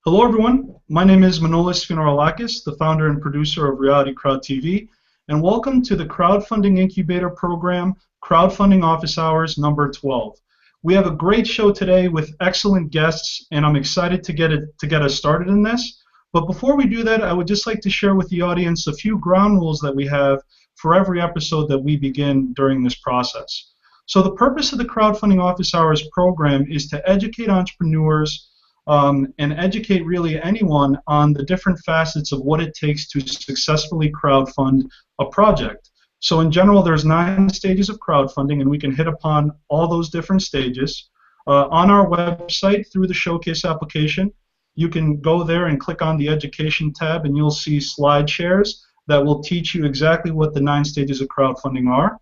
Hello everyone, my name is Manolis Sfinorilakis, the founder and producer of Reality Crowd TV, and welcome to the Crowdfunding Incubator program, Crowdfunding Office Hours number 12. We have a great show today with excellent guests, and I'm excited to get us started in this. But before we do that, I would just like to share with the audience a few ground rules that we have for every episode that we begin during this process. So the purpose of the Crowdfunding Office Hours program is to educate entrepreneurs and educate really anyone on the different facets of what it takes to successfully crowdfund a project. So in general, there's 9 stages of crowdfunding, and we can hit upon all those different stages. On our website, through the Showcase application, you can go there and click on the Education tab, and you'll see slide shares that will teach you exactly what the 9 stages of crowdfunding are.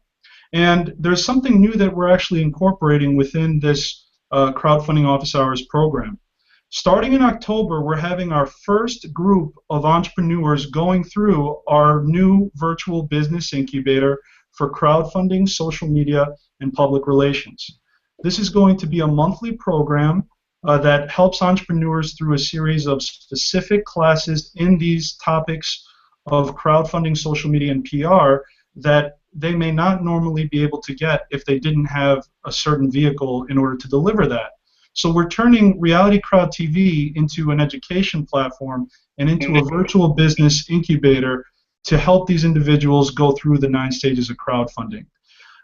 And there's something new that we're actually incorporating within this Crowdfunding Office Hours program. Starting in October, we're having our first group of entrepreneurs going through our new virtual business incubator for crowdfunding, social media, and public relations. This is going to be a monthly program that helps entrepreneurs through a series of specific classes in these topics of crowdfunding, social media, and PR that they may not normally be able to get if they didn't have a certain vehicle in order to deliver that. So we're turning Reality Crowd TV into an education platform and into a virtual business incubator to help these individuals go through the 9 stages of crowdfunding.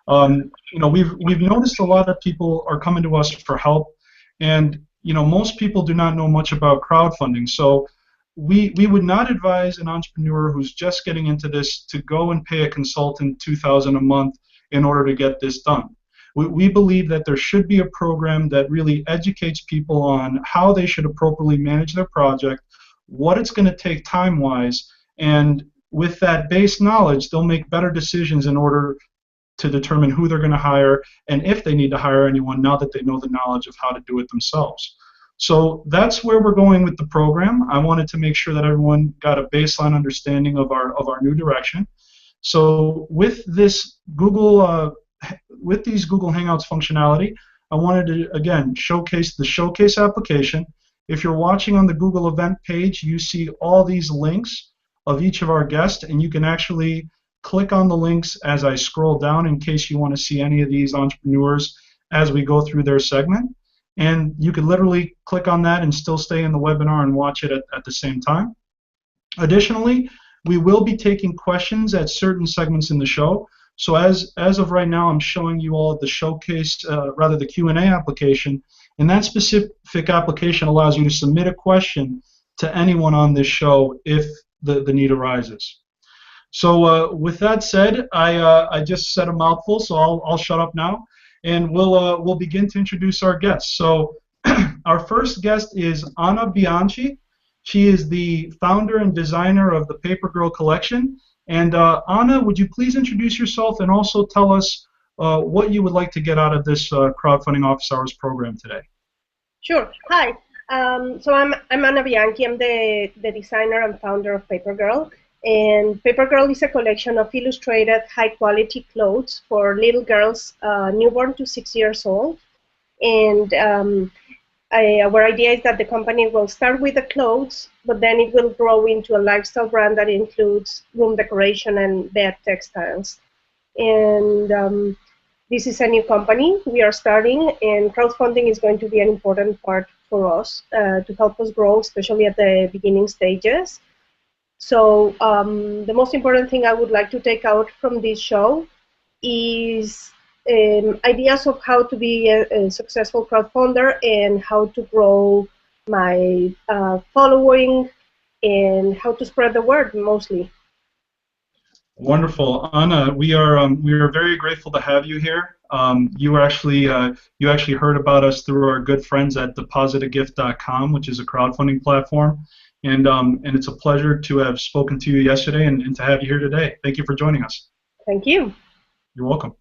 We've noticed a lot of people are coming to us for help, and most people do not know much about crowdfunding. So we would not advise an entrepreneur who's just getting into this to go and pay a consultant $2,000 a month in order to get this done. We believe that there should be a program that really educates people on how they should appropriately manage their project, what it's going to take time-wise, and with that base knowledge, they'll make better decisions in order to determine who they're going to hire and if they need to hire anyone now that they know the knowledge of how to do it themselves. So that's where we're going with the program. I wanted to make sure that everyone got a baseline understanding of our new direction. So with this with these Google Hangouts functionality, I wanted to, again, showcase the Showcase application. If you're watching on the Google event page, you see all these links of each of our guests, and you can actually click on the links as I scroll down in case you want to see any of these entrepreneurs as we go through their segment. And you can literally click on that and still stay in the webinar and watch it at the same time. Additionally, we will be taking questions at certain segments in the show. So as of right now, I'm showing you all the Showcase, rather the Q&A application, and that specific application allows you to submit a question to anyone on this show if the need arises. So with that said, I just said a mouthful, so I'll shut up now, and we'll begin to introduce our guests. So our first guest is Anna Bianchi. She is the founder and designer of the Paper Girl collection. And Anna, would you please introduce yourself and also tell us what you would like to get out of this Crowdfunding Office Hours program today? Sure. Hi. So I'm Anna Bianchi. I'm the designer and founder of Paper Girl. And Paper Girl is a collection of illustrated, high-quality clothes for little girls newborn to 6 years old. And our idea is that the company will start with the clothes, but then it will grow into a lifestyle brand that includes room decoration and bed textiles. And this is a new company we are starting, and crowdfunding is going to be an important part for us to help us grow, especially at the beginning stages. So the most important thing I would like to take out from this show is ideas of how to be a successful crowdfunder and how to grow my following and how to spread the word mostly. Wonderful, Anna. We are very grateful to have you here. You actually heard about us through our good friends at depositagift.com, which is a crowdfunding platform, and it's a pleasure to have spoken to you yesterday and to have you here today. Thank you for joining us. Thank you. You're welcome.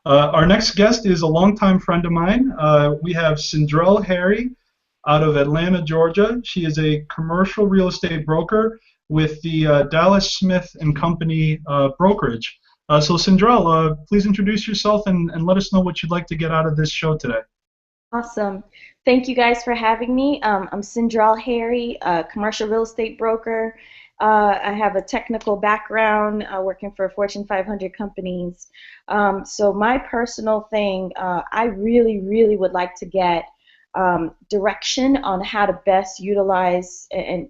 Our next guest is a longtime friend of mine. We have Cindrell Harry out of Atlanta, Georgia. She is a commercial real estate broker with the Dallas Smith and Company brokerage. So Cindrell, please introduce yourself and let us know what you'd like to get out of this show today. Awesome. Thank you guys for having me. I'm Cinderell Harry, a commercial real estate broker. I have a technical background working for Fortune 500 companies. So my personal thing, I really, really would like to get direction on how to best utilize and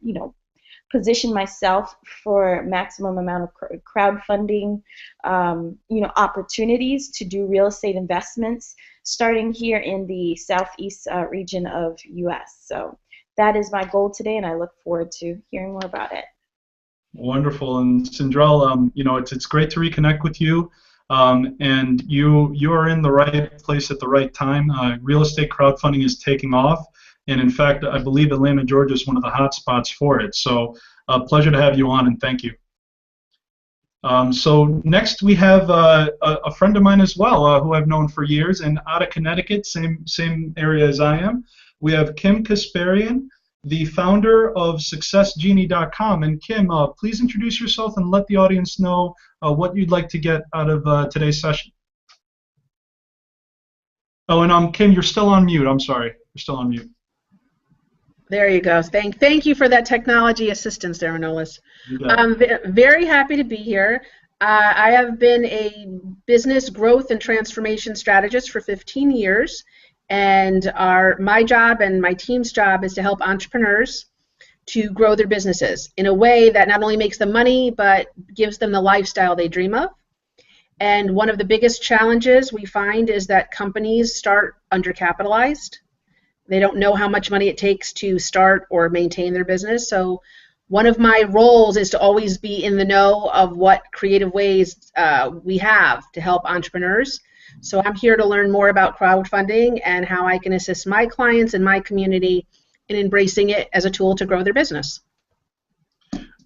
position myself for maximum amount of crowdfunding, opportunities to do real estate investments, starting here in the southeast region of U.S. So that is my goal today, and I look forward to hearing more about it. Wonderful. And Cinderell, it's great to reconnect with you. And you are in the right place at the right time. Real estate crowdfunding is taking off. And in fact, I believe Atlanta, Georgia is one of the hot spots for it. So pleasure to have you on, and thank you. So next we have a friend of mine as well, who I've known for years, and out of Connecticut, same area as I am. We have Kim Kasparian, the founder of SuccessGenie.com. And Kim, please introduce yourself and let the audience know what you'd like to get out of today's session. Oh, and Kim, you're still on mute. I'm sorry, you're still on mute. There you go. Thank you for that technology assistance there, Manolis. I'm very happy to be here. I have been a business growth and transformation strategist for 15 years, and my job and my team's job is to help entrepreneurs to grow their businesses in a way that not only makes them money, but gives them the lifestyle they dream of. And one of the biggest challenges we find is that companies start undercapitalized. They don't know how much money it takes to start or maintain their business. So one of my roles is to always be in the know of what creative ways we have to help entrepreneurs. So I'm here to learn more about crowdfunding and how I can assist my clients and my community in embracing it as a tool to grow their business.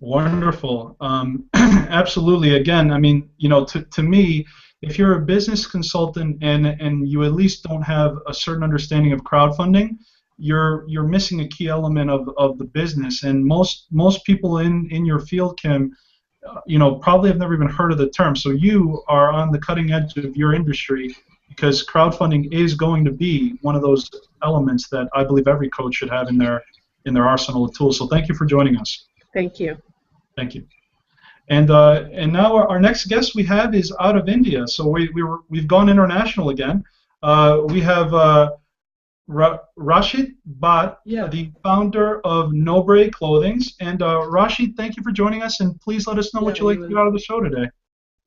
Wonderful. Absolutely. Again, I mean, to me, if you're a business consultant and you at least don't have a certain understanding of crowdfunding, you're missing a key element of the business. And most people in your field, Kim, probably have never even heard of the term. So you are on the cutting edge of your industry, because crowdfunding is going to be one of those elements that I believe every coach should have in their arsenal of tools. So thank you for joining us. Thank you. Thank you. And now our next guest we have is out of India. So we've gone international again. We have Rashid Bhatt, the founder of Nobre Clothings. And Rashid, thank you for joining us, and please let us know what you'd like to get out of the show today.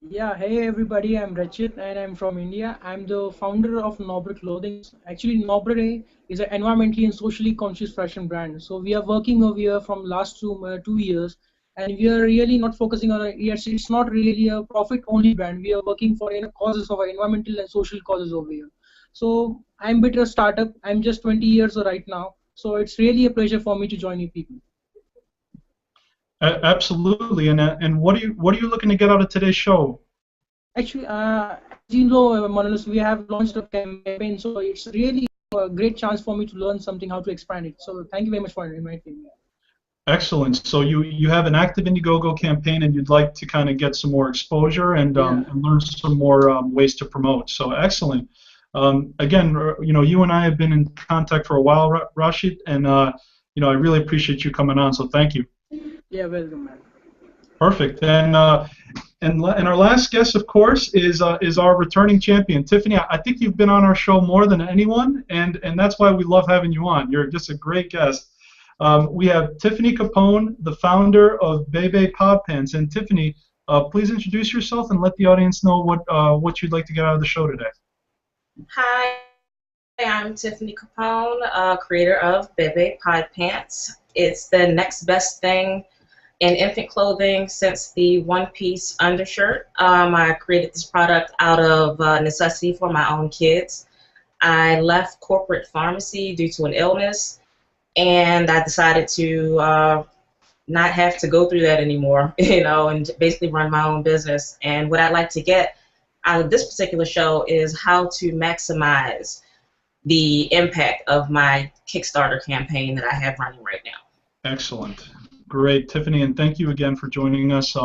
Yeah, hey everybody, I'm Rachit and I'm from India. I'm the founder of Nobre Clothing. Actually, Nobre is an environmentally and socially conscious fashion brand. So we are working over here from last 2 years, and we are really not focusing on it's not really a profit-only brand. We are working for causes of environmental and social causes over here. So I'm a bit of a startup. I'm just 20 years right now. So it's really a pleasure for me to join you people. Absolutely. And what are you looking to get out of today's show? Actually, as you know, Manolis, we have launched a campaign, so it's really a great chance for me to learn something, how to expand it. So thank you very much for inviting me. Excellent. So you have an active Indiegogo campaign, and you'd like to kind of get some more exposure and learn some more ways to promote. So excellent. Again, you and I have been in contact for a while, Rashid, and I really appreciate you coming on. So thank you. Yeah, welcome, man. Perfect. And our last guest, of course, is our returning champion, Tiffany. I think you've been on our show more than anyone, and that's why we love having you on. You're just a great guest. We have Tiffany Capone, the founder of Bebe Pod Pants. And Tiffany, please introduce yourself and let the audience know what you'd like to get out of the show today. Hi, I'm Tiffany Capone, creator of Bebe Pod Pants. It's the next best thing in infant clothing since the one-piece undershirt. I created this product out of necessity for my own kids. I left corporate pharmacy due to an illness, and I decided to not have to go through that anymore, and basically run my own business. And what I'd like to get out of this particular show is how to maximize the impact of my Kickstarter campaign that I have running right now. Excellent. Great, Tiffany, and thank you again for joining us.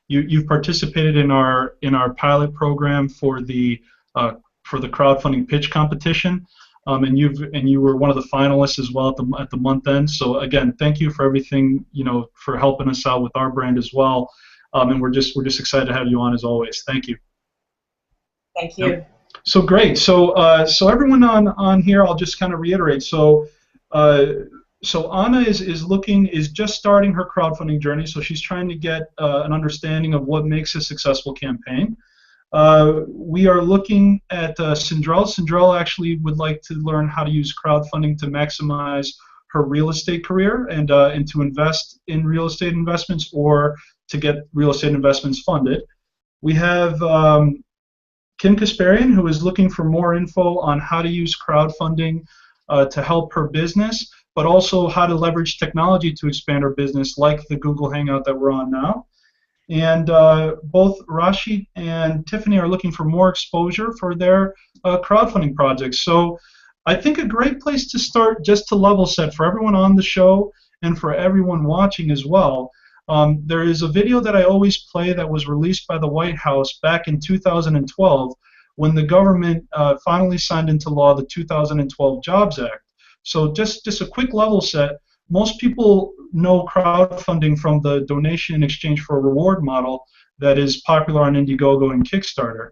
You've participated in our pilot program for the crowdfunding pitch competition. and you were one of the finalists as well at the month end. So again, thank you for everything, for helping us out with our brand as well. And we're just excited to have you on as always. Thank you. Thank you. Yep. So great. So everyone on here, I'll just kind of reiterate. So Anna is just starting her crowdfunding journey. So she's trying to get an understanding of what makes a successful campaign. We are looking at Sindrell. Sindrell actually would like to learn how to use crowdfunding to maximize her real estate career and to invest in real estate investments or to get real estate investments funded. We have Kim Kasparian, who is looking for more info on how to use crowdfunding to help her business, but also how to leverage technology to expand her business, like the Google Hangout that we're on now. And both Rashid and Tiffany are looking for more exposure for their crowdfunding projects. So I think a great place to start, just to level set for everyone on the show and for everyone watching as well, there is a video that I always play that was released by the White House back in 2012 when the government finally signed into law the 2012 Jobs Act. So just a quick level set. Most people know crowdfunding from the donation in exchange for a reward model that is popular on Indiegogo and Kickstarter.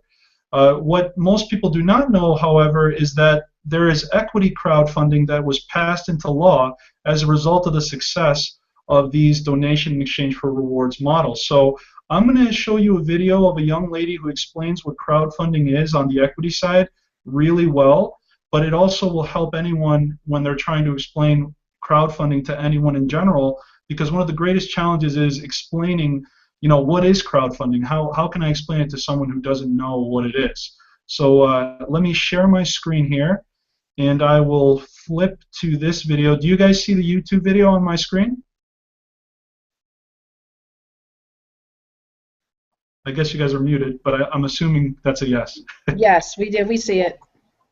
What most people do not know, however, is that there is equity crowdfunding that was passed into law as a result of the success of these donation in exchange for rewards models. So I'm going to show you a video of a young lady who explains what crowdfunding is on the equity side really well, but it also will help anyone when they're trying to explain crowdfunding to anyone in general, because one of the greatest challenges is explaining, what is crowdfunding? How can I explain it to someone who doesn't know what it is? So let me share my screen here, and I will flip to this video. Do you guys see the YouTube video on my screen? I guess you guys are muted, but I'm assuming that's a yes. Yes, we do. We see it.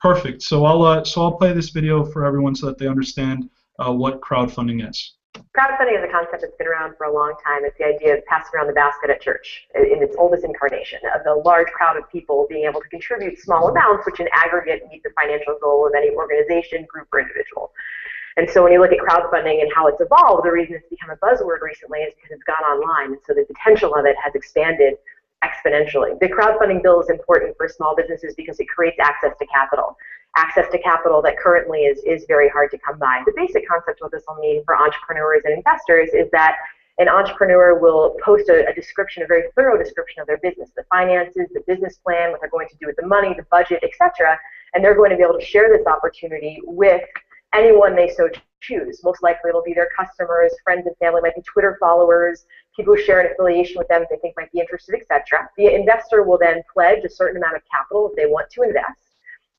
Perfect. So I'll play this video for everyone so that they understand what crowdfunding is. Crowdfunding is a concept that's been around for a long time. It's the idea of passing around the basket at church in its oldest incarnation, of the large crowd of people being able to contribute small amounts, which in aggregate meet the financial goal of any organization, group, or individual. And so when you look at crowdfunding and how it's evolved, the reason it's become a buzzword recently is because it's gone online, and so the potential of it has expanded exponentially. The crowdfunding bill is important for small businesses because it creates access to capital. Access to capital that currently is very hard to come by. The basic concept of what this will mean for entrepreneurs and investors is that an entrepreneur will post a description, a very thorough description of their business, the finances, the business plan, what they're going to do with the money, the budget, etc. And they're going to be able to share this opportunity with anyone they so choose. Most likely it'll be their customers, friends and family, might be Twitter followers, people who share an affiliation with them that they think might be interested, etc. The investor will then pledge a certain amount of capital if they want to invest.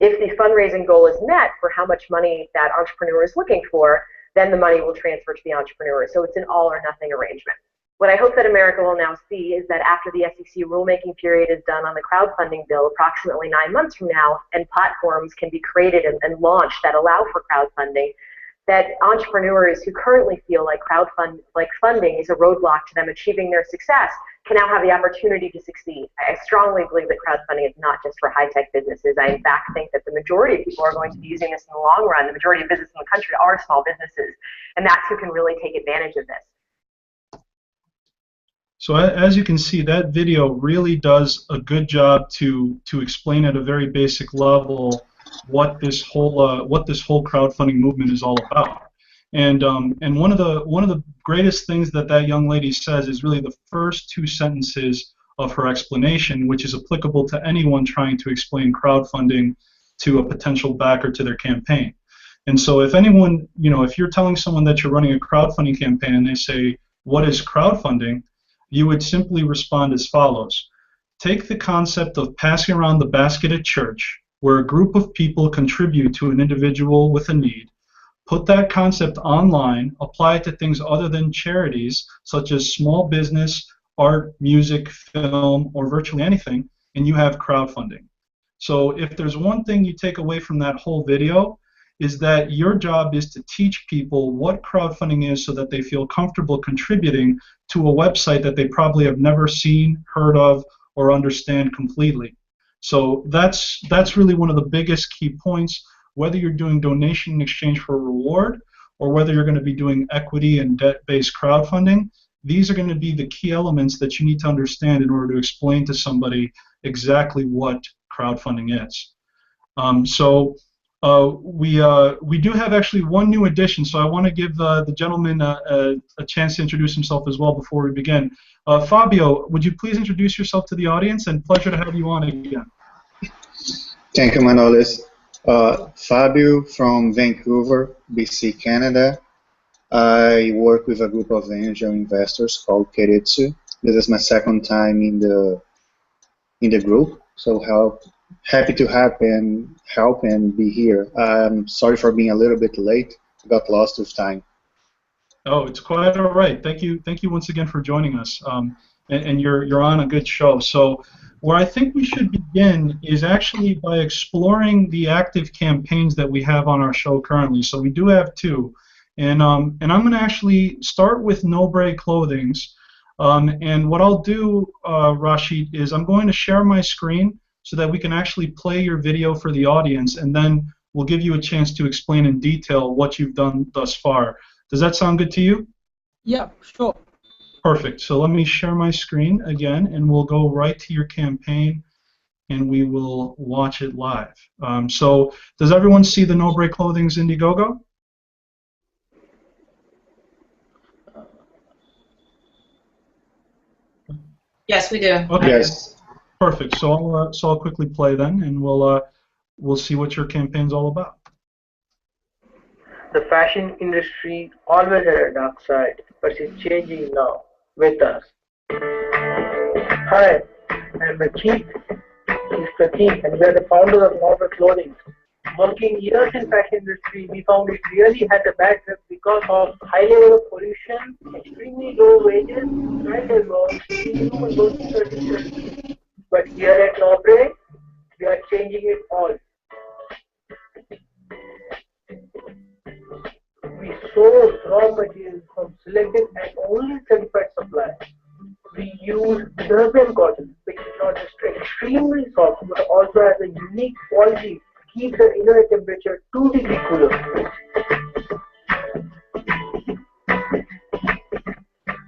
If the fundraising goal is met for how much money that entrepreneur is looking for, then the money will transfer to the entrepreneur. So it's an all or nothing arrangement. What I hope that America will now see is that after the SEC rulemaking period is done on the crowdfunding bill, approximately 9 months from now, and platforms can be created and launched that allow for crowdfunding, that entrepreneurs who currently feel like funding is a roadblock to them achieving their success can now have the opportunity to succeed. I strongly believe that crowdfunding is not just for high-tech businesses. I in fact think that the majority of people are going to be using this in the long run. The majority of businesses in the country are small businesses, and that's who can really take advantage of this. So as you can see, that video really does a good job to explain at a very basic level what this whole crowdfunding movement is all about. And one of the greatest things that young lady says is really the first 2 sentences of her explanation, which is applicable to anyone trying to explain crowdfunding to a potential backer to their campaign. And so if anyone, if you're telling someone that you're running a crowdfunding campaign and they say, "What is crowdfunding?" you would simply respond as follows. Take the concept of passing around the basket at church, where a group of people contribute to an individual with a need. Put that concept online, apply it to things other than charities, such as small business, art, music, film, or virtually anything, and you have crowdfunding. So if there's one thing you take away from that whole video, is that your job is to teach people what crowdfunding is so that they feel comfortable contributing to a website that they probably have never seen, heard of, or understand completely. So that's really one of the biggest key points. whether you're doing donation in exchange for a reward, or whether you're going to be doing equity and debt-based crowdfunding, these are going to be the key elements that you need to understand in order to explain to somebody exactly what crowdfunding is. We do have actually one new addition, so I want to give the gentleman a chance to introduce himself as well before we begin. Fabio, would you please introduce yourself to the audience, and pleasure to have you on again. Thank you, Manolis. Fabio from Vancouver, BC, Canada. I work with a group of angel investors called Keretsu. This is my second time in the group, so happy to help and be here. Sorry for being a little bit late. I got lost with time. Oh, it's quite all right. Thank you once again for joining us. And you're on a good show. So where I think we should begin is actually by exploring the active campaigns that we have on our show currently. So we do have two, and I'm going to actually start with Nobre Clothings. And what I'll do, Rashid, is I'm going to share my screen so that we can actually play your video for the audience, and then we'll give you a chance to explain in detail what you've done thus far. Does that sound good to you? Yeah, sure. Perfect. So let me share my screen again, and we'll go right to your campaign, and we will watch it live. So does everyone see the Nobre Clothing's Indiegogo? Yes, we do. Okay. Yes. Perfect. So I'll quickly play then, and we'll see what your campaign's all about. The fashion industry always had a dark side, but it's changing now with us. Hi, I'm Rachid. He's Prateek, and we are the founders of Nobre Clothing. Working years in fashion industry, we found it really had a bad rep because of high level of pollution, extremely low wages, night work, human working conditions. But here at Nobre, we are changing it all. We source raw materials from selected and only certified suppliers. We use Durban cotton, which is not just extremely soft, but also has a unique quality, keeps the inner temperature 2 degrees cooler.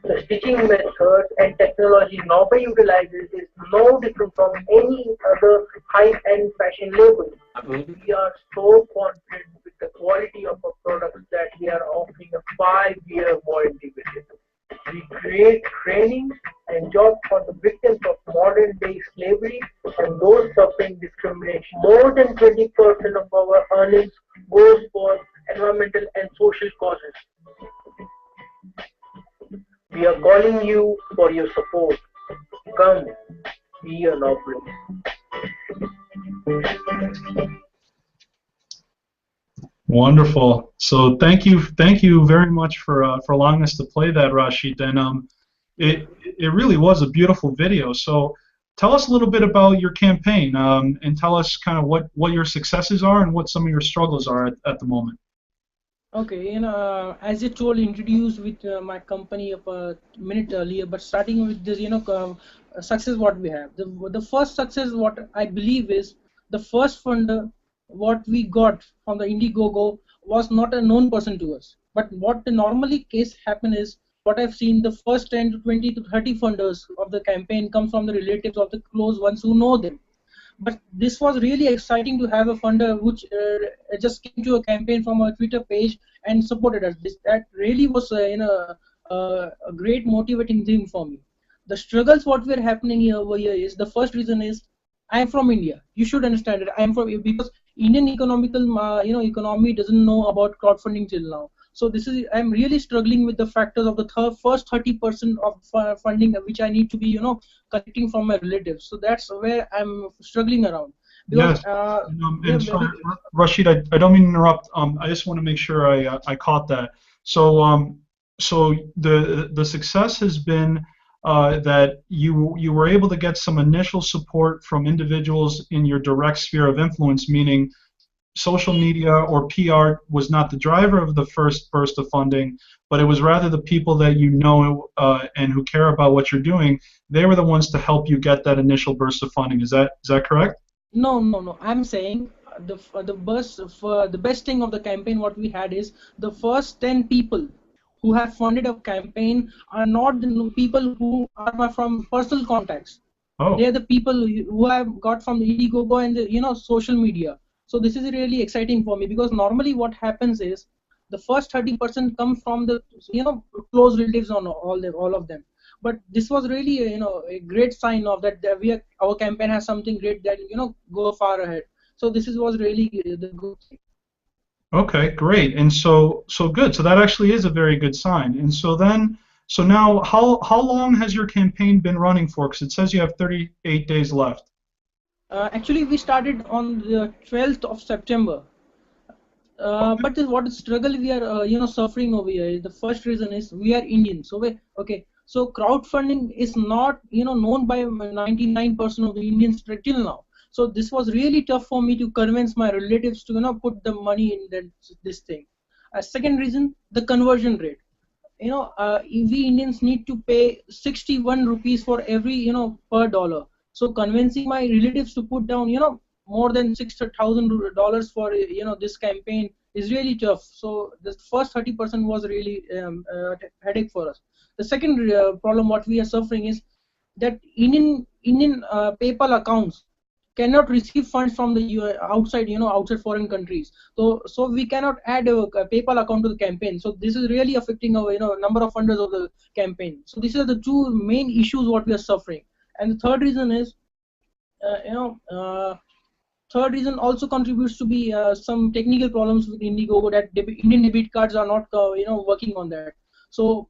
The stitching methods and technology Nobre utilizes is no different from any other high-end fashion label. We are so confident with the quality of our products that we are offering a 5-year warranty with it. We create training and jobs for the victims of modern-day slavery and those suffering discrimination. More than 20% of our earnings goes for environmental and social causes. We are calling you for your support. Come, be an offering. Wonderful. So thank you very much for allowing us to play that, Rashid. And it really was a beautiful video. So tell us a little bit about your campaign, and tell us kind of what your successes are and what some of your struggles are at the moment. Okay, as you told, introduced with my company a minute earlier, but starting with this, success what we have. The first success what I believe is the first funder what we got from the Indiegogo was not a known person to us. But what the normally case happen is, what I've seen, the first 10 to 20 to 30 funders of the campaign come from the relatives of the close ones who know them. But this was really exciting to have a funder which just came to a campaign from a Twitter page and supported us. That really was a great motivating thing for me. The struggles what were happening over here is, the first reason is, I am from India. You should understand it. I am from, because Indian economy doesn't know about crowdfunding till now. So this is, I'm really struggling with the factors of the first 30% of funding which I need to be, collecting from my relatives. So that's where I'm struggling around. Because, yes. Sorry, Rashid, I don't mean to interrupt. I just want to make sure I caught that. So so the success has been that you were able to get some initial support from individuals in your direct sphere of influence, meaning social media or PR was not the driver of the first burst of funding, but it was rather the people that you know and who care about what you're doing. They were the ones to help you get that initial burst of funding. Is that correct? No. I'm saying the best thing of the campaign what we had is the first 10 people who have funded a campaign are not the people who are from personal contacts. Oh. They are the people who have got from Indiegogo and the, social media. So this is really exciting for me, because normally what happens is the first 30% come from the close relatives on all of them. But this was really a great sign of that our campaign has something great that go far ahead. So this was really the good thing. Okay, great. And so good. So that actually is a very good sign. And so now how long has your campaign been running for? Because it says you have 38 days left. Actually, we started on the 12th of September. Okay. But what struggle we are suffering over here. The first reason is we are Indian. So so crowdfunding is not known by 99% of the Indians till now. So this was really tough for me to convince my relatives to put the money in this thing. Second reason, the conversion rate. We Indians need to pay 61 rupees for every per dollar. So convincing my relatives to put down more than $6,000 for this campaign is really tough. So the first 30% was really a headache for us. The second problem what we are suffering is that Indian PayPal accounts cannot receive funds from the outside foreign countries. So we cannot add a PayPal account to the campaign. So this is really affecting our number of funders of the campaign. So these are the two main issues what we are suffering. And the third reason is third reason also contributes to be some technical problems with Indiegogo, that Indian debit cards are not working on that. So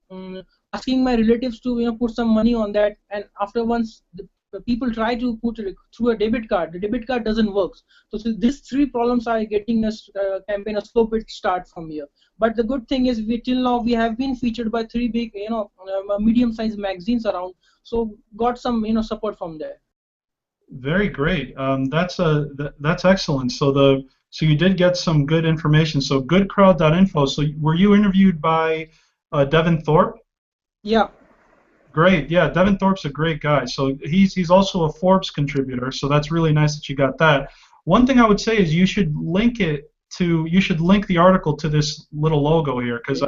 asking my relatives to put some money on that, and after once the people try to put it through a debit card, the debit card doesn't work. So these three problems are getting us campaign a slow bit start from here. But the good thing is till now we have been featured by 3 big medium-sized magazines around. So got some support from there. Very great. That's excellent. So you did get some good information. So goodcrowd.info. So were you interviewed by Devin Thorpe? Yeah. Great. Yeah, Devin Thorpe's a great guy. So he's also a Forbes contributor. So that's really nice that you got that. One thing I would say is you should link the article to this little logo here, because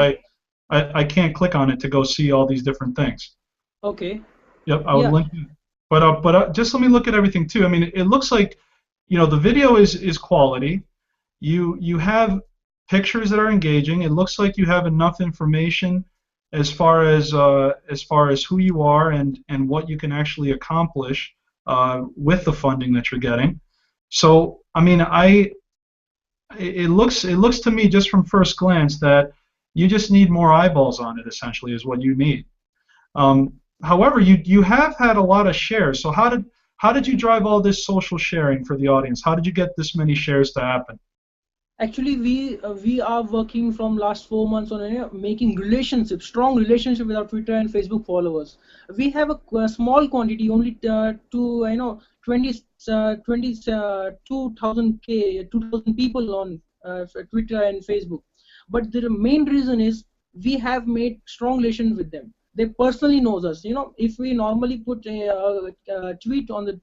I can't click on it to go see all these different things. Okay. Yep, I would link it. But just let me look at everything too. I mean, it looks like the video is quality. You have pictures that are engaging. It looks like you have enough information as far as who you are and what you can actually accomplish with the funding that you're getting. So I mean, it looks to me just from first glance that you just need more eyeballs on it. Essentially, is what you need. However, you have had a lot of shares. So how did you drive all this social sharing for the audience? How did you get this many shares to happen? Actually, we are working from last 4 months on making strong relationship with our Twitter and Facebook followers. We have a small quantity, only 2,000 people on Twitter and Facebook. But the main reason is we have made strong relations with them. They personally knows us. If we normally put a tweet on the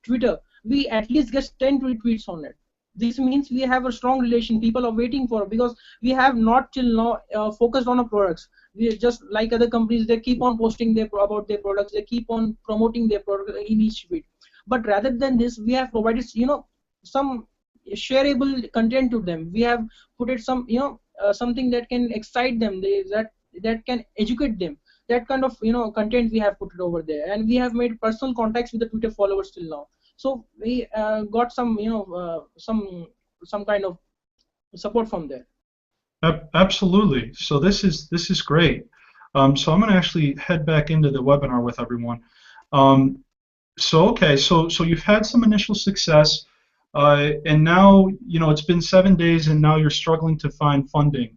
Twitter, we at least get 10 tweets on it. This means we have a strong relation. People are waiting for it, because we have not till now focused on our products. We are just like other companies. They keep on posting about their products. They keep on promoting their product in each tweet. But rather than this, we have provided some shareable content to them. We have put it some something that can excite them. That can educate them. That kind of content we have put it over there, and we have made personal contacts with the Twitter followers till now. So we got some some kind of support from there. Absolutely. So this is great. So I'm going to actually head back into the webinar with everyone. So you've had some initial success, and now it's been 7 days, and now you're struggling to find funding.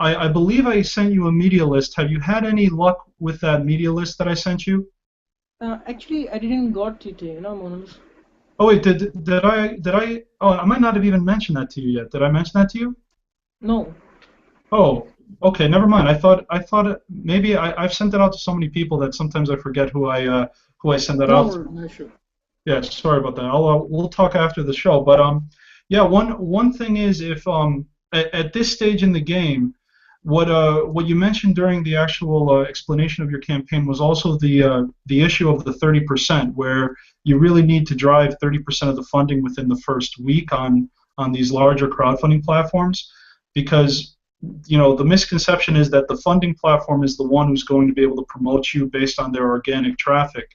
I believe I sent you a media list. Have you had any luck with that media list that I sent you? Actually, I didn't got it, Manoj. Oh wait, did I? Oh, I might not have even mentioned that to you yet. Did I mention that to you? No. Oh, okay, never mind. I thought maybe I've sent it out to so many people that sometimes I forget who I send that out to. No, sure. Yeah, sorry about that. We'll talk after the show. But yeah, one thing is if at this stage in the game, what you mentioned during the actual explanation of your campaign was also the issue of the 30%, where you really need to drive 30% of the funding within the first week on these larger crowdfunding platforms, because the misconception is that the funding platform is the one who's going to be able to promote you based on their organic traffic.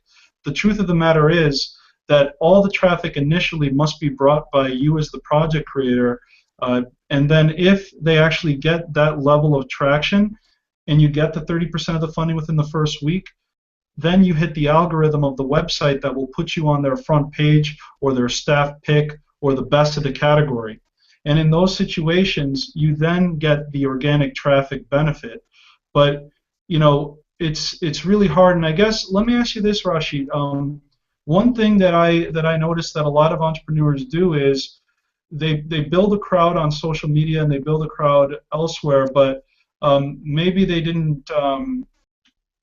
The truth of the matter is that all the traffic initially must be brought by you as the project creator, and then if they actually get that level of traction and you get the 30% of the funding within the first week, then you hit the algorithm of the website that will put you on their front page or their staff pick or the best of the category. And in those situations, you then get the organic traffic benefit. But it's really hard. And I guess let me ask you this, Rashid. One thing that I noticed that a lot of entrepreneurs do is they build a crowd on social media and they build a crowd elsewhere, but maybe they didn't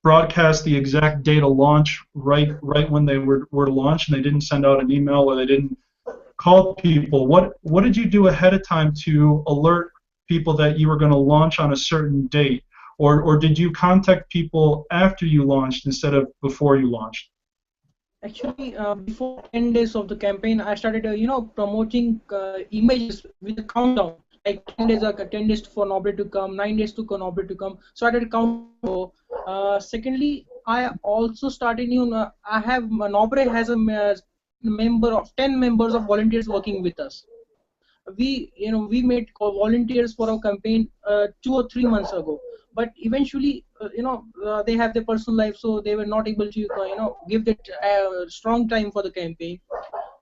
broadcast the exact date of launch right when they were to launch, and they didn't send out an email, or they didn't call people. What did you do ahead of time to alert people that you were going to launch on a certain date, or did you contact people after you launched instead of before you launched? Actually, before 10 days of the campaign, I started, promoting images with a countdown. Like 10 days for Nobre to come, 9 days to Nobre to come. So I did a countdown. Secondly, I also started, Nobre has a member of 10 members of volunteers working with us. We made volunteers for our campaign 2 or 3 months ago. But eventually, they have their personal life, so they were not able to, give that strong time for the campaign.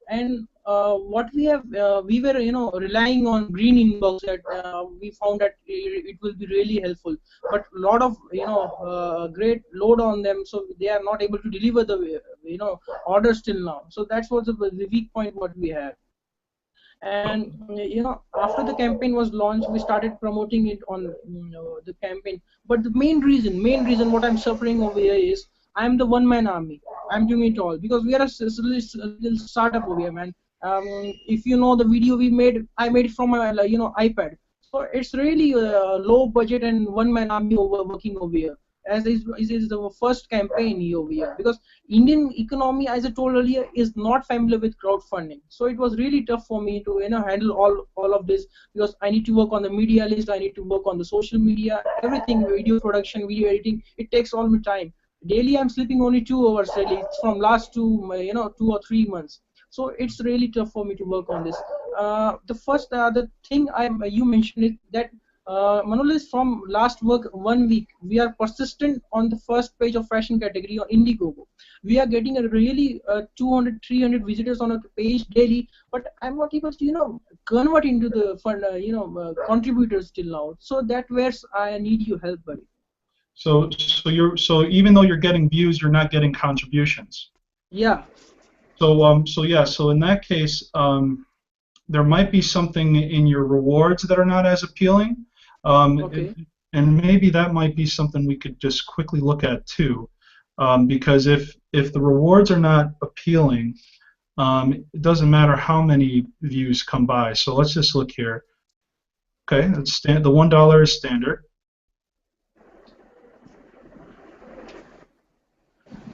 And what we were, relying on green inbox that we found that it will be really helpful. But a lot of, great load on them, so they are not able to deliver the, orders till now. So that's what the weak point what we have. And after the campaign was launched, we started promoting it on the campaign. But the main reason what I'm suffering over here is I'm the one-man army. I'm doing it all because we are a little startup over here, man. If you know the video we made, I made it from my iPad. So it's really low budget and one-man army working over here. As is the first campaign over here, because Indian economy, as I told earlier, is not familiar with crowdfunding. So it was really tough for me to handle all of this, because I need to work on the media list, I need to work on the social media, everything, video production, video editing. It takes all my time. Daily I'm sleeping only 2 hours daily. It's from last 2 or 3 months. So it's really tough for me to work on this. The thing you mentioned it that. Manolis, from last 1 week, we are persistent on the first page of fashion category on Indiegogo. We are getting a really 200, 300 visitors on a page daily, but I'm not able to, convert into the fund, contributors till now. So that's where I need your help, buddy. So even though you're getting views, you're not getting contributions. Yeah. So in that case, there might be something in your rewards that are not as appealing. Okay. And maybe that might be something we could just quickly look at too, because if the rewards are not appealing, it doesn't matter how many views come by. So let's just look here. Okay, that's the $1 is standard.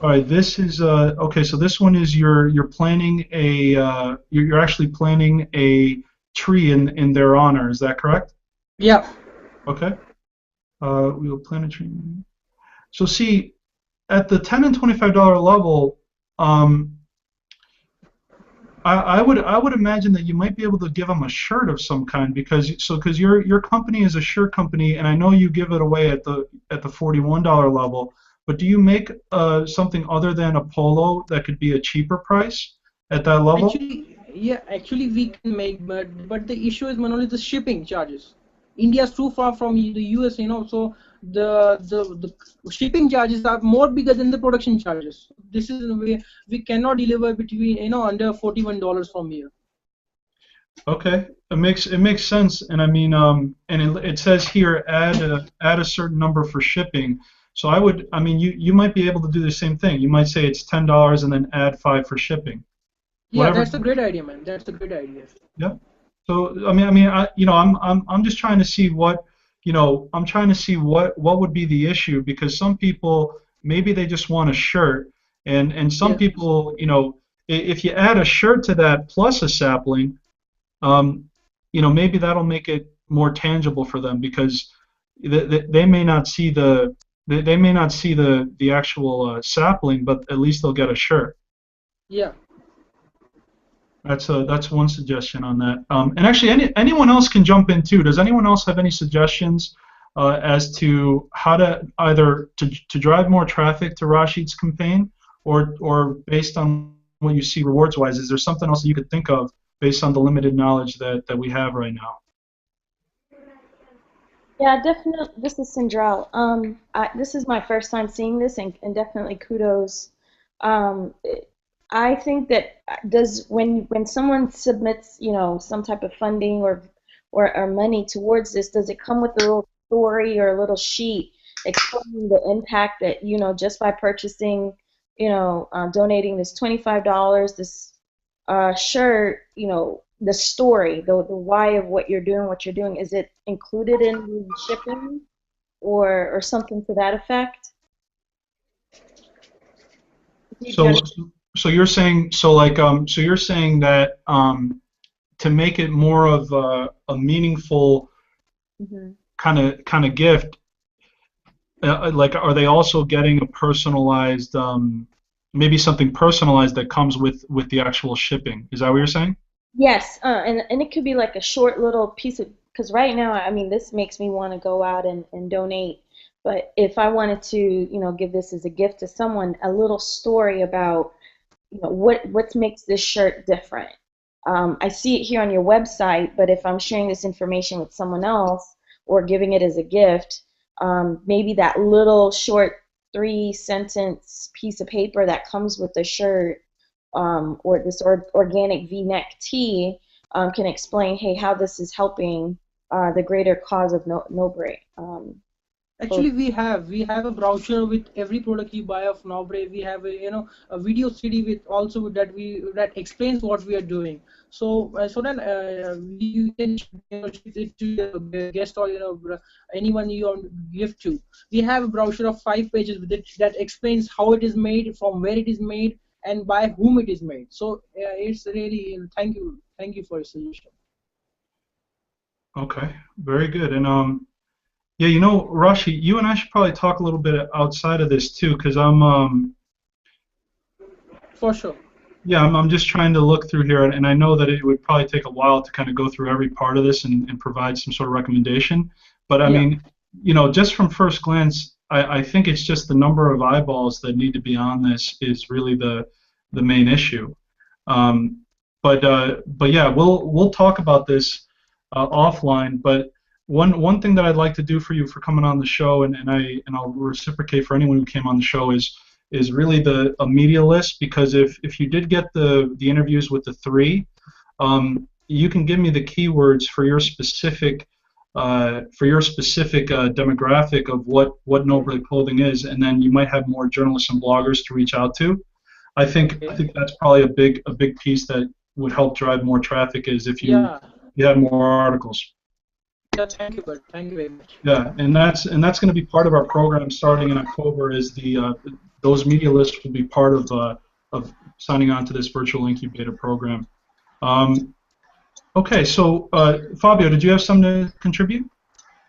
All right, this is okay. So this one is you're planning you're actually planning a tree in their honor. Is that correct? Yeah. Okay. We will plan a tree. So see, at the $10 and $25 level, I would imagine that you might be able to give them a shirt of some kind, because your company is a shirt company, and I know you give it away at the $41 level. But do you make something other than a polo that could be a cheaper price at that level? Actually we can make, but the issue is, Manoli, the shipping charges. India is too far from the US, so the shipping charges are more bigger than the production charges. This is the way we cannot deliver between under $41 from here. Okay, it makes sense, and I mean and it says here add a certain number for shipping. So you might be able to do the same thing. You might say it's $10 and then add $5 for shipping. Yeah, that's a great idea, man. That's a great idea. Yeah. So I'm just trying to see what, I'm trying to see what would be the issue, because some people, maybe they just want a shirt, and some people, if you add a shirt to that plus a sapling, maybe that'll make it more tangible for them, because they may not see the actual sapling, but at least they'll get a shirt. Yeah. That's one suggestion on that. And actually, anyone else can jump in too. Does anyone else have any suggestions as to how to either to drive more traffic to Rashid's campaign, or based on what you see rewards-wise? Is there something else that you could think of based on the limited knowledge that we have right now? Yeah, definitely. This is Sindral. This is my first time seeing this, and definitely kudos. I think that when someone submits, some type of funding or money towards this, does it come with a little story or a little sheet explaining the impact that, just by purchasing, donating this $25, this shirt, the story, the why of what you're doing, is it included in the shipping or something to that effect? So you're saying that to make it more of a meaningful kind of gift, like, are they also getting a personalized, maybe something personalized that comes with the actual shipping? Is that what you're saying? Yes, and it could be like a short little piece of, because right now, I mean, this makes me want to go out and donate. But if I wanted to, give this as a gift to someone, a little story about, what makes this shirt different. I see it here on your website, but if I'm sharing this information with someone else or giving it as a gift, maybe that little short 3-sentence piece of paper that comes with the shirt, or this organic V-neck tee, can explain, hey, how this is helping the greater cause of Nobre. Actually, we have a brochure with every product you buy of Nobre. We have a video CD with also that explains what we are doing. So then you can ship it to your guest or anyone you want to give to. We have a brochure of 5 pages with it that explains how it is made, from where it is made, and by whom it is made. So it's really, thank you for your suggestion. Okay, very good. And yeah, Rashi, you and I should probably talk a little bit outside of this too, because I'm for sure. Yeah, I'm just trying to look through here, and I know that it would probably take a while to kind of go through every part of this and provide some sort of recommendation. But I mean, just from first glance, I think it's just the number of eyeballs that need to be on this is really the main issue. But yeah, we'll talk about this offline. But one thing that I'd like to do for you for coming on the show, and I'll reciprocate for anyone who came on the show, is really a media list, because if you did get the interviews with the 3, you can give me the keywords for your specific demographic of what Nobre Clothing is, and then you might have more journalists and bloggers to reach out to. I think that's probably a big piece that would help drive more traffic, is if you have more articles. Yeah, thank you, bud. Thank you very much. Yeah, and that's going to be part of our program starting in October. Is those media lists will be part of signing on to this virtual incubator program. Okay, so Fabio, did you have something to contribute?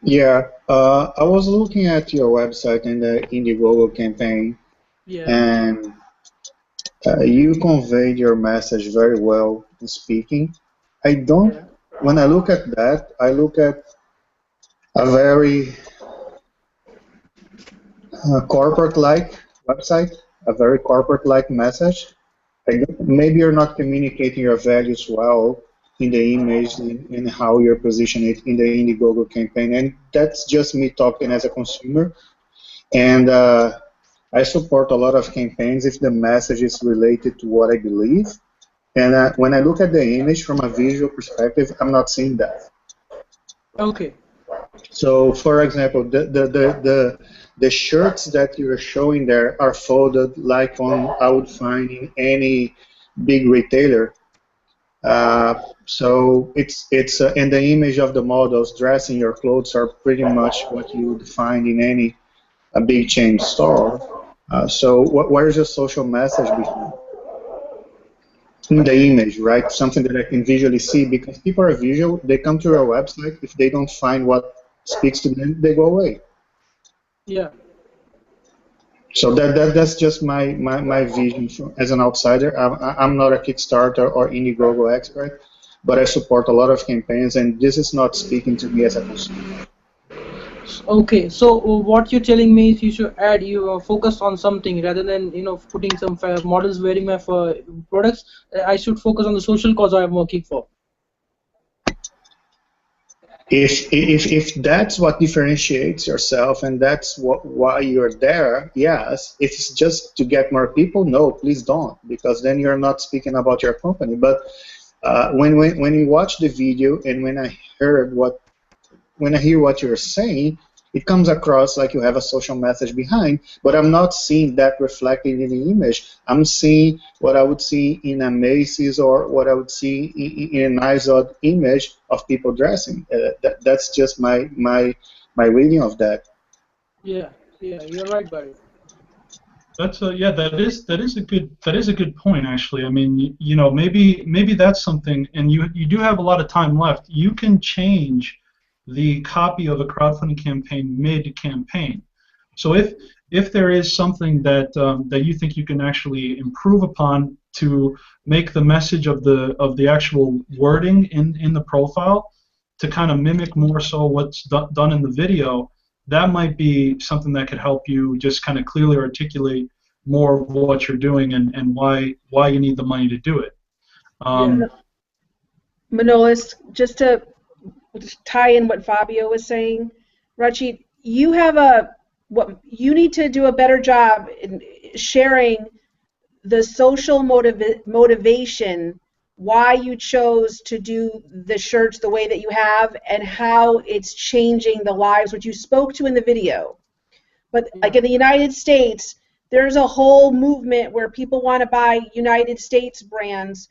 Yeah, I was looking at your website in the Indiegogo campaign, and you conveyed your message very well in speaking. When I look at that, I look at a very corporate-like website, a very corporate-like message. Maybe you're not communicating your values well in the image and how you're positioning it in the Indiegogo campaign, and that's just me talking as a consumer. And I support a lot of campaigns if the message is related to what I believe. And when I look at the image from a visual perspective, I'm not seeing that. Okay. So, for example, the shirts that you're showing there are folded like I would find in any big retailer. So it's and the image of the models dressing your clothes are pretty much what you would find in any a big chain store. So where's the social message behind in the image, right? Something that I can visually see, because people are visual. They come to our website. If they don't find what speaks to them, they go away. Yeah. So that's just my vision as an outsider. I'm not a Kickstarter or Indiegogo expert, but I support a lot of campaigns, and this is not speaking to me as a consumer. Okay, so what you're telling me is you should add, you focus on something rather than putting some models wearing my products. I should focus on the social cause I'm working for. If that's what differentiates yourself and that's why you're there, yes. If it's just to get more people, no, please don't, because then you're not speaking about your company. But when you watch the video and when I hear what you're saying, it comes across like you have a social message behind, but I'm not seeing that reflected in the image. I'm seeing what I would see in a Macy's or what I would see in an IZOD image of people dressing. That's just my reading of that. Yeah, you're right, Barry. That's that is a good point, actually. I mean, maybe that's something, and you do have a lot of time left. You can change the copy of a crowdfunding campaign mid-campaign. So if there is something that that you think you can actually improve upon to make the message of the actual wording in the profile to kind of mimic more so what's done in the video, that might be something that could help you just kind of clearly articulate more of what you're doing and why you need the money to do it. Manolis, just to tie in what Fabio was saying, Rachid, you need to do a better job in sharing the social motivation, why you chose to do the shirts the way that you have, and how it's changing the lives, which you spoke to in the video. But like in the United States, there's a whole movement where people want to buy United States brands.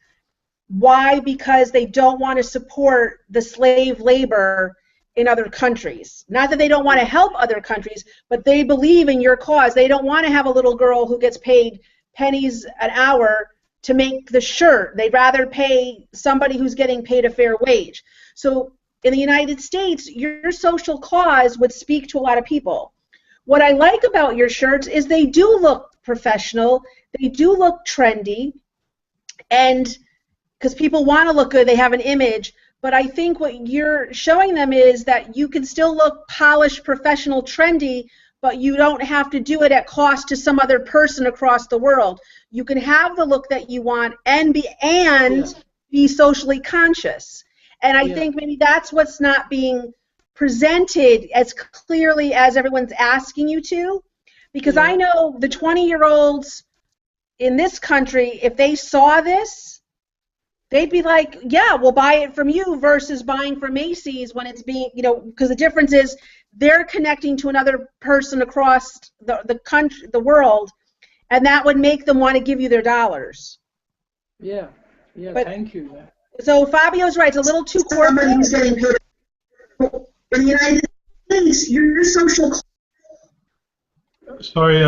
Why? Because they don't want to support the slave labor in other countries. Not that they don't want to help other countries, but they believe in your cause. They don't want to have a little girl who gets paid pennies an hour to make the shirt. They'd rather pay somebody who's getting paid a fair wage. So in the United States, your social cause would speak to a lot of people. What I like about your shirts is they do look professional, they do look trendy, and because people want to look good, they have an image, but I think what you're showing them is that you can still look polished, professional, trendy, but you don't have to do it at cost to some other person across the world. You can have the look that you want and be socially conscious. And I think maybe that's what's not being presented as clearly as everyone's asking you to, because I know the 20-year-olds in this country, if they saw this, they'd be like, yeah, we'll buy it from you versus buying from Macy's when it's being, because the difference is they're connecting to another person across the country, the world, and that would make them want to give you their dollars. Yeah, thank you. Yeah. So Fabio's right, it's a little too corporate. Somebody who's getting paid in the United States, your social... Sorry,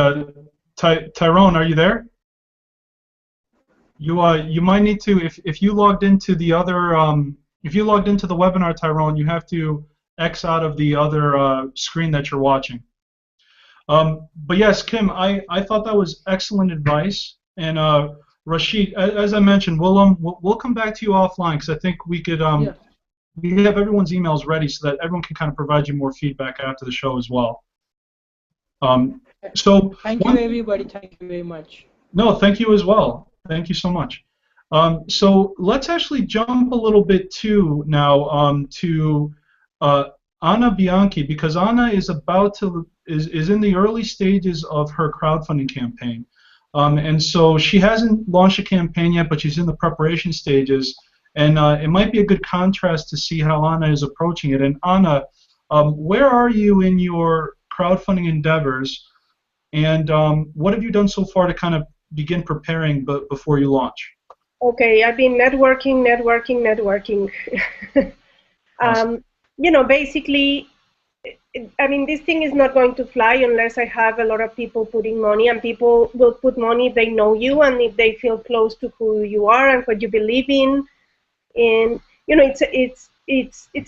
Tyrone, are you there? You might need to, if you logged into the other, if you logged into the webinar, Tyrone, you have to X out of the other screen that you're watching. But yes, Kim, I thought that was excellent advice, and Rashid, as I mentioned, we'll come back to you offline because I think we could we have everyone's emails ready so that everyone can kind of provide you more feedback after the show as well. So thank you, everybody. Thank you very much. No, thank you as well. Thank you so much. So let's actually jump a little bit too now to Anna Bianchi, because Anna is is in the early stages of her crowdfunding campaign, and so she hasn't launched a campaign yet, but she's in the preparation stages, and it might be a good contrast to see how Anna is approaching it. And Anna, where are you in your crowdfunding endeavors, and what have you done so far to kind of begin preparing before you launch? Okay, I've been networking. Awesome. Basically, I mean, this thing is not going to fly unless I have a lot of people putting money, and people will put money if they know you and if they feel close to who you are and what you believe in. And it's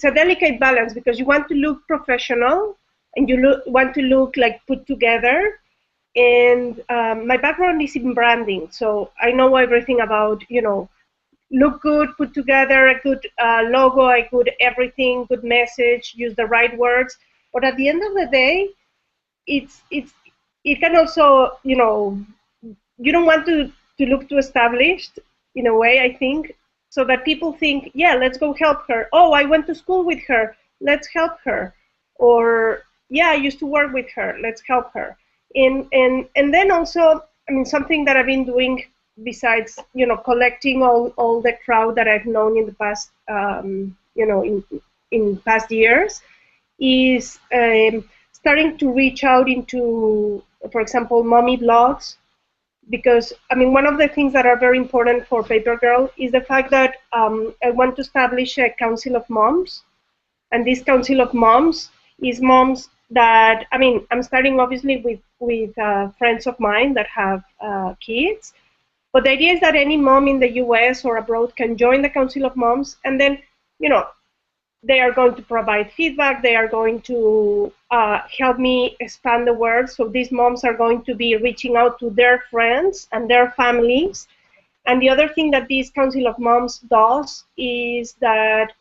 a delicate balance because you want to look professional and you want to look like put together. And my background is in branding, so I know everything about look good, put together a good logo, a good everything, good message, use the right words. But at the end of the day, it can also, you don't want to look too established in a way, I think, so that people think, yeah, let's go help her. Oh, I went to school with her, let's help her. Or, yeah, I used to work with her, let's help her. And then also, I mean, something that I've been doing besides, collecting all the crowd that I've known in the past, in past years, is starting to reach out into, for example, mommy blogs, because I mean, one of the things that are very important for Paper Girl is the fact that I want to establish a council of moms, and this council of moms is moms that, I mean, I'm starting obviously with friends of mine that have kids, but the idea is that any mom in the US or abroad can join the council of moms, and then, they are going to provide feedback. They are going to help me expand the word. So these moms are going to be reaching out to their friends and their families. And the other thing that this Council of Moms does is that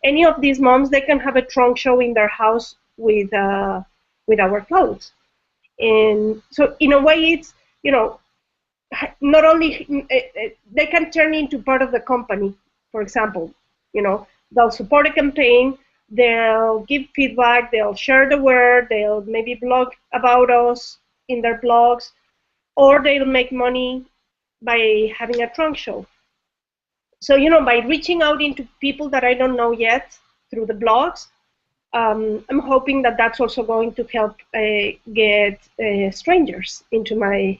any of these moms, they can have a trunk show in their house with our clothes. And so in a way, it's, not only, they can turn into part of the company, for example, they'll support a campaign, they'll give feedback, they'll share the word, they'll maybe blog about us in their blogs, or they'll make money by having a trunk show. So, by reaching out into people that I don't know yet through the blogs, I'm hoping that that's also going to help get strangers into my,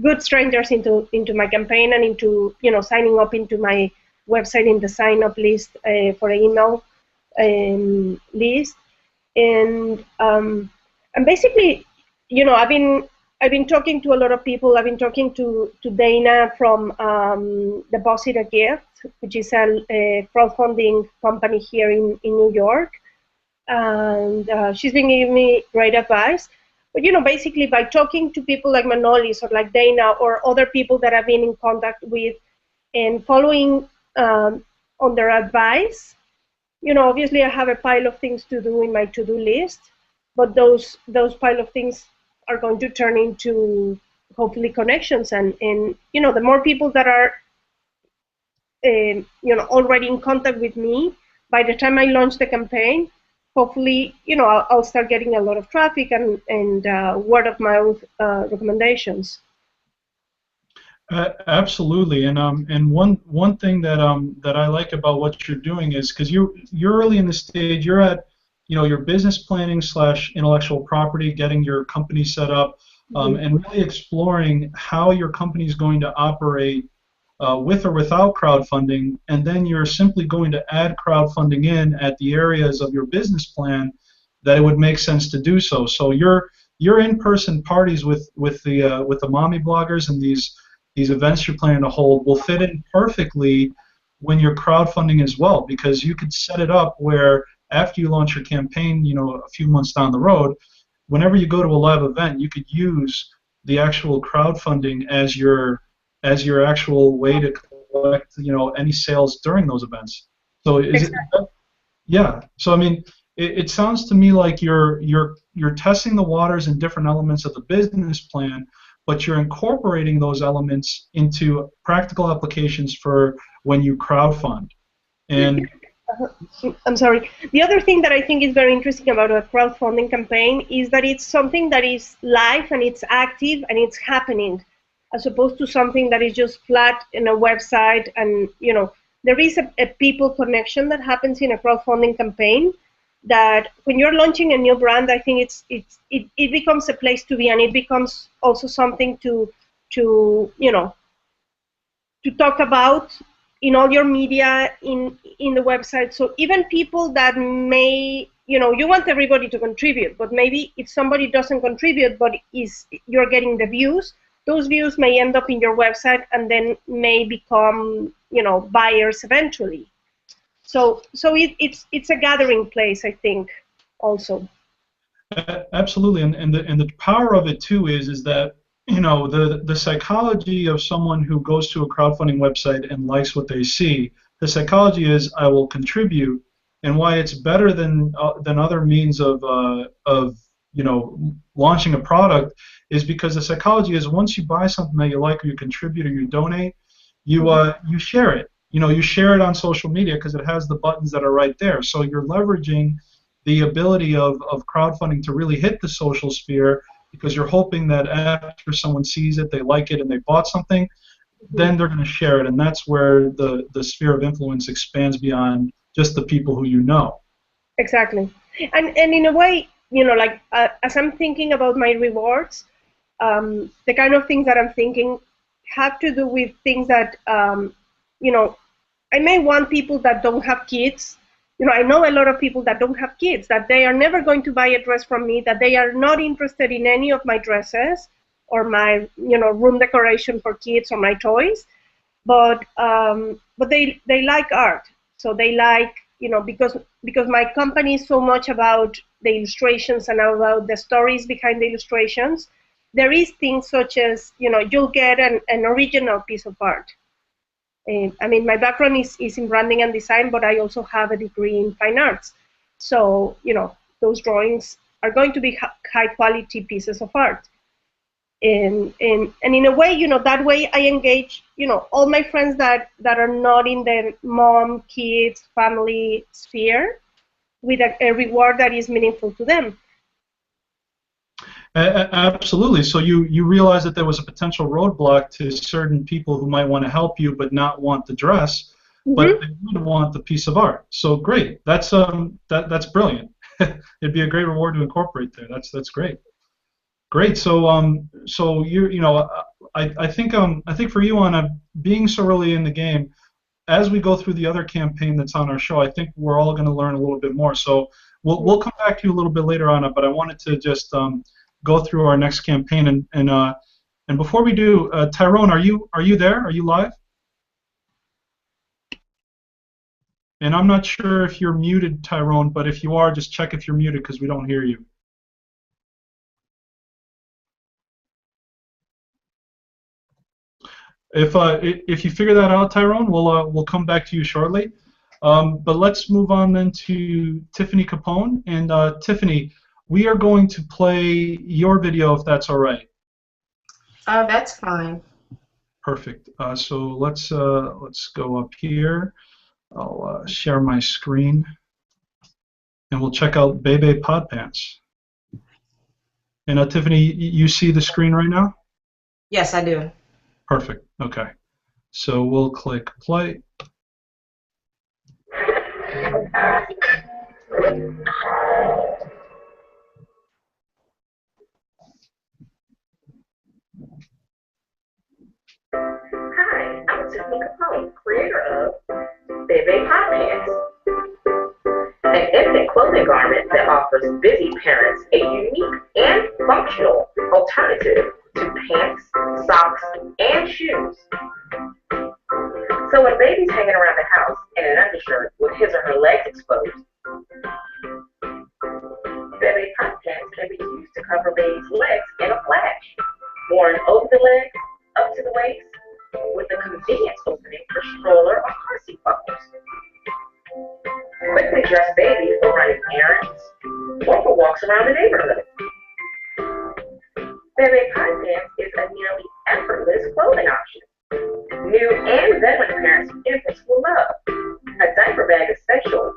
good strangers into my campaign and into, signing up into my website in the sign-up list for an email list, and basically, I've been talking to a lot of people. I've been talking to Dana from Deposit a Gift, which is a crowdfunding company here in New York, and she's been giving me great advice. But basically, by talking to people like Manolis or like Dana or other people that I've been in contact with, and following on their advice, obviously I have a pile of things to do in my to-do list, but those pile of things are going to turn into hopefully connections, and the more people that are already in contact with me, by the time I launch the campaign, hopefully I'll start getting a lot of traffic and word of mouth recommendations. Absolutely, and one thing that I like about what you're doing is, because you're early in the stage, you're at your business planning / intellectual property, getting your company set up, and really exploring how your company is going to operate with or without crowdfunding, and then you're simply going to add crowdfunding in at the areas of your business plan that it would make sense to do so. So your in-person parties with the mommy bloggers and these events you're planning to hold will fit in perfectly when you're crowdfunding as well, because you could set it up where after you launch your campaign, a few months down the road, whenever you go to a live event, you could use the actual crowdfunding as your actual way to collect, any sales during those events. So yeah. So I mean, it sounds to me like you're testing the waters in different elements of the business plan, but you're incorporating those elements into practical applications for when you crowdfund. And I'm sorry. The other thing that I think is very interesting about a crowdfunding campaign is that it's something that is live and it's active and it's happening, as opposed to something that is just flat in a website. And there is a people connection that happens in a crowdfunding campaign, that when you're launching a new brand, I think it becomes a place to be, and it becomes also something to to talk about in all your media, in the website. So even people that may, you know, you want everybody to contribute, but maybe if somebody doesn't contribute, but you're getting the views, those views may end up in your website and then may become, you know, buyers eventually. So it's a gathering place, I think, also. Absolutely, and the power of it too is that, you know, the psychology of someone who goes to a crowdfunding website and likes what they see, the psychology is I will contribute, and why it's better than other means of you know, launching a product is because the psychology is once you buy something that you like or you contribute or you donate, you share it. You know, you share it on social media because it has the buttons that are right there. So you're leveraging the ability of crowdfunding to really hit the social sphere, because you're hoping that after someone sees it, they like it, and they bought something, then they're going to share it, and that's where the sphere of influence expands beyond just the people who you know. Exactly, and in a way, you know, like as I'm thinking about my rewards, the kind of things that I'm thinking have to do with things that, you know, I may want people that don't have kids. You know, I know a lot of people that don't have kids, that they are never going to buy a dress from me, that they are not interested in any of my dresses or my, you know, room decoration for kids or my toys, but they like art. So they like, you know, because my company is so much about the illustrations and about the stories behind the illustrations, there is things such as, you know, you'll get an original piece of art. I mean, my background is in branding and design, but I also have a degree in fine arts. So, you know, those drawings are going to be high quality pieces of art. And in a way, you know, that way I engage, you know, all my friends that are not in the mom, kids, family sphere with a reward that is meaningful to them. Absolutely. So you realize that there was a potential roadblock to certain people who might want to help you but not want the dress, but they would want the piece of art. So great. That's brilliant. It'd be a great reward to incorporate there. That's great. Great. So so you know, I think for you, Anna, being so early in the game, as we go through the other campaign that's on our show, I think we're all going to learn a little bit more. So we'll come back to you a little bit later, Anna, but I wanted to just go through our next campaign, and before we do, Tyrone, are you there? Are you live? And I'm not sure if you're muted, Tyrone, but if you are, just check if you're muted because we don't hear you. If you figure that out, Tyrone, we'll come back to you shortly. But let's move on then to Tiffany Capone, and Tiffany, we are going to play your video if that's all right. That's fine. Perfect. So let's go up here. I'll share my screen, and we'll check out Bebe Pod Pants. And Tiffany, you see the screen right now? Yes, I do. Perfect. Okay. So we'll click play. Hi, I'm Tiffany Capone, creator of Bebe Pod Pants, an infant clothing garment that offers busy parents a unique and functional alternative to pants, socks, and shoes. So when baby's hanging around the house in an undershirt with his or her legs exposed, Bebe Pod Pants can be used to cover baby's legs in a flash, worn over the legs, up to the waist, with a convenience opening for stroller or car seat buckles. Quickly dress baby for running errands or for walks around the neighborhood. Bebe Pod Pants is a nearly effortless clothing option. New and veteran parents of infants will love. A diaper bag essential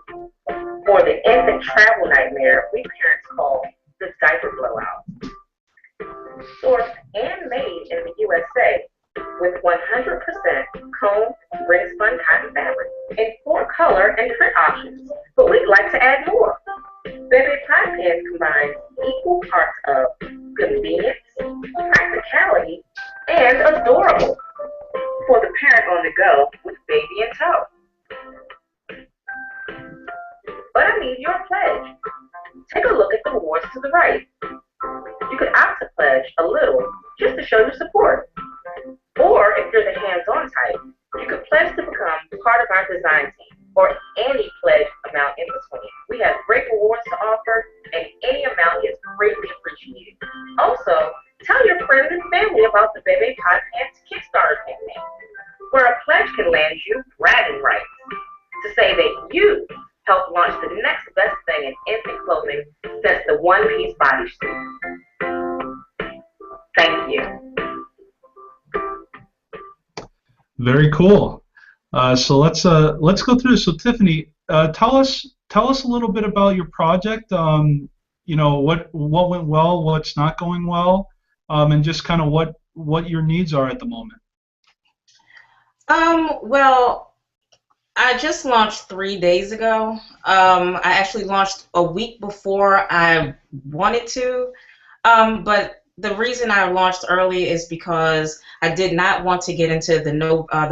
for the infant travel nightmare we parents call the diaper blowout. Sourced and made in the USA with 100% combed, ring-spun cotton fabric in 4 color and print options, but we'd like to add more. Bebe Pod Pants combines equal parts of convenience, practicality, and adorable for the parent on the go with baby in tow. But I need your pledge. Take a look at the rewards to the right. You could opt to pledge a little just to show your support. Or if you're the hands-on type, you could pledge to become part of our design team, or any pledge amount in between. We have great rewards to offer, and any amount is greatly appreciated. Also, tell your friends and family about the Bebe Pod Pants Kickstarter campaign, where a pledge can land you bragging rights to say that you helped launch the next best thing in infant clothing since the one-piece bodysuit. Thank you. Very cool. So let's go through this. So Tiffany, tell us a little bit about your project. You know, what went well, what's not going well, and just kind of what your needs are at the moment. Well, I just launched 3 days ago. I actually launched a week before I wanted to, but the reason I launched early is because I did not want to get into the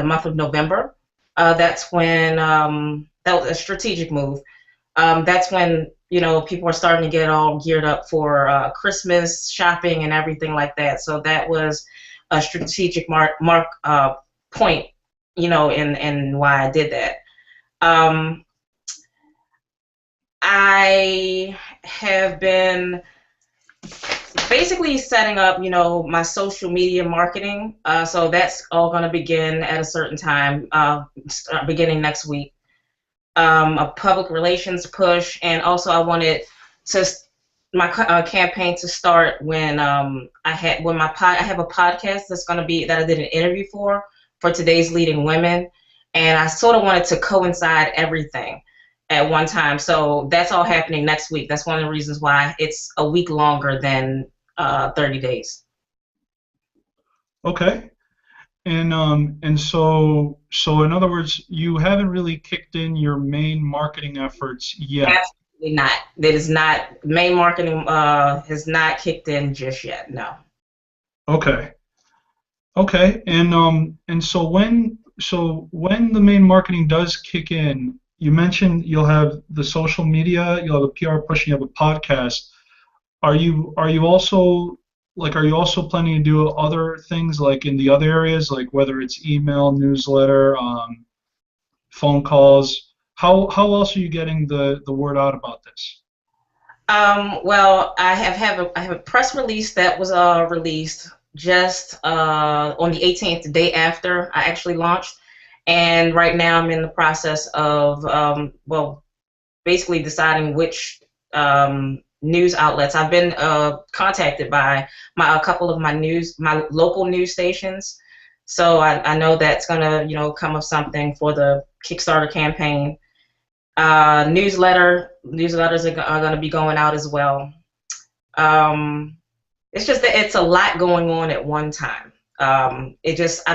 month of November. That's when that was a strategic move. That's when, you know, people are starting to get all geared up for Christmas shopping and everything like that. So that was a strategic point, you know, and why I did that. I have been basically setting up, you know, my social media marketing. So that's all going to begin at a certain time, beginning next week. A public relations push, and also I wanted my campaign to start when I have a podcast that's going to be that I did an interview for Today's Leading Women, and I sort of wanted to coincide everything at one time. So that's all happening next week. That's one of the reasons why it's a week longer than 30 days. Okay. And so in other words, you haven't really kicked in your main marketing efforts yet. Absolutely not. That is not, main marketing has not kicked in just yet. No. Okay. Okay. And so when the main marketing does kick in, you mentioned you'll have the social media, you'll have a PR push, you have a podcast. Are you also planning to do other things like in the other areas, like whether it's email, newsletter, phone calls? How else are you getting the word out about this? Well, I have a press release that was released just on the 18th, the day after I actually launched. And right now I'm in the process of, basically deciding which news outlets. I've been contacted by a couple of my local news stations. So I know that's going to, you know, come of something for the Kickstarter campaign. Newsletters are going to be going out as well. It's just that it's a lot going on at one time. I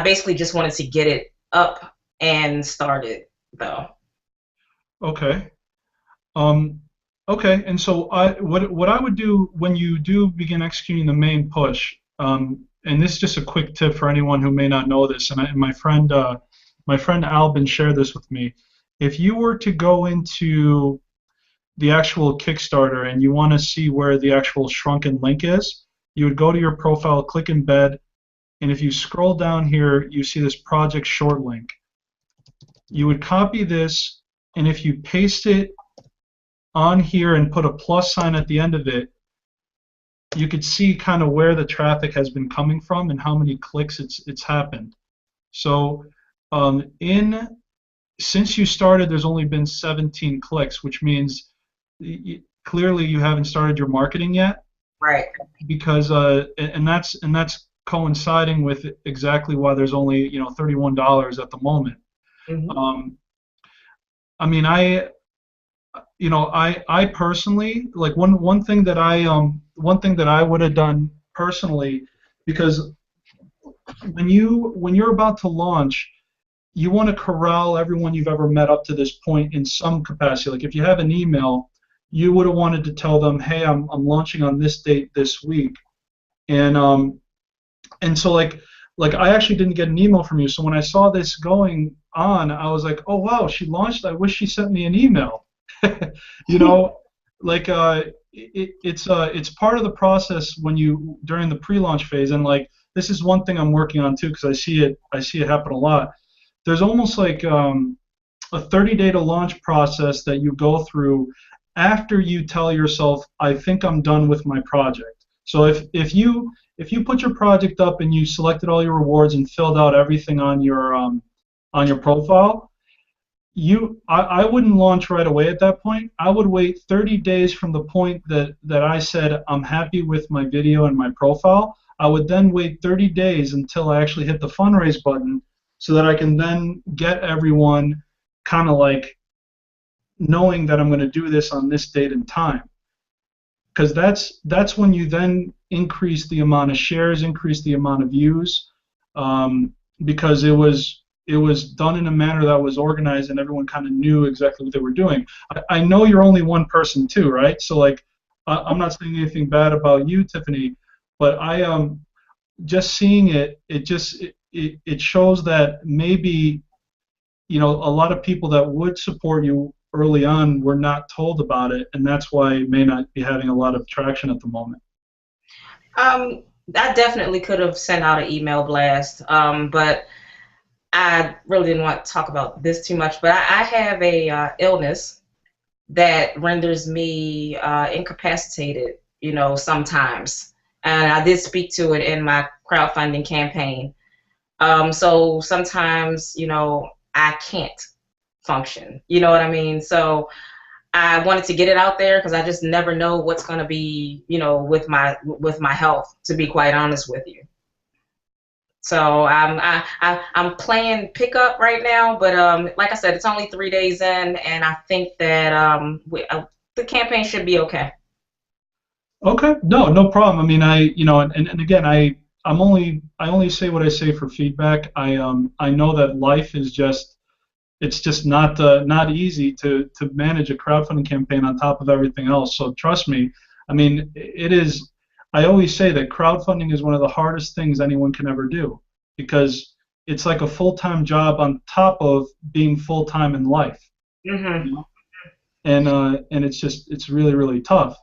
basically just wanted to get it up and started, though. Okay. Okay. And so what I would do when you do begin executing the main push, and this is just a quick tip for anyone who may not know this, and my friend Albin shared this with me. If you were to go into the actual Kickstarter and you want to see where the actual shrunken link is, you would go to your profile, click embed, and if you scroll down here, you see this project short link. You would copy this, and if you paste it on here and put a plus sign at the end of it, you could see kind of where the traffic has been coming from and how many clicks it's happened. So since you started, there's only been 17 clicks, which means clearly you haven't started your marketing yet. Right. Because and that's coinciding with exactly why there's only $31 at the moment. Mm-hmm. I mean, I personally, like one thing that I would have done personally, because when you're about to launch, you want to corral everyone you've ever met up to this point in some capacity. Like if you have an email, you would have wanted to tell them, hey, I'm launching on this date this week, and so like like I actually didn't get an email from you. So when I saw this going on, I was like, oh wow, she launched. I wish she sent me an email. You know, like it's part of the process when you during the pre-launch phase, and like this is one thing I'm working on too because I see it happen a lot. There's almost like a 30-day to launch process that you go through after you tell yourself, I think I'm done with my project. So if you put your project up and you selected all your rewards and filled out everything on your profile, I wouldn't launch right away at that point. I would wait 30 days from the point that I said I'm happy with my video and my profile. I would then wait 30 days until I actually hit the fundraise button so that I can then get everyone kind of like knowing that I'm going to do this on this date and time. Because that's when you then increase the amount of shares, increase the amount of views, because it was done in a manner that was organized and everyone kind of knew exactly what they were doing. I know you're only one person too, right? So like, I'm not saying anything bad about you, Tiffany, but I just seeing it shows that maybe, you know, a lot of people that would support you early on were not told about it, and that's why it may not be having a lot of traction at the moment. I definitely could have sent out an email blast, but I really didn't want to talk about this too much. But I have a illness that renders me incapacitated, you know, sometimes, and I did speak to it in my crowdfunding campaign. So sometimes, you know, I can't function, you know what I mean? So I wanted to get it out there because I just never know what's going to be, you know, with my health, to be quite honest with you. So I'm playing pickup right now, but like I said, it's only 3 days in, and I think that the campaign should be okay. Okay, no problem. I mean, you know, and again, I only say what I say for feedback. I know that life is just, it's just not easy to manage a crowdfunding campaign on top of everything else. So trust me. I mean, it is. I always say that crowdfunding is one of the hardest things anyone can ever do because it's like a full-time job on top of being full-time in life. Mm-hmm. You know? And it's really, really tough.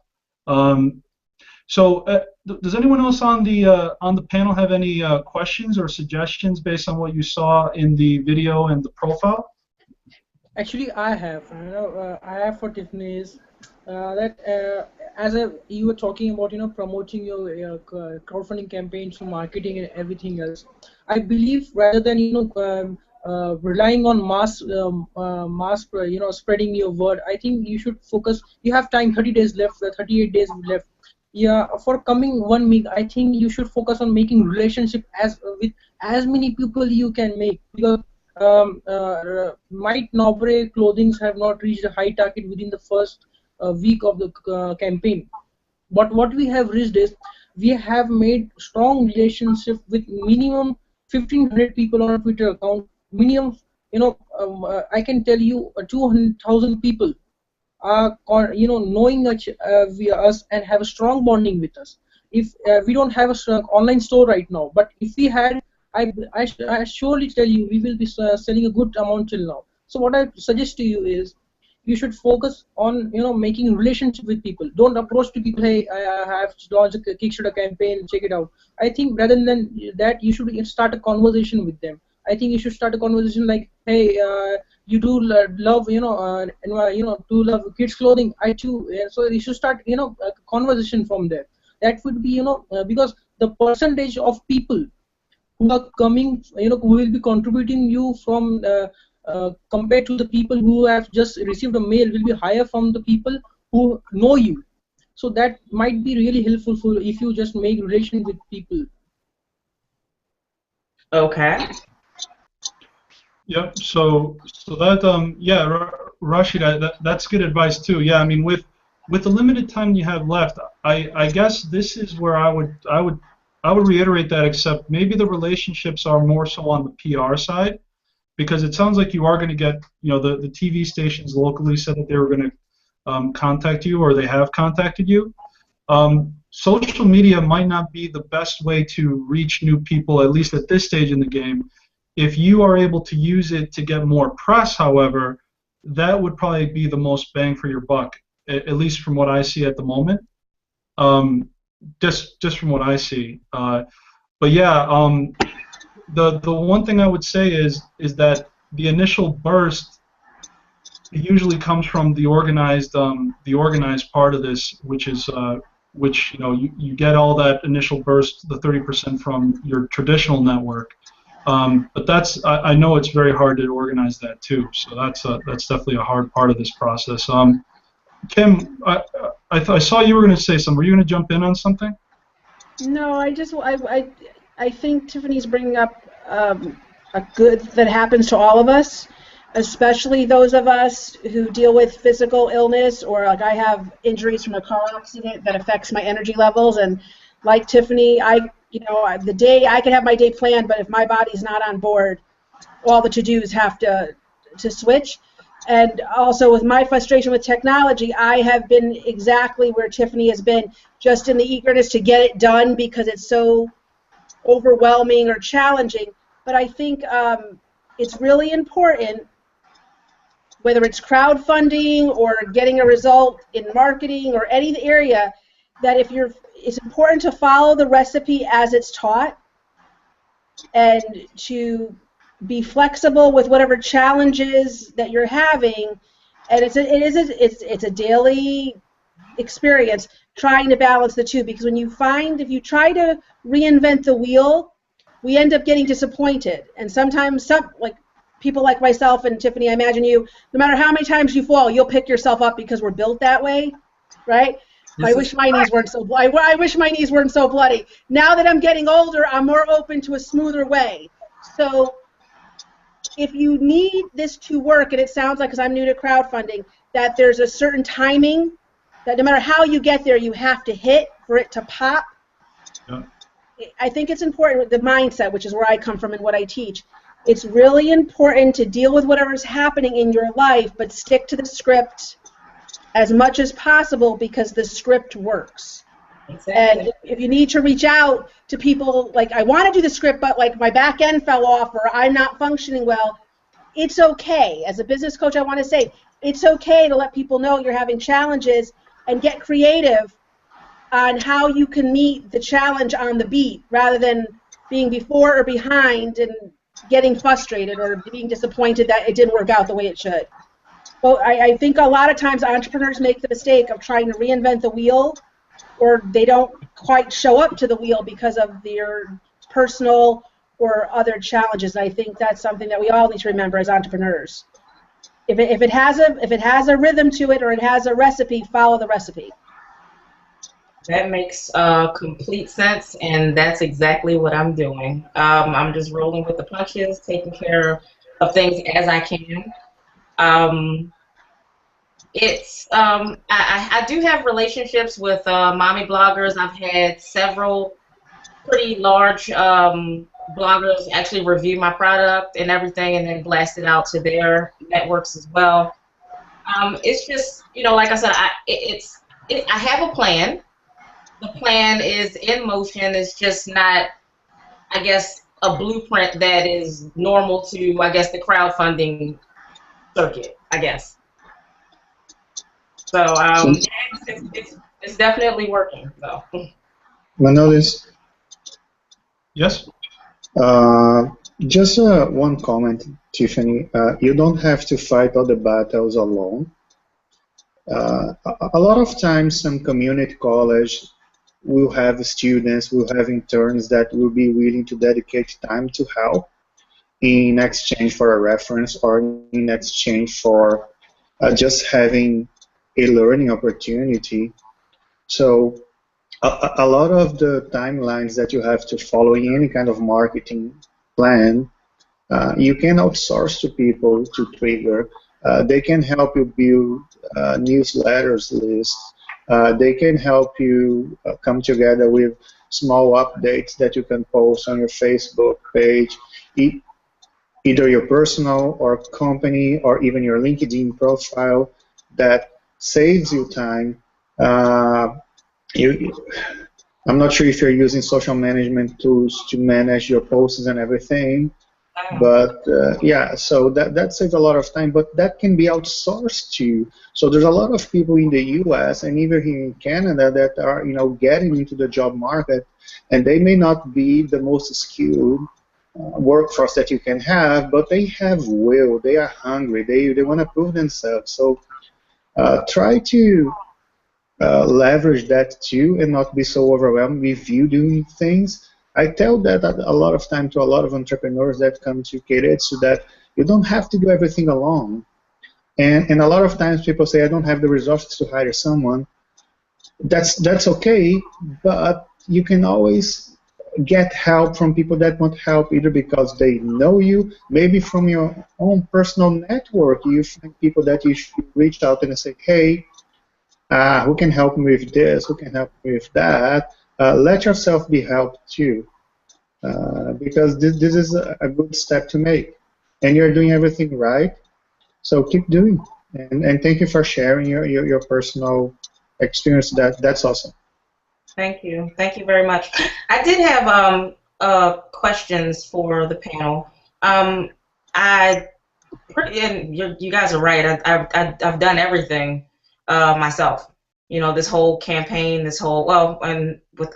So does anyone else on the panel have any questions or suggestions based on what you saw in the video and the profile? Actually, I have. I have for Tiffany is that you were talking about, you know, promoting your crowdfunding campaigns, marketing, and everything else. I believe rather than, you know, relying on mass, you know, spreading your word, I think you should focus. You have time, 30 days left, 38 days left. Yeah, for coming 1 week, I think you should focus on making relationship with as many people you can make, because Might Nobre clothings have not reached a high target within the first week of the campaign. But what we have reached is we have made strong relationship with minimum 1,500 people on a Twitter account. Minimum, you know, I can tell you 200,000 people are, you know, knowing us and have a strong bonding with us. If we don't have a strong online store right now, but if we had, I surely tell you we will be selling a good amount till now. So what I suggest to you is you should focus on, you know, making relationship with people. Don't approach to people, hey, I have launched a Kickstarter campaign, check it out. I think rather than that, you should start a conversation with them. I think you should start a conversation like, hey, you do love, you know, do love kids clothing. I too. So you should start, you know, a conversation from there. That would be, you know, because the percentage of people who are coming, you know, who will be contributing you from compared to the people who have just received a mail will be higher from the people who know you. So that might be really helpful for if you just make relation with people. Okay. Yep. So that yeah, Rashid, that's good advice too. Yeah, I mean with the limited time you have left, I guess this is where I would reiterate that, except maybe the relationships are more so on the PR side, because it sounds like you are going to get, you know, the TV stations locally said that they were going to contact you, or they have contacted you. Social media might not be the best way to reach new people, at least at this stage in the game. If you are able to use it to get more press, however, that would probably be the most bang for your buck, at least from what I see at the moment. Just from what I see. But yeah, the one thing I would say is that the initial burst usually comes from the organized part of this, which is which you get all that initial burst, the 30% from your traditional network. But I know it's very hard to organize that too. So that's definitely a hard part of this process. Kim, I saw you were going to say something. Were you going to jump in on something? No, I think Tiffany's bringing up a good that happens to all of us, especially those of us who deal with physical illness, or like I have injuries from a car accident that affects my energy levels. And like Tiffany, the day I can have my day planned, but if my body's not on board, all the to-dos have to switch. And also with my frustration with technology, I have been exactly where Tiffany has been, just in the eagerness to get it done because it's so overwhelming or challenging. But I think it's really important, whether it's crowdfunding or getting a result in marketing or any area, that it's important to follow the recipe as it's taught and to be flexible with whatever challenges that you're having. And it's a daily experience trying to balance the two, because if you try to reinvent the wheel, we end up getting disappointed. And sometimes like people like myself and Tiffany, I imagine you, no matter how many times you fall, you'll pick yourself up because we're built that way, right? I wish my knees weren't so bloody. I wish my knees weren't so bloody. Now that I'm getting older, I'm more open to a smoother way. So if you need this to work, and it sounds like, because I'm new to crowdfunding, that there's a certain timing that no matter how you get there, you have to hit for it to pop. Yeah. I think it's important with the mindset, which is where I come from and what I teach. It's really important to deal with whatever's happening in your life, but stick to the script as much as possible, because the script works. Exactly. And if you need to reach out to people, like, I want to do the script, but like my back end fell off or I'm not functioning well, it's okay. As a business coach, I want to say it's okay to let people know you're having challenges and get creative on how you can meet the challenge on the beat, rather than being before or behind and getting frustrated or being disappointed that it didn't work out the way it should. Well, I think a lot of times entrepreneurs make the mistake of trying to reinvent the wheel, or they don't quite show up to the wheel because of their personal or other challenges. I think that's something that we all need to remember as entrepreneurs. If it has a rhythm to it, or it has a recipe, follow the recipe. That makes complete sense, and that's exactly what I'm doing. I'm just rolling with the punches, taking care of things as I can. I do have relationships with mommy bloggers. I've had several pretty large bloggers actually review my product and everything, and then blast it out to their networks as well. It's just, like I said, I have a plan. The plan is in motion. It's just not, I guess, a blueprint that is normal to, I guess, the crowdfunding circuit, I guess. So it's definitely working. So. Manolis? Yes? Just one comment, Tiffany. You don't have to fight all the battles alone. A lot of times some community college will have students, will have interns that will be willing to dedicate time to help in exchange for a reference, or in exchange for just having a learning opportunity. So a lot of the timelines that you have to follow in any kind of marketing plan, you can outsource to people to trigger. They can help you build newsletters lists. They can help you come together with small updates that you can post on your Facebook page, either your personal or company, or even your LinkedIn profile, that saves you time you, I'm not sure if you're using social management tools to manage your posts and everything, but yeah, so that saves a lot of time, but that can be outsourced too. So there's a lot of people in the U.S. and even here in Canada that are, getting into the job market, and they may not be the most skilled workforce that you can have, but they have will, they are hungry, they want to prove themselves. So try to leverage that too and not be so overwhelmed with you doing things. I tell that a lot of time to a lot of entrepreneurs that come to Keiretsu that you don't have to do everything alone. And a lot of times people say, I don't have the resources to hire someone. That's okay, but you can always get help from people that want help, either because they know you, maybe from your own personal network. You find people that you should reach out and say, hey, who can help me with this? Who can help me with that? Let yourself be helped too, because this is a good step to make, and you're doing everything right. So keep doing, and thank you for sharing your personal experience. That's awesome. Thank you very much. I did have questions for the panel. And you guys are right. I've done everything myself. This whole campaign,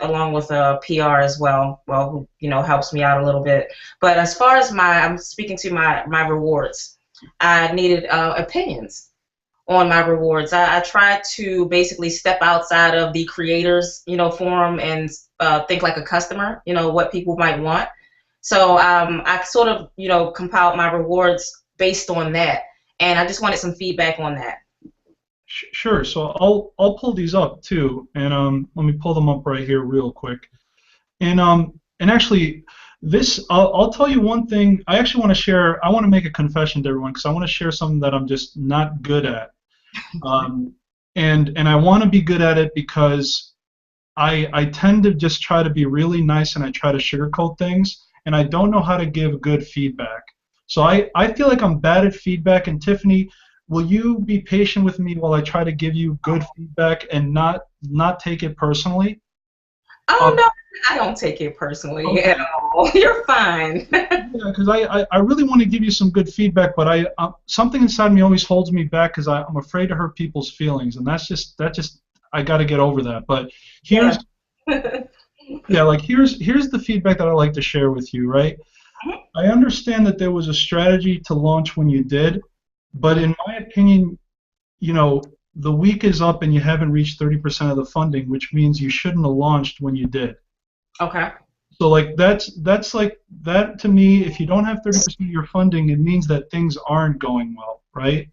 along with PR as well. Well, who helps me out a little bit. But as far as I'm speaking to my rewards, I needed opinions on my rewards. I tried to basically step outside of the creators, forum and think like a customer. What people might want. So I sort of, compiled my rewards based on that, and I just wanted some feedback on that. Sure. So I'll pull these up too, and let me pull them up right here real quick. And actually, I'll tell you one thing. I actually want to share. I want to make a confession to everyone because I want to share something that I'm just not good at. And I want to be good at it because I tend to just try to be really nice and I try to sugarcoat things, and I don't know how to give good feedback. So I feel like I'm bad at feedback, and Tiffany, will you be patient with me while I try to give you good feedback and not take it personally? Oh, no, I don't take it personally at all. You're fine. Yeah, because I really want to give you some good feedback, but something inside me always holds me back because I'm afraid to hurt people's feelings, and that's just I got to get over that. But here's here's the feedback that I like to share with you, right? I understand that there was a strategy to launch when you did, but in my opinion, the week is up and you haven't reached 30% of the funding, which means you shouldn't have launched when you did. Okay. So that's like that to me. If you don't have 30% of your funding, it means that things aren't going well, right?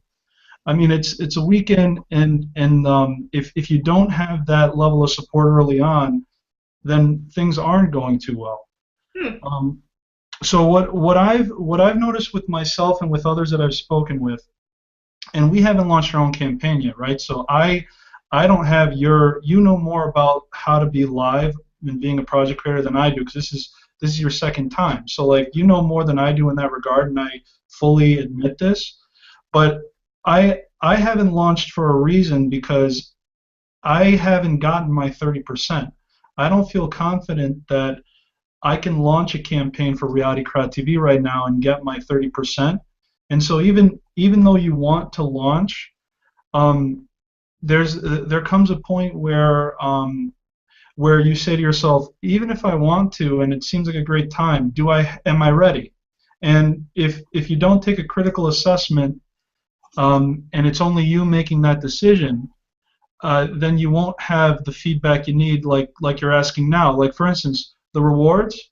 I mean, it's a weekend, and if you don't have that level of support early on, then things aren't going too well. So what I've noticed with myself and with others that I've spoken with, and we haven't launched our own campaign yet, right? So I don't have you know more about how to be live and being a project creator than I do, because this is your second time. So like you know more than I do in that regard, and I fully admit this. But I haven't launched for a reason, because I haven't gotten my 30%. I don't feel confident that I can launch a campaign for Reality Crowd TV right now and get my 30%. And so even though you want to launch, there comes a point where you say to yourself, even if I want to and it seems like a great time, am I ready? And if you don't take a critical assessment, and it's only you making that decision, then you won't have the feedback you need, like you're asking now. Like for instance, the rewards.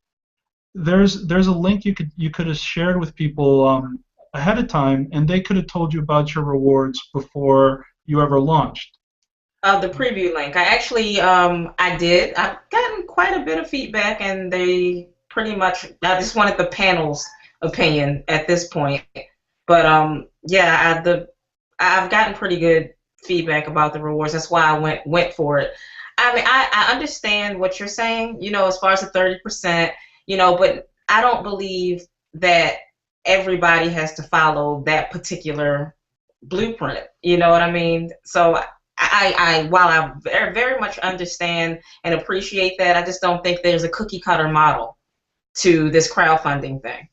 There's a link you could have shared with people ahead of time, and they could have told you about your rewards before you ever launched. The preview link. I actually I did. I've gotten quite a bit of feedback, and they pretty much. I just wanted the panel's opinion at this point. But yeah, I've gotten pretty good feedback about the rewards. That's why I went for it. I mean, I understand what you're saying, as far as the 30%, but I don't believe that everybody has to follow that particular blueprint. You know what I mean? So while I very, very much understand and appreciate that, I just don't think there's a cookie cutter model to this crowdfunding thing.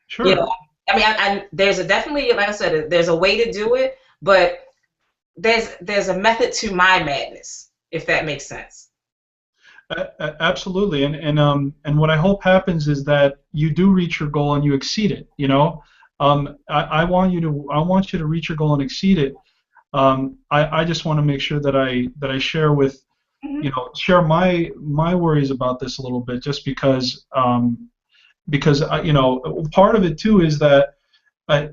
Sure. You know, I mean, there's definitely, like I said, there's a way to do it, but there's a method to my madness, if that makes sense. Absolutely, and what I hope happens is that you do reach your goal and you exceed it. You know, I want you to reach your goal and exceed it. I just want to make sure that I share with, share my worries about this a little bit, just because part of it too is that well,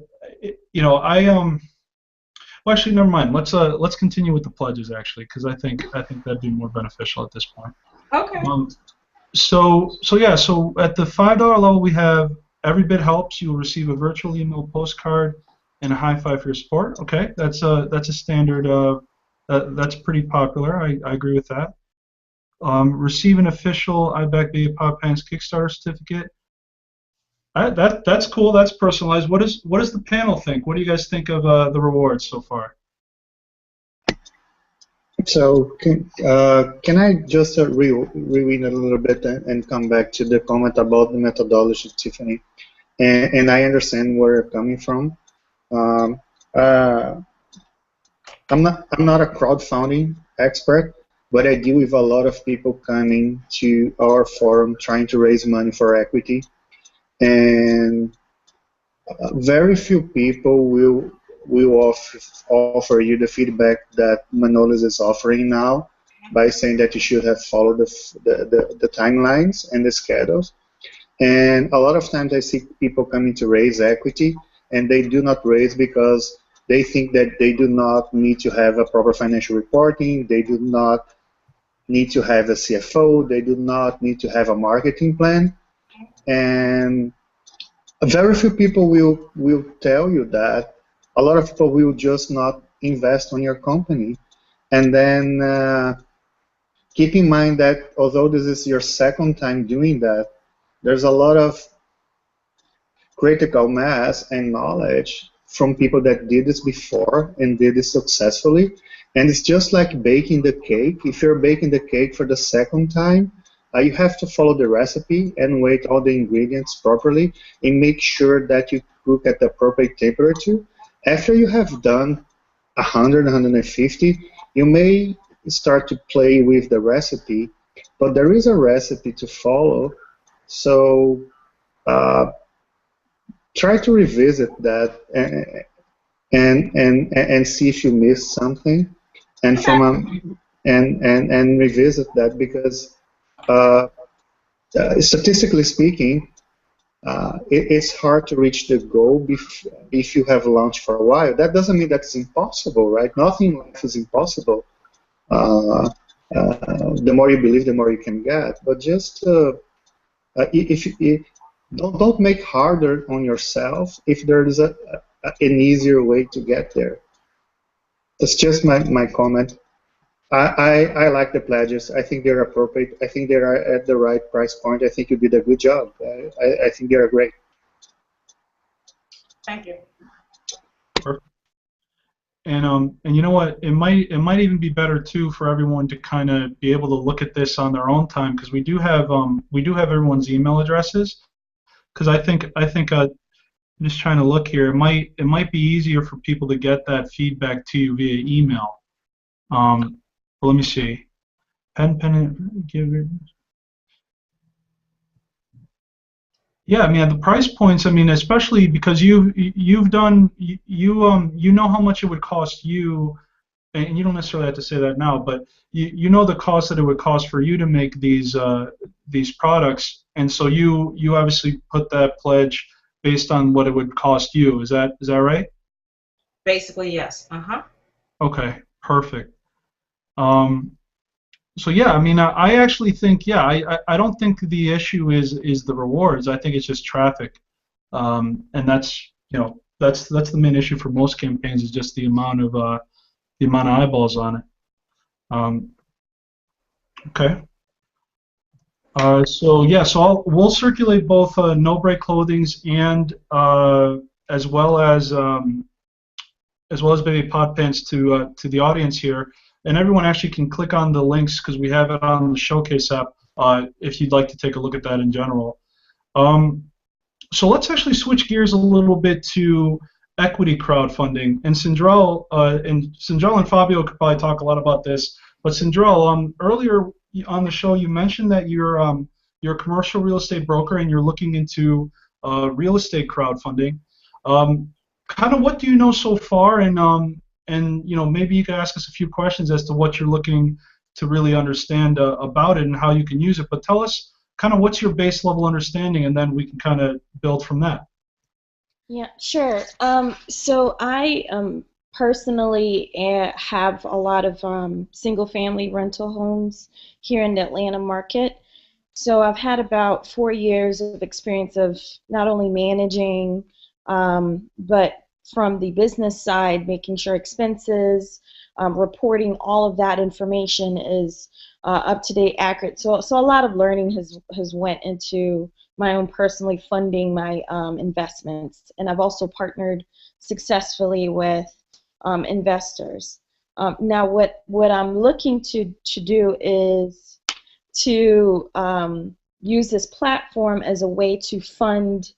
actually, never mind. Let's continue with the pledges, actually, because I think that'd be more beneficial at this point. Okay. So at the $5 level, we have every bit helps. You will receive a virtual email postcard and a high five for your support. Okay, that's a standard. That's pretty popular. I agree with that. Receive an official I Back Baby Pod Pants Kickstarter certificate. That's cool. That's personalized. What does the panel think? What do you guys think of the rewards so far? So can I just rewind a little bit and come back to the comment about the methodology, Tiffany? And I understand where you're coming from. I'm not a crowdfunding expert, but I deal with a lot of people coming to our forum trying to raise money for equity. And very few people will offer you the feedback that Manolis is offering now, by saying that you should have followed the timelines and the schedules. And a lot of times I see people coming to raise equity, and they do not raise because they think that they do not need to have a proper financial reporting, they do not need to have a CFO, they do not need to have a marketing plan. And very few people will tell you that. A lot of people will just not invest on your company. And then keep in mind that although this is your second time doing that, there's a lot of critical mass and knowledge from people that did this before and did it successfully. And it's just like baking the cake. If you're baking the cake for the second time, you have to follow the recipe and weight all the ingredients properly and make sure that you cook at the appropriate temperature. After you have done 100, 150, you may start to play with the recipe, but there is a recipe to follow. So try to revisit that and see if you missed something, and and revisit that, because statistically speaking, it's hard to reach the goal if you have launched for a while. That doesn't mean that it's impossible, right? Nothing in life is impossible. The more you believe, the more you can get. But just don't make harder on yourself if there is an easier way to get there. That's just my comment. I like the pledges. I think they're appropriate. I think they are at the right price point. I think you did a good job. I think they're great. Thank you. Perfect. And you know what? It might even be better too for everyone to kind of be able to look at this on their own time, because we do have everyone's email addresses. Because I think I'm just trying to look here. It might be easier for people to get that feedback to you via email. Let me see. Give it. Yeah, I mean the price points. I mean, especially because you know how much it would cost you, and you don't necessarily have to say that now, but you know the cost that it would cost for you to make these products, and so you obviously put that pledge based on what it would cost you. Is that right? Basically, yes. Okay, perfect. So yeah, I mean, I actually think, yeah, I don't think the issue is the rewards. I think it's just traffic, and that's the main issue for most campaigns, is just the amount of eyeballs on it. Okay. So yeah, we'll circulate both No Break Clothings and as well as Baby Pod Pants to the audience here. and everyone actually can click on the links because we have it on the Showcase app if you'd like to take a look at that in general. So let's actually switch gears a little bit to equity crowdfunding. And Sindral and Fabio could probably talk a lot about this. But Sindral, earlier on the show you mentioned that you're a commercial real estate broker and you're looking into real estate crowdfunding. Kind of what do you know so far, and maybe you could ask us a few questions as to what you're looking to really understand about it and how you can use it. But tell us kind of what's your base level understanding, and then we can kind of build from that. Yeah, sure. So I personally have a lot of single-family rental homes here in the Atlanta market. So I've had about 4 years of experience of not only managing, but from the business side, making sure expenses, reporting all of that information is up to date, accurate. So a lot of learning has went into my own personally funding my investments, and I've also partnered successfully with investors. Now, what I'm looking to do is to use this platform as a way to fund.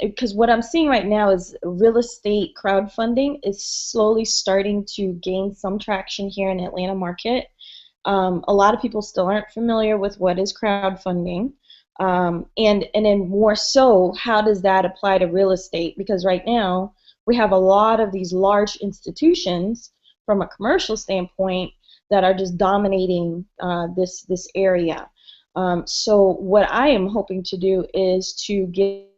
Because what I'm seeing right now is real estate crowdfunding is slowly starting to gain some traction here in the Atlanta market. A lot of people still aren't familiar with what is crowdfunding, and then more so, how does that apply to real estate? Because right now we have a lot of these large institutions from a commercial standpoint that are just dominating this area. So what I am hoping to do is to give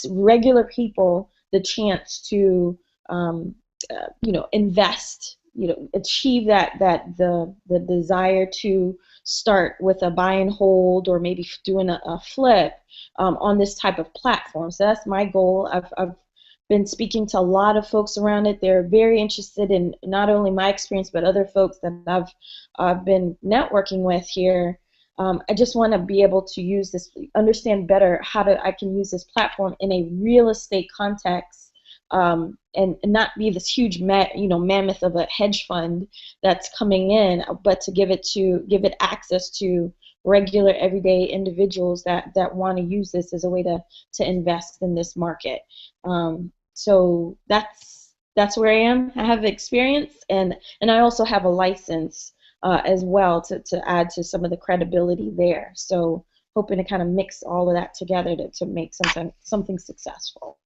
regular people the chance to invest, achieve the desire to start with a buy and hold or maybe doing a flip on this type of platform. So that's my goal. I've been speaking to a lot of folks around it. They're very interested in not only my experience but other folks that I've been networking with here. I just want to be able to use this, understand better how I can use this platform in a real estate context, and not be this huge mammoth of a hedge fund that's coming in, but to give it access to regular everyday individuals that want to use this as a way to invest in this market. So that's where I am. I have experience, and I also have a license as well to add to some of the credibility there. So hoping to kind of mix all of that together to make something successful.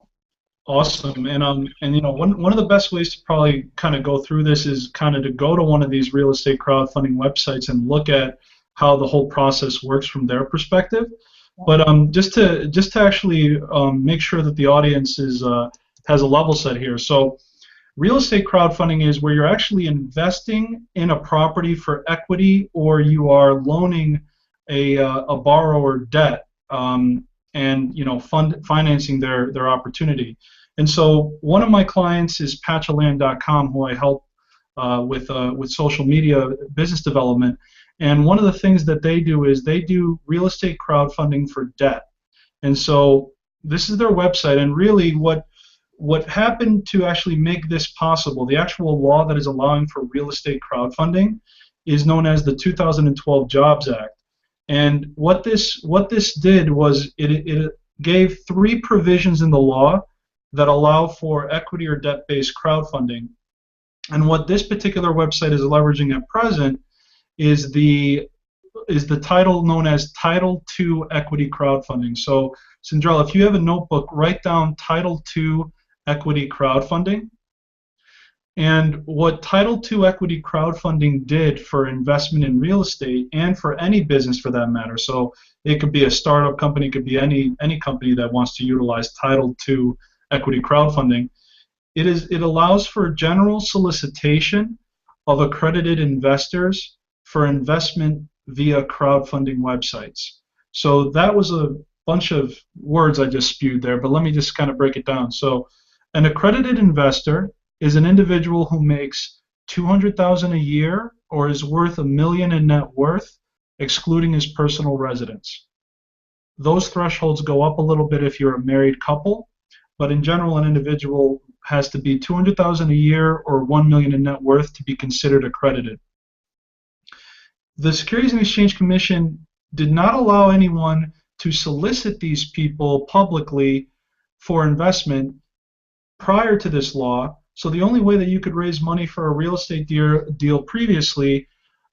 Awesome. And one of the best ways to probably kind of go through this is kind of to go to one of these real estate crowdfunding websites and look at how the whole process works from their perspective. But just to actually make sure that the audience has a level set here. So real estate crowdfunding is where you're actually investing in a property for equity, or you are loaning a borrower debt and financing their opportunity. And so one of my clients is Patchaland.com, who I help with social media business development. And one of the things that they do is they do real estate crowdfunding for debt. And so this is their website, and really what happened to actually make this possible, the actual law that is allowing for real estate crowdfunding, is known as the 2012 Jobs Act. And what this did was it gave 3 provisions in the law that allow for equity or debt-based crowdfunding. And what this particular website is leveraging at present is the title known as Title II Equity Crowdfunding. So, Cinderella, if you have a notebook, write down Title II Equity Crowdfunding. And what Title II Equity Crowdfunding did for investment in real estate, and for any business for that matter, so it could be a startup company, it could be any company that wants to utilize Title II Equity Crowdfunding, it allows for general solicitation of accredited investors for investment via crowdfunding websites. So that was a bunch of words I just spewed there, but let me just kind of break it down. So an accredited investor is an individual who makes $200,000 a year or is worth $1 million in net worth, excluding his personal residence. Those thresholds go up a little bit if you're a married couple, but in general, an individual has to be $200,000 a year or $1 million in net worth to be considered accredited. The Securities and Exchange Commission did not allow anyone to solicit these people publicly for investment prior to this law. So the only way that you could raise money for a real estate deal previously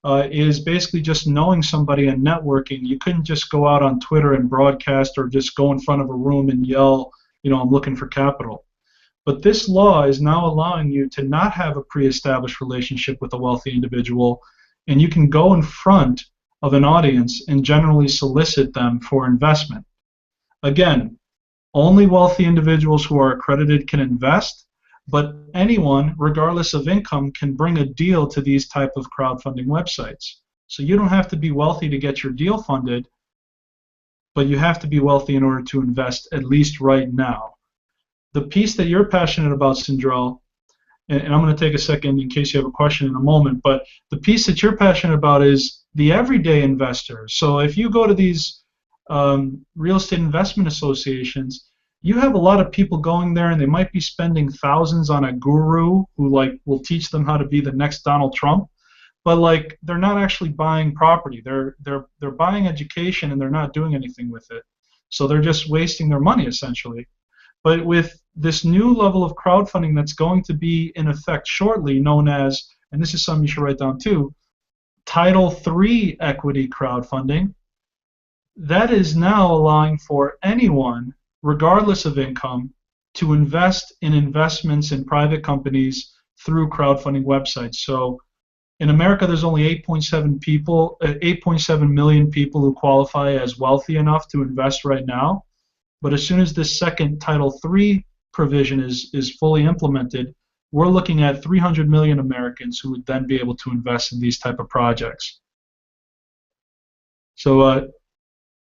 is basically just knowing somebody and networking. You couldn't just go out on Twitter and broadcast or just go in front of a room and yell, you know, I'm looking for capital. But this law is now allowing you to not have a pre-established relationship with a wealthy individual, and you can go in front of an audience and generally solicit them for investment. Again, only wealthy individuals who are accredited can invest, but anyone, regardless of income, can bring a deal to these type of crowdfunding websites. So you don't have to be wealthy to get your deal funded, but you have to be wealthy in order to invest, at least right now. The piece that you're passionate about, Sindrell, and I'm going to take a second in case you have a question in a moment, but the piece that you're passionate about is the everyday investor. So if you go to these real estate investment associations, you have a lot of people going there, and they might be spending thousands on a guru who will teach them how to be the next Donald Trump, but they're not actually buying property. They're buying education, and they're not doing anything with it. So they're just wasting their money essentially. But with this new level of crowdfunding that's going to be in effect shortly, known as, and this is something you should write down too, Title III equity crowdfunding, that is now allowing for anyone, regardless of income, to invest in investments in private companies through crowdfunding websites. So in America, there's only 8.7 million people who qualify as wealthy enough to invest right now. But as soon as this second Title III provision is fully implemented, we're looking at 300 million Americans who would then be able to invest in these type of projects. So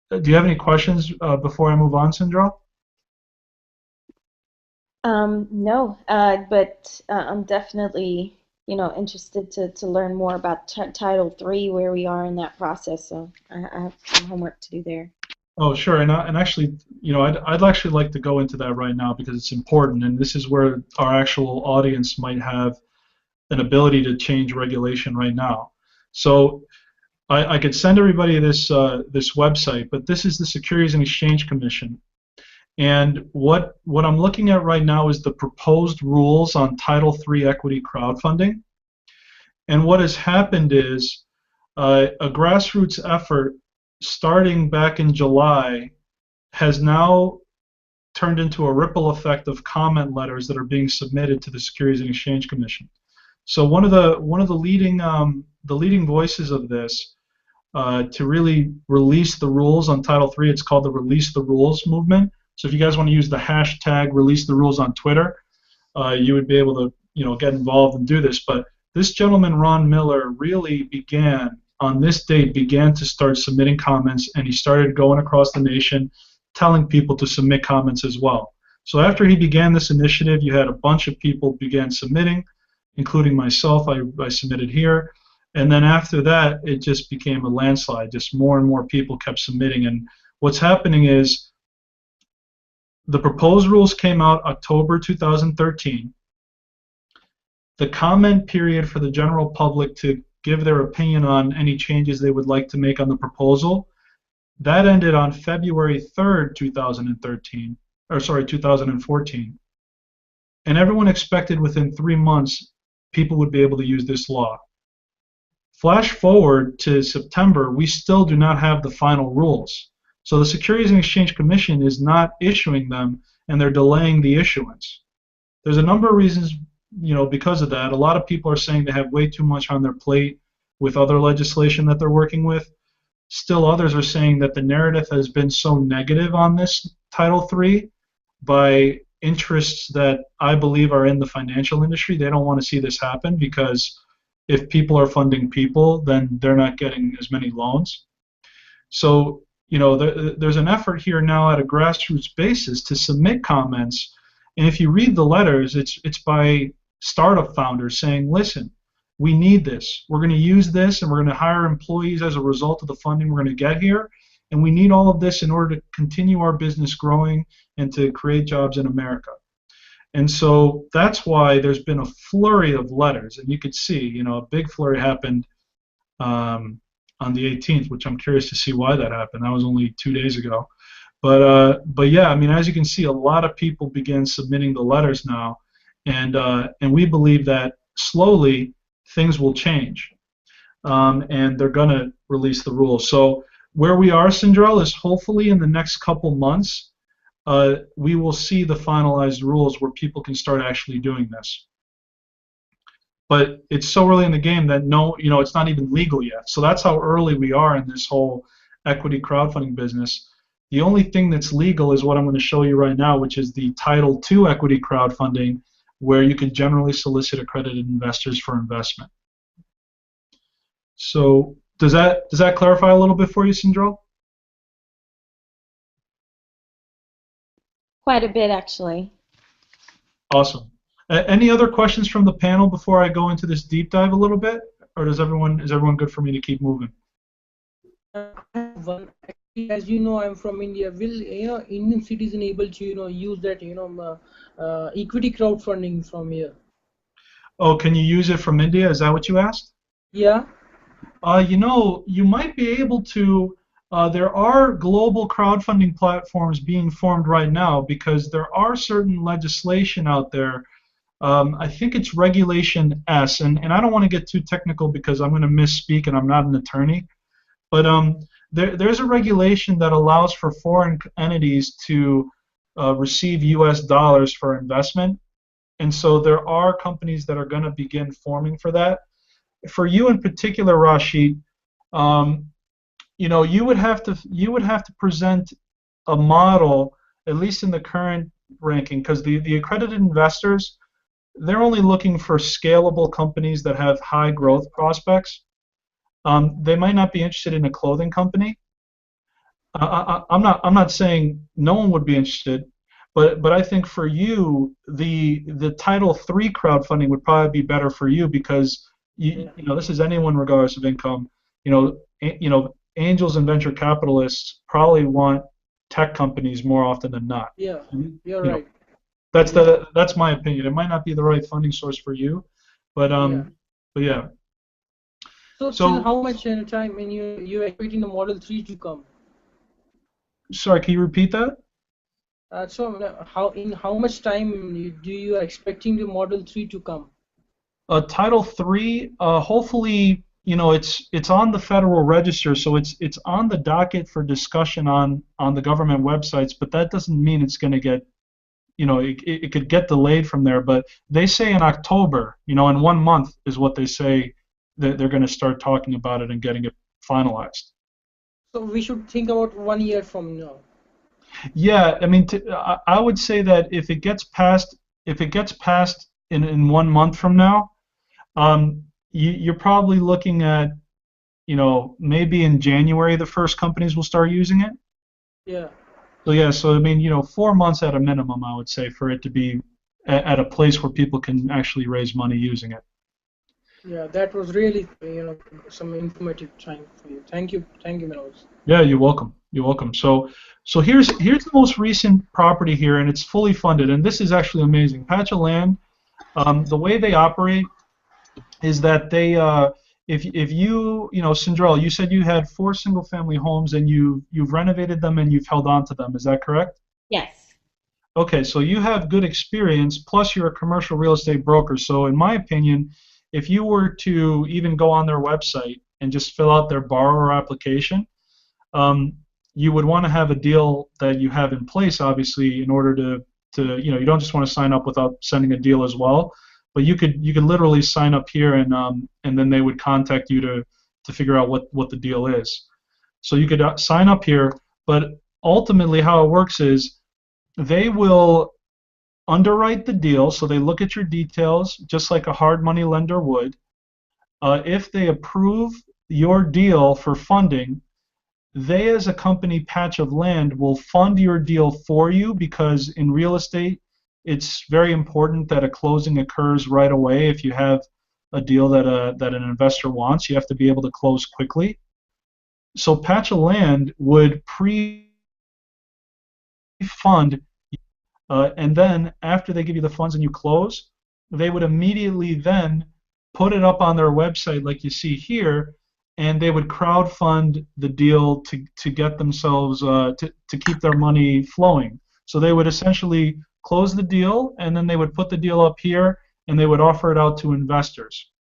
do you have any questions before I move on, Sindrell? No, but I'm definitely, interested to learn more about Title III, where we are in that process. So I have some homework to do there. Oh, sure, and actually, I'd actually like to go into that right now because it's important, and this is where our actual audience might have an ability to change regulation right now. So I could send everybody this this website, but this is the Securities and Exchange Commission, and what I'm looking at right now is the proposed rules on Title III equity crowdfunding. And what has happened is a grassroots effort starting back in July has now turned into a ripple effect of comment letters that are being submitted to the Securities and Exchange Commission. So one of the leading voices of this to really release the rules on Title III, it's called the Release the Rules movement. So if you guys want to use the hashtag Release the Rules on Twitter, you would be able to get involved and do this. But this gentleman, Ron Miller, really began on this date to start submitting comments, and he started going across the nation telling people to submit comments as well. So after he began this initiative, you had a bunch of people began submitting, including myself. I submitted here, and then after that it just became a landslide. Just more and more people kept submitting, and what's happening is the proposed rules came out October 2013. The comment period for the general public to give their opinion on any changes they would like to make on the proposal, that ended on February 3rd, 2014. And everyone expected within 3 months people would be able to use this law. Flash forward to September, we still do not have the final rules. So the Securities and Exchange Commission is not issuing them, and they're delaying the issuance. There's a number of reasons because of that. A lot of people are saying they have way too much on their plate with other legislation that they're working with. Still others are saying that the narrative has been so negative on this Title III by interests that I believe are in the financial industry. They don't want to see this happen because if people are funding people, then they're not getting as many loans. So, there's an effort here now at a grassroots basis to submit comments. And if you read the letters, it's by startup founders saying, listen, we need this. We're going to use this, and we're going to hire employees as a result of the funding we're going to get here. and we need all of this in order to continue our business growing and to create jobs in America. And so that's why there's been a flurry of letters, and you could see, you know, a big flurry happened on the 18th, which I'm curious to see why that happened. That was only 2 days ago. But yeah, I mean, as you can see, a lot of people began submitting the letters now, and we believe that slowly things will change, and they're going to release the rules. So where we are, Sindrell, is hopefully in the next couple months we will see the finalized rules where people can start actually doing this. But it's so early in the game that it's not even legal yet. So that's how early we are in this whole equity crowdfunding business. The only thing that's legal is what I'm going to show you right now, which is the Title II equity crowdfunding, where you can generally solicit accredited investors for investment. So does that clarify a little bit for you, Sindrell? Quite a bit, actually. Awesome. Any other questions from the panel before I go into this deep dive a little bit, or is everyone good for me to keep moving? As you know, I'm from India. Will Indian citizen able to use that equity crowdfunding from here? Oh, can you use it from India? Is that what you asked? Yeah. You might be able to. There are global crowdfunding platforms being formed right now because there are certain legislation out there. I think it's Regulation S, and I don't want to get too technical because I'm going to misspeak and I'm not an attorney. But there's a regulation that allows for foreign entities to receive U.S. dollars for investment, and so there are companies that are going to begin forming for that. For you in particular, Rashid, you would have to present a model, at least in the current ranking, because the accredited investors, they're only looking for scalable companies that have high growth prospects. They might not be interested in a clothing company. I'm not saying no one would be interested, but I think for you the Title III crowdfunding would probably be better for you because this is anyone regardless of income. Angels and venture capitalists probably want tech companies more often than not. Yeah, you're right. That's my opinion. It might not be the right funding source for you, but yeah. So till how much time when you're expecting the Model 3 to come? Sorry, can you repeat that? In how much time do you are expecting the Model 3 to come? Title III, hopefully, it's on the Federal Register, so it's on the docket for discussion on the government websites, but that doesn't mean it's going to get, it could get delayed from there. But they say in October, in 1 month is what they say that they're going to start talking about it and getting it finalized. So we should think about 1 year from now. Yeah, I mean, I would say that if it gets passed in 1 month from now, you're probably looking at, maybe in January the first companies will start using it. Yeah. So I mean, 4 months at a minimum, I would say, for it to be at a place where people can actually raise money using it. Yeah, that was really, some informative time for you. Thank you, Manoj. Yeah, you're welcome. You're welcome. So here's the most recent property here, and it's fully funded, and this is actually amazing. Patch of land. The way they operate is that they, if you, Sindrell, you said you had 4 single-family homes and you've renovated them and you've held on to them. Is that correct? Yes. Okay, so you have good experience, plus you're a commercial real estate broker. So in my opinion, if you were to even go on their website and just fill out their borrower application, you would want to have a deal that you have in place, obviously, in order to you don't just want to sign up without sending a deal as well. But you could literally sign up here and then they would contact you to figure out what the deal is. So you could sign up here, but ultimately how it works is they will underwrite the deal, so they look at your details just like a hard money lender would. If they approve your deal for funding, they as a company, Patch of Land, will fund your deal for you, because in real estate it's very important that a closing occurs right away. If you have a deal that an investor wants, you have to be able to close quickly. so patch of land would pre-fund, and then after they give you the funds and you close, they would immediately then put it up on their website like you see here, and they would crowdfund the deal to get themselves to keep their money flowing. So they would essentially close the deal, and then they would put the deal up here, and they would offer it out to investors.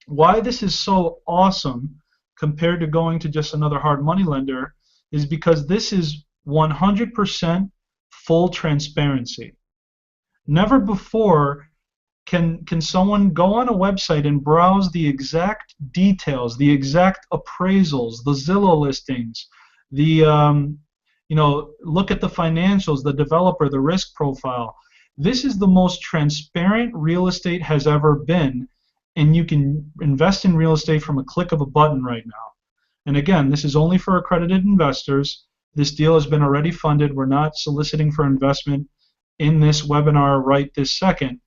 Why this is so awesome compared to going to just another hard money lender is because this is 100% full transparency. Never before can someone go on a website and browse the exact details, the exact appraisals, the Zillow listings, the look at the financials, the developer, the risk profile. This is the most transparent real estate has ever been, and you can invest in real estate from a click of a button right now. And again, this is only for accredited investors. This deal has been already funded. We're not soliciting for investment in this webinar right this second.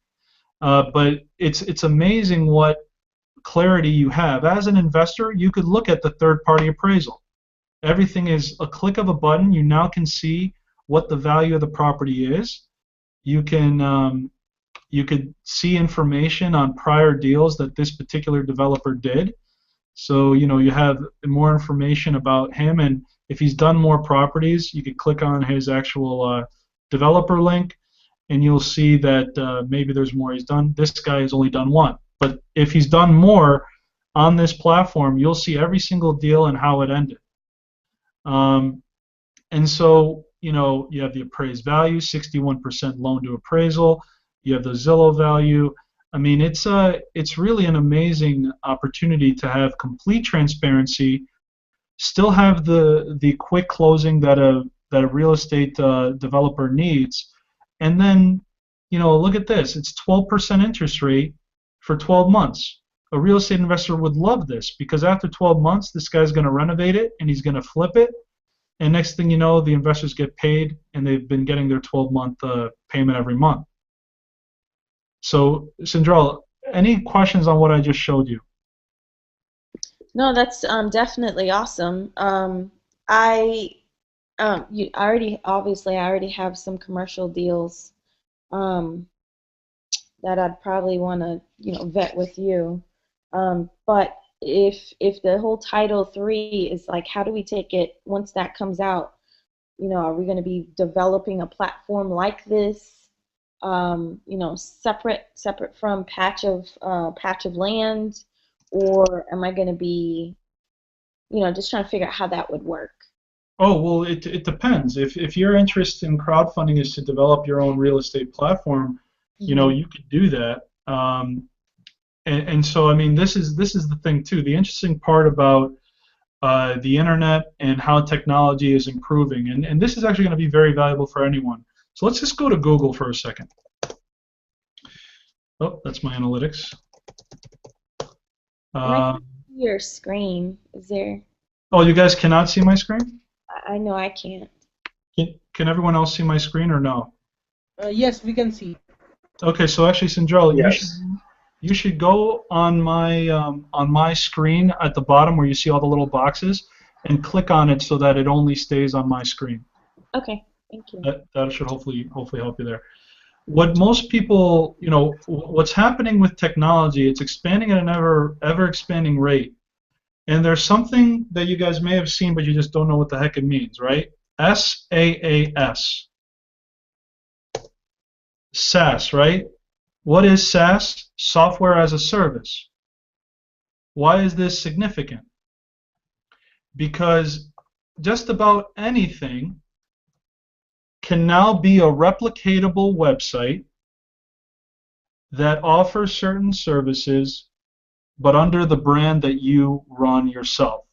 But it's amazing what clarity you have. As an investor, you could look at the third-party appraisal. Everything is a click of a button. You now can see what the value of the property is. You could see information on prior deals that this particular developer did. So you have more information about him, and if he's done more properties, you could click on his actual developer link, and you'll see that maybe there's more he's done. This guy has only done one. But if he's done more on this platform, you'll see every single deal and how it ended. And so, you have the appraised value, 61% loan to appraisal. You have the Zillow value. I mean, it's really an amazing opportunity to have complete transparency, still have the quick closing that a real estate developer needs. And then, look at this. It's 12% interest rate for 12 months. A real estate investor would love this because after 12 months, this guy's going to renovate it and he's going to flip it. And next thing you know, the investors get paid and they've been getting their 12-month payment every month. So, Cinderella, any questions on what I just showed you? No, that's definitely awesome. I already have some commercial deals that I'd probably want to vet with you. But if the whole Title III is like, how do we take it once that comes out? Are we going to be developing a platform like this? Separate from patch of land, or am I going to be just trying to figure out how that would work? Oh, well, it depends. If your interest in crowdfunding is to develop your own real estate platform, you could do that. And so, I mean, this is the thing too. The interesting part about the internet and how technology is improving, and this is actually going to be very valuable for anyone. So let's just go to Google for a second. Oh, that's my analytics. I can see your screen. Is there? Oh, you guys cannot see my screen? I know I can't. Can everyone else see my screen or no? Yes, we can see. Okay, so actually, Cinderella, Yes. you should go on my screen at the bottom where you see all the little boxes and click on it so that it only stays on my screen. Okay, thank you. That should hopefully help you there. What most people, what's happening with technology, it's expanding at an ever expanding rate. And there's something that you guys may have seen, but you just don't know what the heck it means, right? SaaS. SaaS, right? What is SaaS? Software as a service. Why is this significant? Because just about anything can now be a replicatable website that offers certain services but under the brand that you run yourself.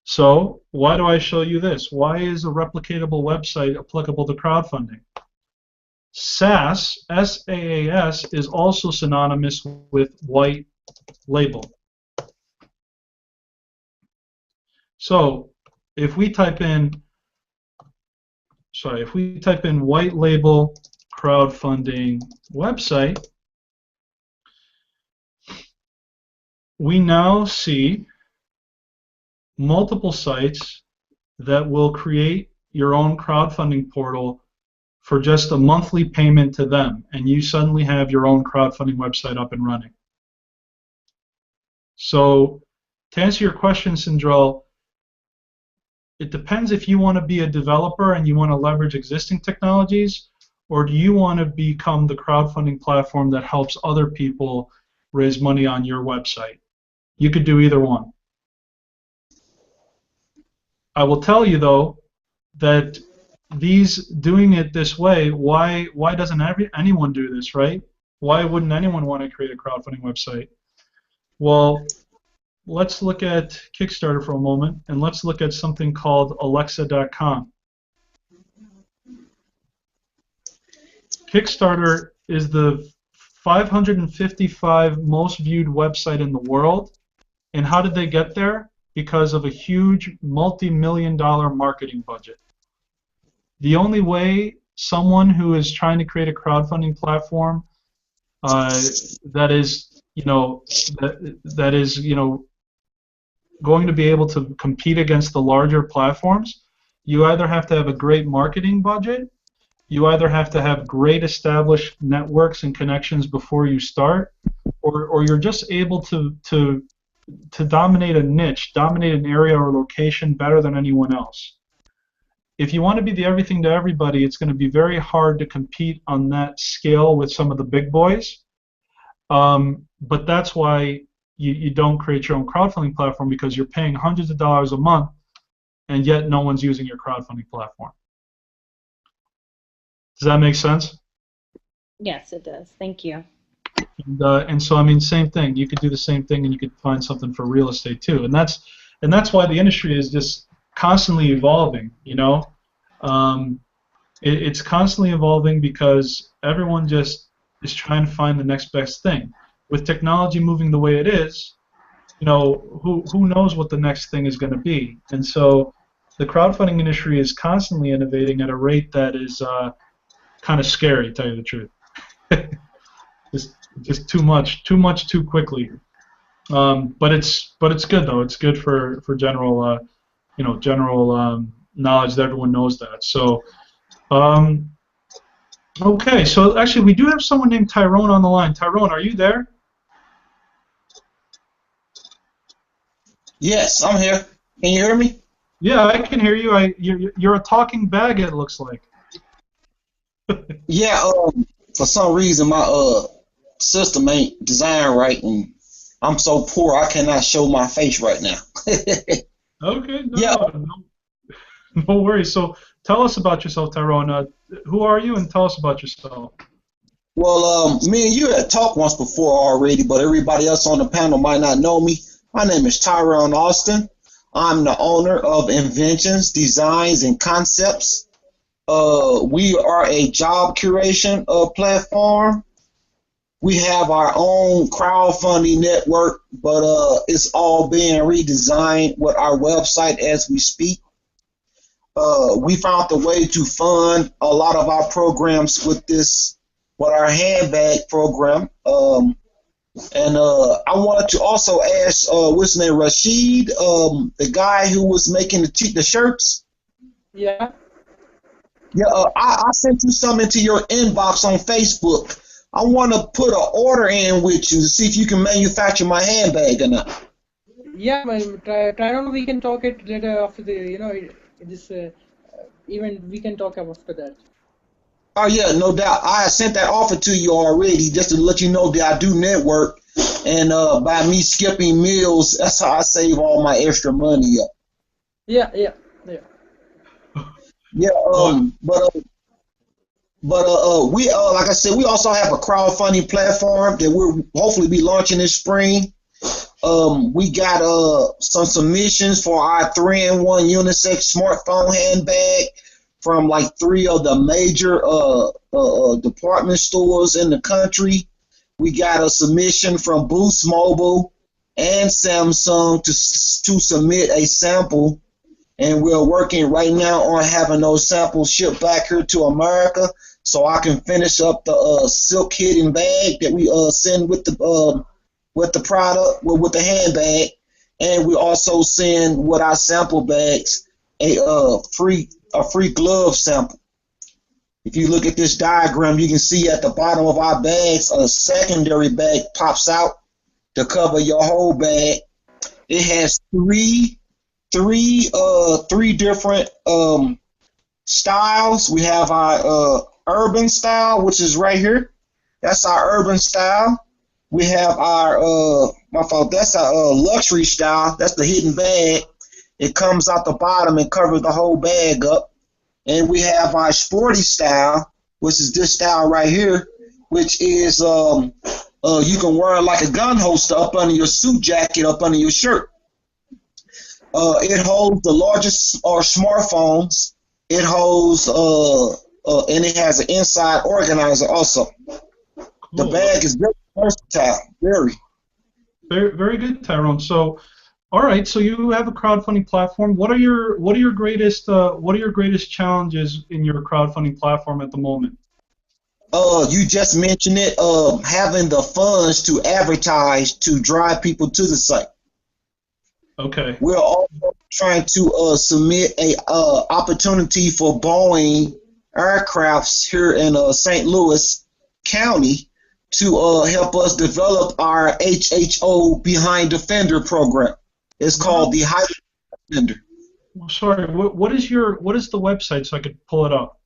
So why do I show you this? Why is a replicatable website applicable to crowdfunding? SaaS, S-A-A-S, is also synonymous with white label. So if we type in white label crowdfunding website, we now see multiple sites that will create your own crowdfunding portal for just a monthly payment to them, and you suddenly have your own crowdfunding website up and running. So to answer your question, Sindrel, it depends if you want to be a developer and you want to leverage existing technologies, or do you want to become the crowdfunding platform that helps other people raise money on your website. You could do either one. I will tell you, though, that doing it this way, why doesn't anyone do this, right? Why wouldn't anyone want to create a crowdfunding website? Well, let's look at Kickstarter for a moment, and let's look at something called Alexa.com. Kickstarter is the 555 most viewed website in the world. And how did they get there? Because of a huge multi-million-dollar marketing budget. The only way someone who is trying to create a crowdfunding platform that is going to be able to compete against the larger platforms, you either have to have a great marketing budget, you either have to have great established networks and connections before you start, or you're just able to dominate a niche, dominate an area or location better than anyone else. If you want to be the everything to everybody, it's going to be very hard to compete on that scale with some of the big boys. But that's why you don't create your own crowdfunding platform, because you're paying hundreds of dollars a month and yet no one's using your crowdfunding platform. Does that make sense? Yes, it does. Thank you. And so, I mean, same thing. You could do the same thing, and you could find something for real estate too. And that's why the industry is just constantly evolving. You know, it's constantly evolving because everyone just is trying to find the next best thing. With technology moving the way it is, you know, who knows what the next thing is going to be? And so, the crowdfunding industry is constantly innovating at a rate that is kind of scary, to tell you the truth. Just too much too quickly. But it's good though. It's good for general general knowledge that everyone knows that. So okay. So actually, we do have someone named Tyrone on the line. Tyrone, are you there? Yes, I'm here. Can you hear me? Yeah, I can hear you. You're a talking bag, it looks like. Yeah. For some reason, my system ain't designed right, and I'm so poor I cannot show my face right now. Okay. Yeah. No worries. So tell us about yourself, Tyrone. Who are you, and tell us about yourself. Well, me and you had talked once before already, but everybody else on the panel might not know me. My name is Tyrone Austin. I'm the owner of Inventions, Designs, and Concepts. We are a job curation platform. We have our own crowdfunding network, but it's all being redesigned with our website as we speak. We found the way to fund a lot of our programs with our handbag program. And I wanted to also ask, what's his name, Rashid, the guy who was making the shirts? Yeah. Yeah, I sent you something into your inbox on Facebook. I want to put an order in with you to see if you can manufacture my handbag or not. Yeah, well, try on. We can talk it later after this event. We can talk after that. Oh yeah, no doubt. I sent that offer to you already, just to let you know that I do network, and by me skipping meals, that's how I save all my extra money up. Yeah. Yeah. But we like I said, we also have a crowdfunding platform that we'll hopefully be launching this spring. We got some submissions for our 3-in-1 unisex smartphone handbag from like 3 of the major department stores in the country. We got a submission from Boost Mobile and Samsung to submit a sample, and we're working right now on having those samples shipped back here to America so I can finish up the silk hidden bag that we send with the product, with the handbag. and we also send with our sample bags a free glove sample. If you look at this diagram, you can see at the bottom of our bags a secondary bag pops out to cover your whole bag. It has three different styles. We have our urban style, which is right here. That's our urban style. We have our that's our luxury style. That's the hidden bag. It comes out the bottom and covers the whole bag up. And we have our sporty style, which is this style right here, which is you can wear it like a gun holster up under your suit jacket, up under your shirt. It holds the largest smartphones. It holds and it has an inside organizer also. Cool. The bag is very versatile, very. Very, very good, Tyrone. So, all right. So you have a crowdfunding platform. What are your greatest challenges in your crowdfunding platform at the moment? You just mentioned it. Having the funds to advertise to drive people to the site. Okay. We're also trying to submit a opportunity for Boeing aircrafts here in St. Louis County to help us develop our HHO Behind the Fender program. It's called the Hydrogen Fender. Sorry, what is the website so I could pull it up?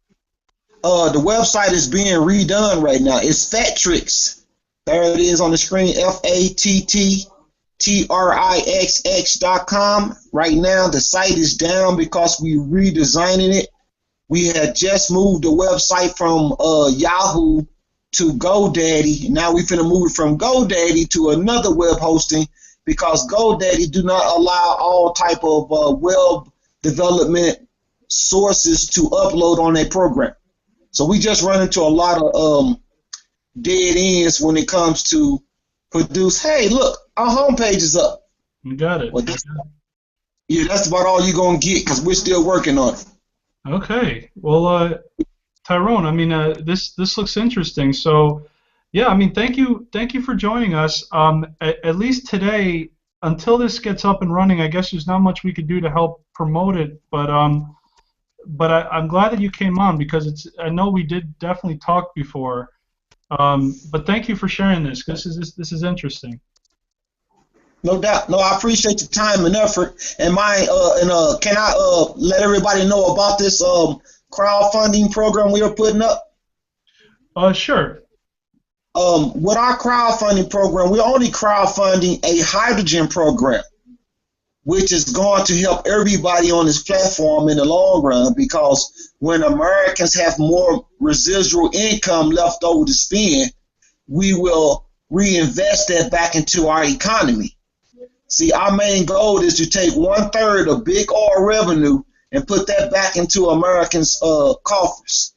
The website is being redone right now. It's Fattrix. There it is on the screen, FATTRIXX.com. Right now the site is down because we're redesigning it. We had just moved the website from Yahoo to GoDaddy. Now we're finna move it from GoDaddy to another web hosting because GoDaddy do not allow all type of web development sources to upload on their program. So we just run into a lot of dead ends when it comes to produce. Hey, look, our homepage is up. You got it. Well, that's about all you're gonna get because we're still working on it. Okay. Well, Tyrone, I mean, this looks interesting. So, yeah, I mean, thank you for joining us. At least today, until this gets up and running, I guess there's not much we could do to help promote it. But I'm glad that you came on because I know we did definitely talk before. But thank you for sharing this. This is interesting. No doubt. No, I appreciate your time and effort. And can I let everybody know about this crowdfunding program we are putting up? Sure. With our crowdfunding program, we're only crowdfunding a hydrogen program, which is going to help everybody on this platform in the long run because when Americans have more residual income left over to spend, we will reinvest that back into our economy. See, our main goal is to take 1/3 of big oil revenue and put that back into Americans' coffers.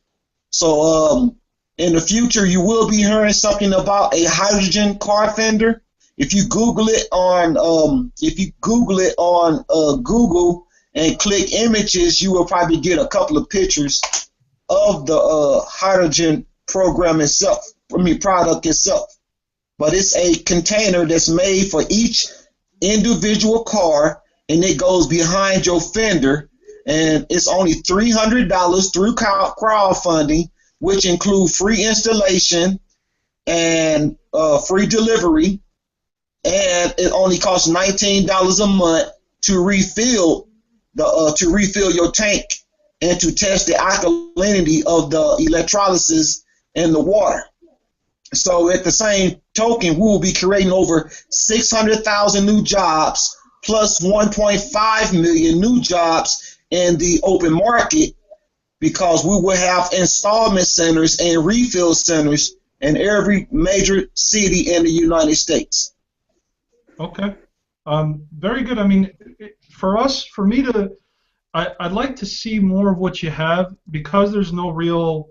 So in the future, you will be hearing something about a hydrogen car fender. If you Google it on Google and click images, you will probably get a couple of pictures of the hydrogen program itself. Product itself. But it's a container that's made for each individual car, and it goes behind your fender, and it's only $300 through crowdfunding, which include free installation and free delivery. And it only costs $19 a month to refill your tank and to test the alkalinity of the electrolysis in the water. So at the same token, we will be creating over 600,000 new jobs plus 1.5 million new jobs in the open market because we will have installment centers and refill centers in every major city in the United States. Okay. Very good. I mean, I'd like to see more of what you have because there's no real,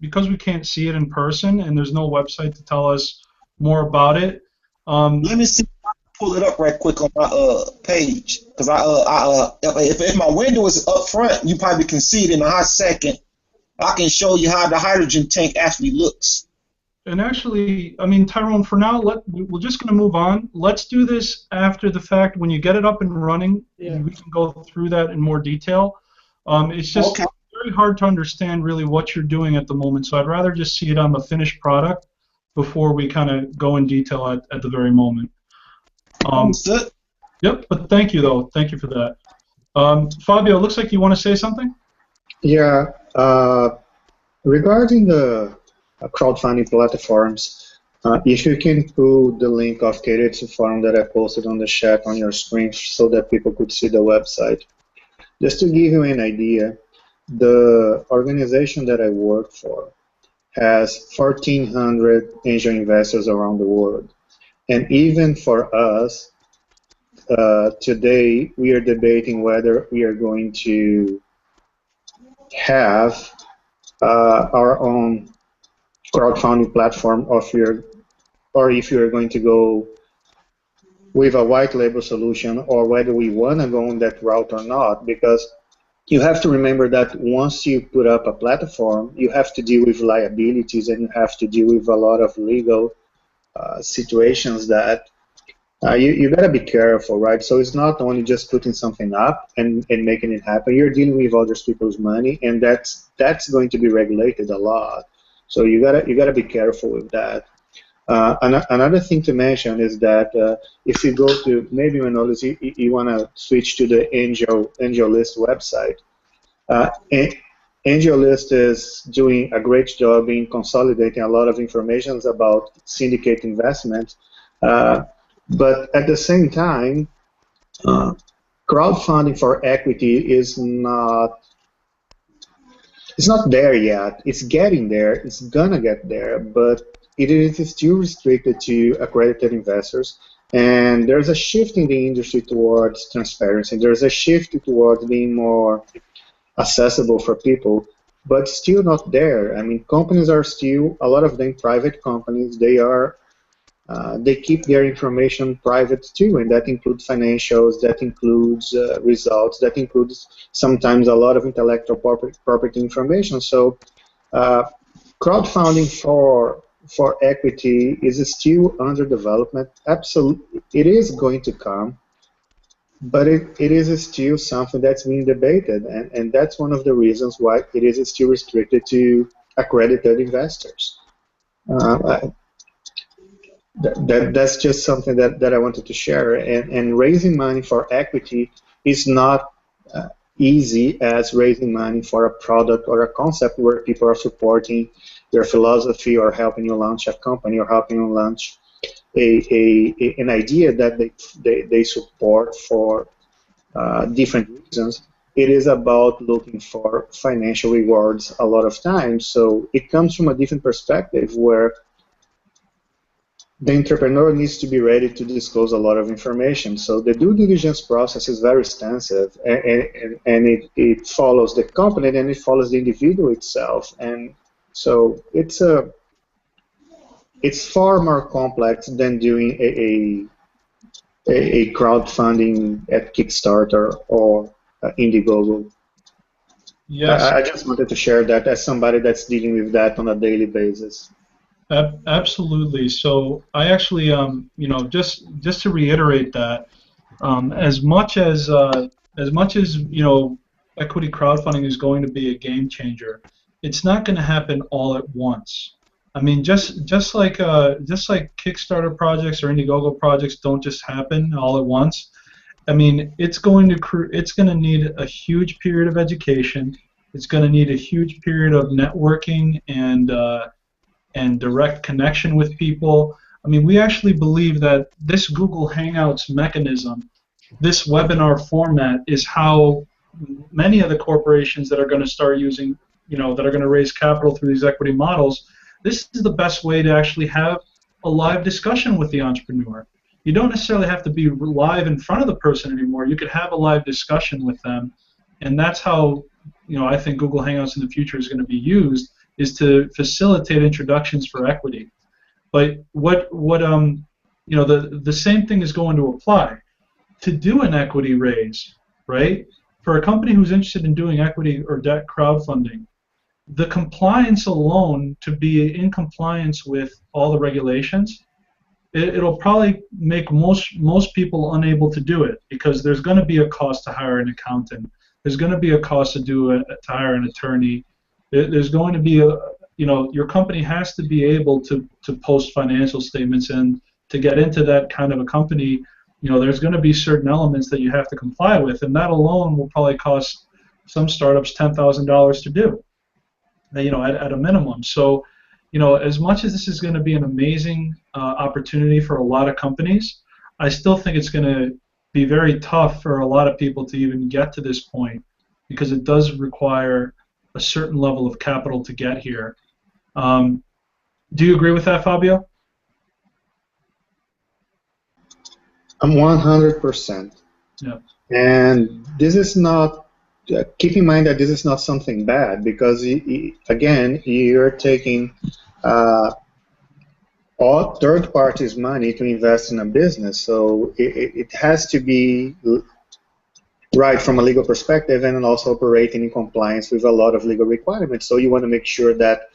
because we can't see it in person and there's no website to tell us more about it. Let me see if I can pull it up right quick on my page because if my window is up front, you probably can see it in a hot second. I can show you how the hydrogen tank actually looks. And actually, I mean, Tyrone, for now, we're just going to move on. Let's do this after the fact. When you get it up and running, we can go through that in more detail. It's just very hard to understand really what you're doing at the moment, so I'd rather just see it on the finished product before we kind of go in detail at the very moment. Yep, but thank you, though. Thank you for that. Fabio, it looks like you want to say something? Yeah. Regarding the crowdfunding platforms, if you can put the link of Keiretsu forum that I posted on the chat on your screen so that people could see the website. Just to give you an idea, the organization that I work for has 1,400 angel investors around the world. And even for us, today we are debating whether we are going to have our own crowdfunding platform, or if you're going to go with a white label solution, or whether we want to go on that route or not, because you have to remember that once you put up a platform, you have to deal with liabilities and you have to deal with a lot of legal situations that you got to be careful, right? So it's not only just putting something up and making it happen. You're dealing with other people's money, and that's going to be regulated a lot. So you gotta be careful with that. Another thing to mention is that if you go to, maybe Manolis, you want to switch to the AngelList website. AngelList is doing a great job in consolidating a lot of information about syndicate investment, but at the same time, crowdfunding for equity is not. It's not there yet. It's getting there. It's gonna get there, but it is still restricted to accredited investors. And there's a shift in the industry towards transparency. There's a shift towards being more accessible for people, but still not there. I mean, companies are still, a lot of them private companies. They keep their information private too, and that includes financials, that includes results, that includes sometimes a lot of intellectual property information. So crowdfunding for equity is still under development. Absolutely, it is going to come, but it is still something that's being debated, and that's one of the reasons why it is still restricted to accredited investors. That's just something that I wanted to share. And raising money for equity is not easy as raising money for a product or a concept where people are supporting your philosophy or helping you launch a company or helping you launch an idea that they support for different reasons. It is about looking for financial rewards a lot of times. So it comes from a different perspective where the entrepreneur needs to be ready to disclose a lot of information. So the due diligence process is very extensive, and it follows the company and it follows the individual itself. And so it's far more complex than doing a crowdfunding at Kickstarter or Indiegogo. Yes. I just wanted to share that as somebody that's dealing with that on a daily basis. Absolutely. So I actually, just to reiterate that, as much as equity crowdfunding is going to be a game changer, it's not going to happen all at once. I mean, just like Kickstarter projects or Indiegogo projects don't just happen all at once. I mean, it's going to need a huge period of education. It's going to need a huge period of networking and direct connection with people. I mean, we actually believe that this Google Hangouts mechanism, this webinar format, is how many of the corporations that are going to start using, that are going to raise capital through these equity models, this is the best way to actually have a live discussion with the entrepreneur. You don't necessarily have to be live in front of the person anymore. You could have a live discussion with them, and that's how, I think Google Hangouts in the future is going to be used, is to facilitate introductions for equity. But the same thing is going to apply. To do an equity raise, right? For a company who's interested in doing equity or debt crowdfunding, the compliance alone, to be in compliance with all the regulations, it'll probably make most people unable to do it, because there's going to be a cost to hire an accountant. There's going to be a cost to hire an attorney. There's going to be your company has to be able to post financial statements, and to get into that kind of a company, there's going to be certain elements that you have to comply with, and that alone will probably cost some startups $10,000 to do, at a minimum. So, as much as this is going to be an amazing opportunity for a lot of companies, I still think it's going to be very tough for a lot of people to even get to this point, because it does require a certain level of capital to get here. Do you agree with that, Fabio? I'm 100%. Yeah. And this is not, keep in mind that this is not something bad, because, again, you're taking all third parties' money to invest in a business, so it has to be right from a legal perspective, and also operating in compliance with a lot of legal requirements. So you want to make sure that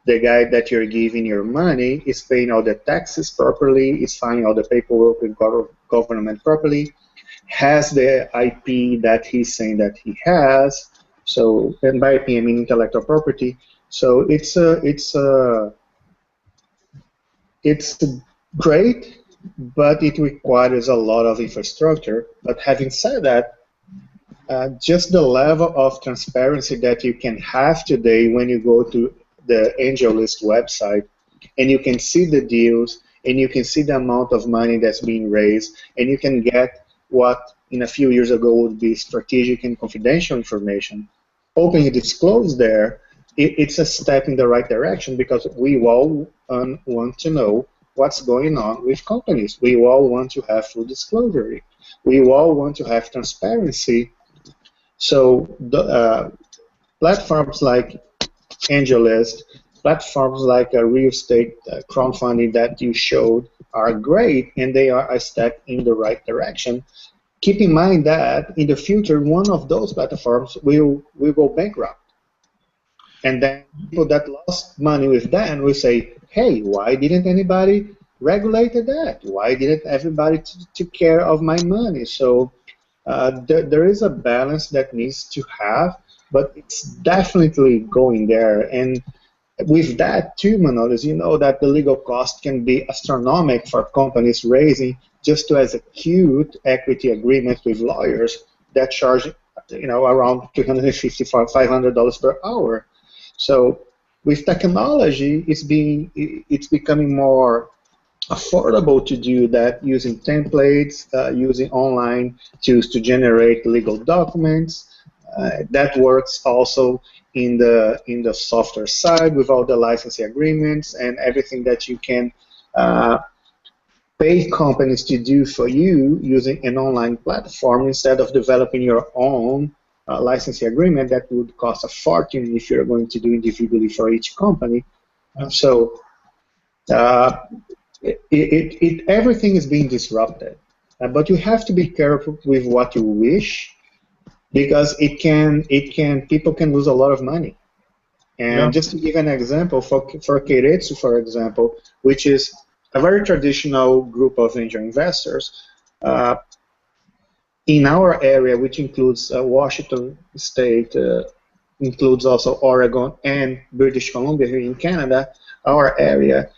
the guy that you're giving your money is paying all the taxes properly, is filing all the paperwork with government properly, has the IP that he's saying that he has. So, and by IP I mean intellectual property. So it's great, but it requires a lot of infrastructure. But having said that, just the level of transparency that you can have today when you go to the AngelList website, and you can see the deals, and you can see the amount of money that's being raised, and you can get what in a few years ago would be strategic and confidential information, openly disclosed there, it's a step in the right direction, because we all want to know what's going on with companies. We all want to have full disclosure. We all want to have transparency. So the platforms like AngelList, platforms like a real estate crowdfunding that you showed are great, and they are a step in the right direction. Keep in mind that in the future, one of those platforms will go bankrupt. And then people that lost money with them will say, hey, why didn't anybody regulate that? Why didn't everybody take care of my money? So there is a balance that needs to have, but it's definitely going there. And with that too, Manolis, you know that the legal cost can be astronomical for companies raising just to execute equity agreements with lawyers that charge, around $250 to $500 per hour. So with technology, it's becoming more affordable to do that using templates, using online tools to generate legal documents. That works also in the software side with all the licensing agreements and everything that you can pay companies to do for you using an online platform instead of developing your own licensing agreement that would cost a fortune if you're going to do individually for each company. So everything is being disrupted, but you have to be careful with what you wish, because people can lose a lot of money. And just to give an example, for Keiretsu, for example, which is a very traditional group of angel investors, in our area, which includes Washington State, includes also Oregon and British Columbia here in Canada, our area,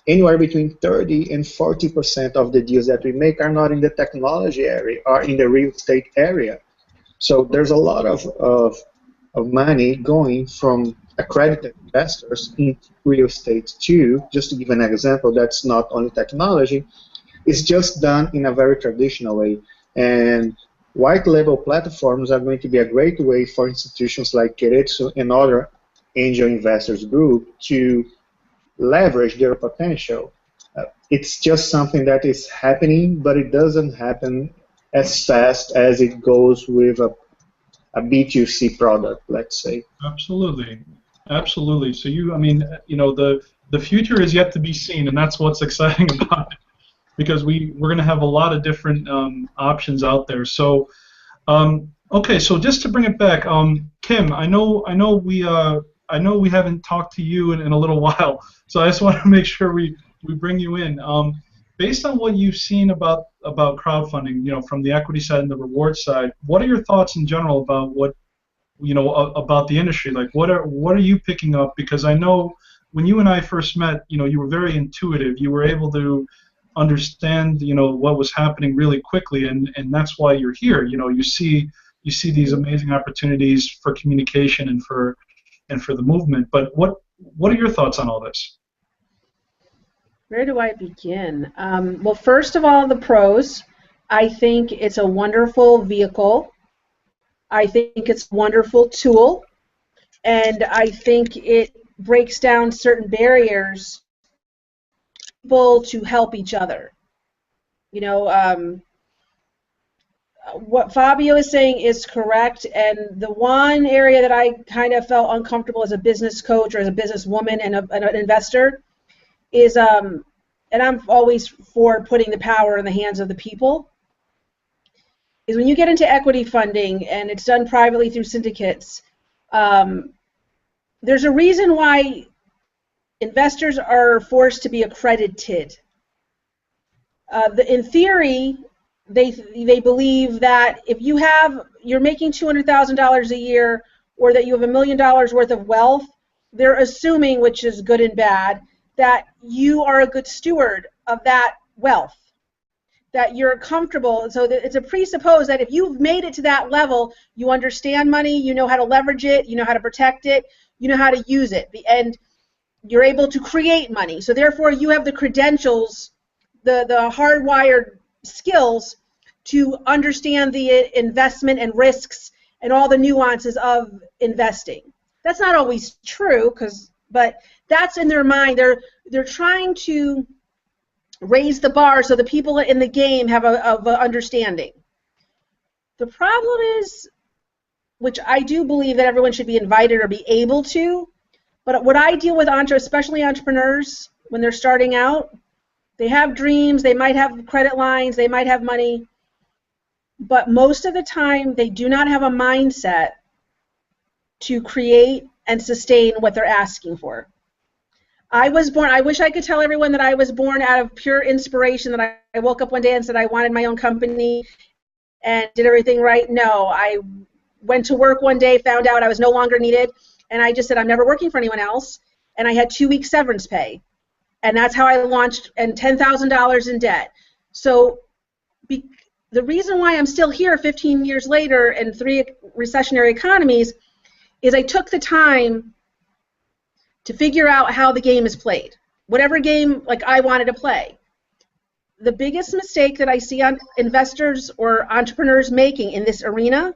anywhere between 30 and 40% of the deals that we make are not in the technology area, are in the real estate area. So there's a lot of money going from accredited investors in real estate too. Just to give an example, that's not only technology, it's just done in a very traditional way. And white label platforms are going to be a great way for institutions like Keiretsu and other angel investors group to leverage their potential. It's just something that is happening, but it doesn't happen as fast as it goes with a B2C product, let's say. Absolutely, absolutely. So the future is yet to be seen, and that's what's exciting about it, because we're going to have a lot of different options out there. So, okay, so just to bring it back, Kim, I know I know we haven't talked to you in a little while, so I just want to make sure we bring you in. Based on what you've seen about crowdfunding, from the equity side and the reward side, what are your thoughts in general about about the industry? Like, what are you picking up? Because I know when you and I first met, you were very intuitive. You were able to understand, what was happening really quickly, and that's why you're here. You see these amazing opportunities for communication and for the movement. But what are your thoughts on all this? Where do I begin? Well, first of all, the pros. I think it's a wonderful vehicle. I think it's a wonderful tool. And I think it breaks down certain barriers for people to help each other. What Fabio is saying is correct, and the one area that I kind of felt uncomfortable as a business coach or as a businesswoman and an investor is, and I'm always for putting the power in the hands of the people, is when you get into equity funding and it's done privately through syndicates, there's a reason why investors are forced to be accredited. In theory, they believe that if you're making $200,000 a year, or that you have $1 million worth of wealth, they're assuming, which is good and bad, that you are a good steward of that wealth, that you're comfortable. So it's a presuppose that if you've made it to that level, you understand money, you know how to leverage it, you know how to protect it, you know how to use it, and you're able to create money. So therefore, you have the credentials, the hardwired skills to understand the investment and risks and all the nuances of investing. That's not always true, but that's in their mind. They're trying to raise the bar so the people in the game have a understanding. The problem is, which I do believe that everyone should be invited or be able to, but what I deal with, especially entrepreneurs, when they're starting out, they have dreams, they might have credit lines, they might have money, but most of the time they do not have a mindset to create and sustain what they're asking for. I wish I could tell everyone that I was born out of pure inspiration, that I woke up one day and said I wanted my own company and did everything right. No, I went to work one day, found out I was no longer needed, and I just said I'm never working for anyone else, and I had 2 weeks severance pay. And that's how I launched, and $10,000 in debt. So the reason why I'm still here 15 years later in 3 recessionary economies is I took the time to figure out how the game is played, whatever game like I wanted to play. The biggest mistake that I see on investors or entrepreneurs making in this arena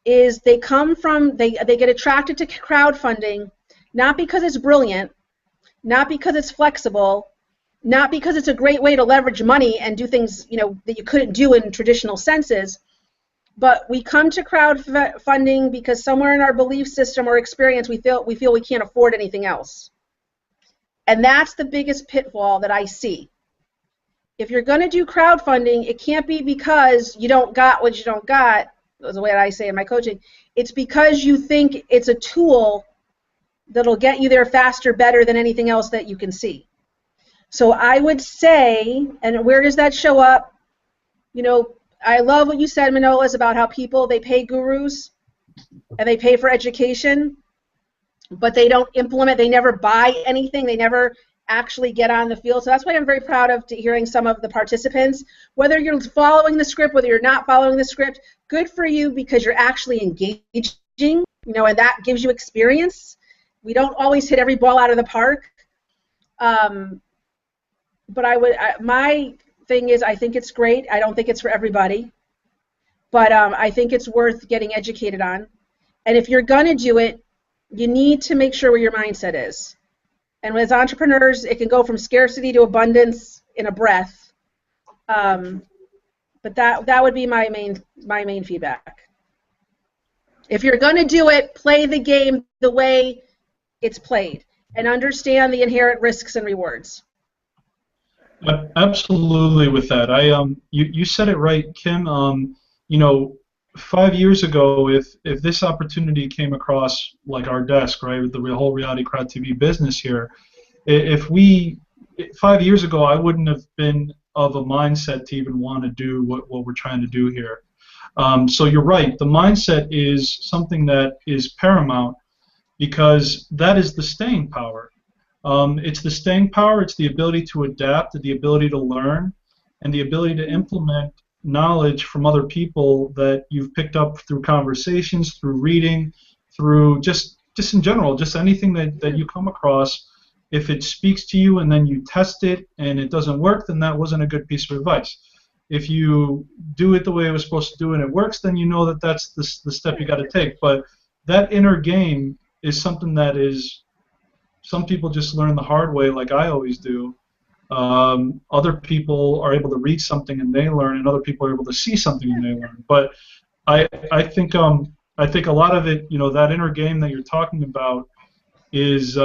is they get attracted to crowdfunding not because it's brilliant, not because it's flexible, not because it's a great way to leverage money and do things that you couldn't do in traditional senses, but we come to crowdfunding because somewhere in our belief system or experience we feel we can't afford anything else. And that's the biggest pitfall that I see. If you're going to do crowdfunding, it can't be because you don't got what you don't got, that's the way I say in my coaching. It's because you think it's a tool that'll get you there faster, better than anything else that you can see. So I would say, and where does that show up? I love what you said, Manolis, about how people, they pay gurus and they pay for education, but they don't implement, they never buy anything, they never actually get on the field. So that's why I'm very proud of hearing some of the participants. Whether you're following the script, whether you're not following the script, good for you because you're actually engaging, and that gives you experience. We don't always hit every ball out of the park. But my thing is, I think it's great. I don't think it's for everybody. But I think it's worth getting educated on. And if you're going to do it, you need to make sure where your mindset is. And as entrepreneurs, it can go from scarcity to abundance in a breath. But that would be my main feedback. If you're going to do it, play the game the way it's played and understand the inherent risks and rewards. Absolutely with that. You said it right, Kim. 5 years ago, if this opportunity came across like our desk, right, with the whole Reality Crowd TV business here, if we 5 years ago, I wouldn't have been of a mindset to even want to do what we're trying to do here. So you're right. The mindset is something that is paramount because that is the staying power. It's the staying power. It's the ability to adapt, the ability to learn, and the ability to implement knowledge from other people that you've picked up through conversations, through reading, through just in general, just anything that you come across. If it speaks to you and then you test it and it doesn't work, then that wasn't a good piece of advice. If you do it the way it was supposed to do and it works, then you know that that's the step you got to take. But that inner game is something that is, some people just learn the hard way, like I always do. Other people are able to read something and they learn, and other people are able to see something and they learn. But I think a lot of it, that inner game that you're talking about is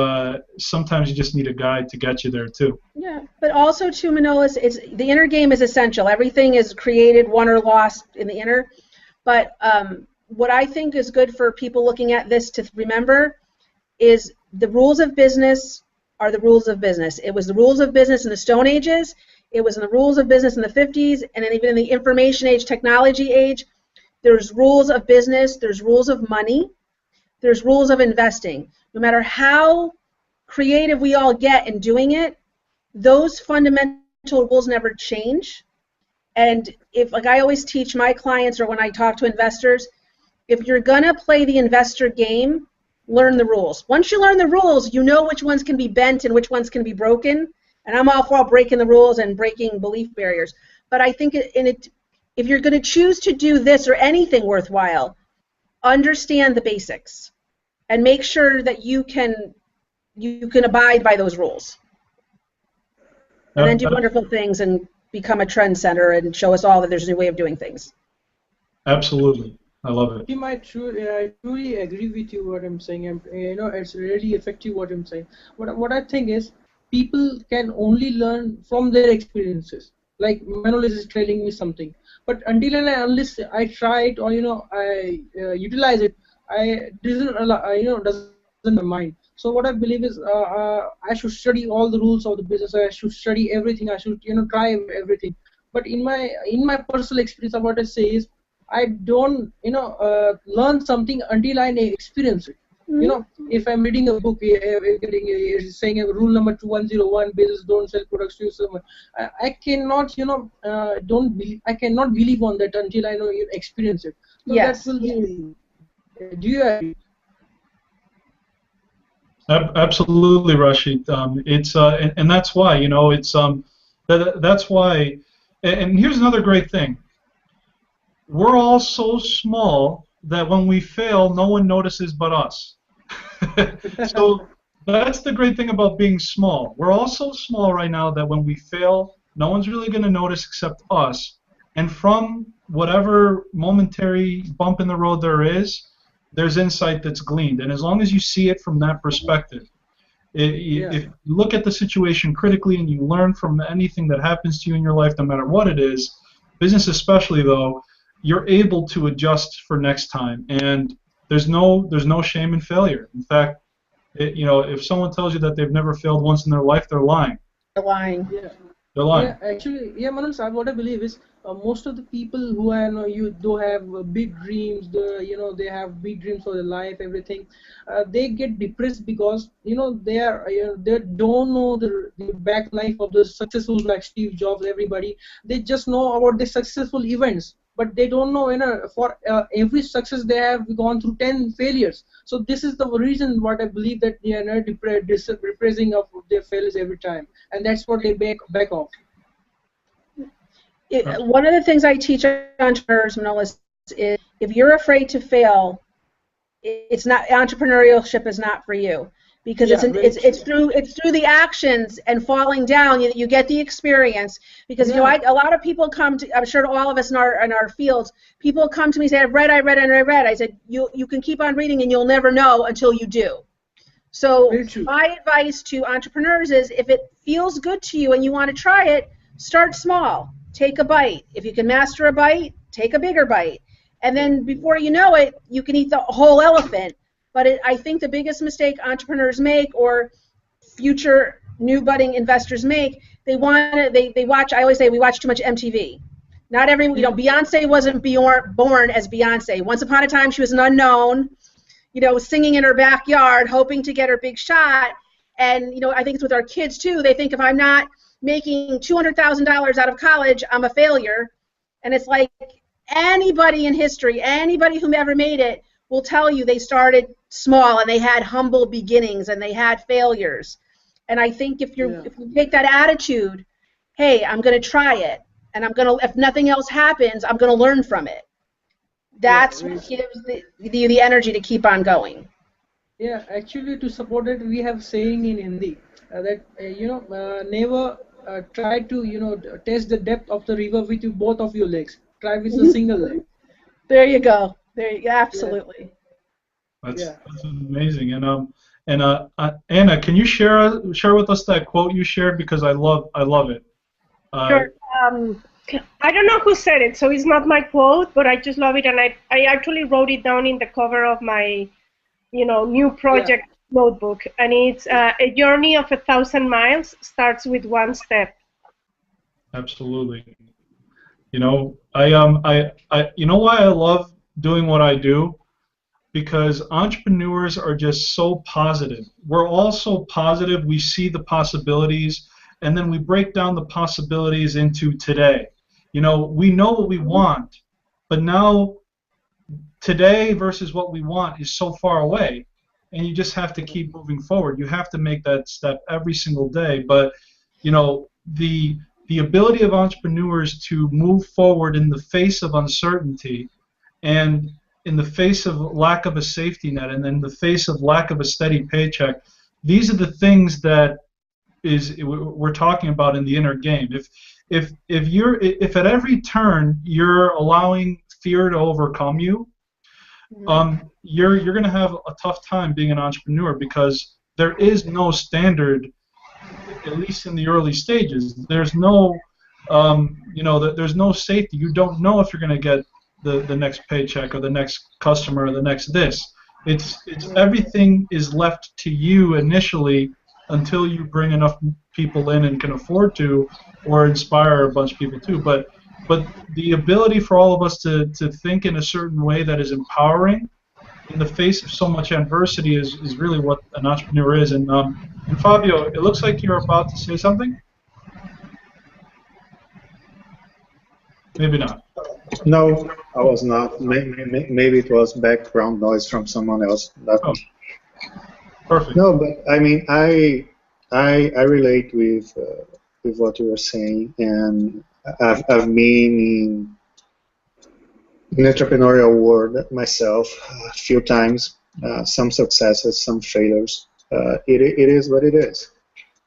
sometimes you just need a guide to get you there too. Yeah, but also too, Manolis, it's the inner game is essential. Everything is created, won or lost in the inner. But what I think is good for people looking at this to remember is the rules of business are the rules of business. It was the rules of business in the Stone Ages. It was in the rules of business in the 50s, and then even in the information age, technology age. There's rules of business. There's rules of money. There's rules of investing. No matter how creative we all get in doing it, those fundamental rules never change. And if, like I always teach my clients or when I talk to investors, if you're going to play the investor game, learn the rules. Once you learn the rules, you know which ones can be bent and which ones can be broken. And I'm all for breaking the rules and breaking belief barriers. But I think if you're going to choose to do this or anything worthwhile, understand the basics and make sure that you can abide by those rules. And then do wonderful things and become a trendsetter and show us all that there's a new way of doing things. Absolutely. I love it. I truly agree with you what I'm saying. It's really effective what I'm saying. What I think is people can only learn from their experiences. Like Manolis is telling me something, but unless I try it or I utilize it, doesn't my mind. So what I believe is I should study all the rules of the business. I should study everything. I should try everything. But in my personal experience, what I say is I don't learn something until I experience it. Mm-hmm. If I'm reading a book saying rule number 2101, business don't sell products to someone, I cannot I cannot believe on that until I know you experience it. So yes. That will be, do you agree? Absolutely, Rashid. It's and that's why that's why. And here's another great thing. We're all so small that when we fail, no one notices but us. So that's the great thing about being small. We're all so small right now that when we fail, no one's really going to notice except us. And from whatever momentary bump in the road there is, there's insight that's gleaned. And as long as you see it from that perspective, if you look at the situation critically and you learn from anything that happens to you in your life, no matter what it is, business especially though, you're able to adjust for next time. And there's no shame in failure. In fact, if someone tells you that they've never failed once in their life, they're lying. They're lying. Yeah. They're lying. Yeah, actually, Manolis, what I believe is most of the people who do have big dreams, they have big dreams for their life, everything. They get depressed because they don't know the back life of the successful like Steve Jobs, everybody. They just know about the successful events, but they don't know for every success they have gone through 10 failures. So this is the reason what I believe that they are depressing of their failures every time, and that's what they back off. One of the things I teach entrepreneurs, Manolis, is if you're afraid to fail, entrepreneurship is not for you, because it's through the actions and falling down you get the experience. Because a lot of people come to, I'm sure all of us in our fields, people come to me and say, I read. I said, you can keep on reading and you'll never know until you do. So my advice to entrepreneurs is, if it feels good to you and you want to try it, start small. Take a bite. If you can master a bite, take a bigger bite. And then before you know it, you can eat the whole elephant. But I think the biggest mistake entrepreneurs make, or future new budding investors make, they watch. I always say we watch too much MTV. Not every, Beyonce wasn't born as Beyonce. Once upon a time, she was an unknown, singing in her backyard, hoping to get her big shot. And I think it's with our kids too. They think if I'm not making $200,000 out of college, I'm a failure. And it's like anybody in history, anybody who ever made it, will tell you they started small and they had humble beginnings and they had failures. And I think if you take that attitude, hey, I'm going to try it, and if nothing else happens, I'm going to learn from it. That's what gives the energy to keep on going. Yeah, actually, to support it, we have saying in Hindi that never try to test the depth of the river with both of your legs. Try with a single leg. There you go. Absolutely. That's amazing. And Anna, can you share with us that quote you shared, because I love it. Sure. I don't know who said it, so it's not my quote, but I just love it, and I actually wrote it down in the cover of my new project notebook, and it's a journey of 1,000 miles starts with one step. Absolutely. You know why I love doing what I do? Because entrepreneurs are just so positive. We're all so positive. We see the possibilities, and then we break down the possibilities into today. We know what we want, but now today versus what we want is so far away, and you just have to keep moving forward. You have to make that step every single day. But the ability of entrepreneurs to move forward in the face of uncertainty, and in the face of lack of a safety net, and in the face of lack of a steady paycheck, these are the things that we're talking about in the inner game. If at every turn you're allowing fear to overcome you, you're going to have a tough time being an entrepreneur, because there is no standard, at least in the early stages. There's no there's no safety. You don't know if you're going to get the next paycheck or the next customer or the next this. It's everything is left to you initially until you bring enough people in and can afford to, or inspire a bunch of people too. But the ability for all of us to think in a certain way that is empowering in the face of so much adversity is really what an entrepreneur is. And Fabio, it looks like you're about to say something. Maybe not. No, I was not. Maybe it was background noise from someone else. Perfect. No, but I mean, I relate with what you were saying, and I've been in entrepreneurial world myself a few times. Some successes, some failures. It is what it is.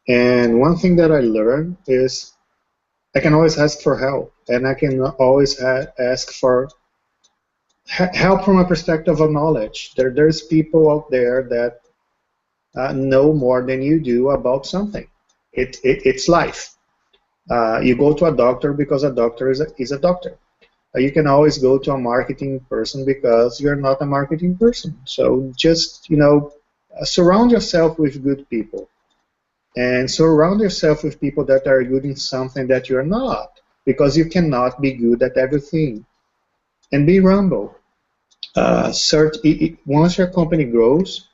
And one thing that I learned is I can always ask for help, and I can always ask for help from a perspective of knowledge. There's people out there that know more than you do about something. It's life. You go to a doctor because a doctor is a doctor. You can always go to a marketing person because you're not a marketing person. So just surround yourself with good people. And surround yourself with people that are good in something that you're not, because you cannot be good at everything. And be humble. Once your company grows,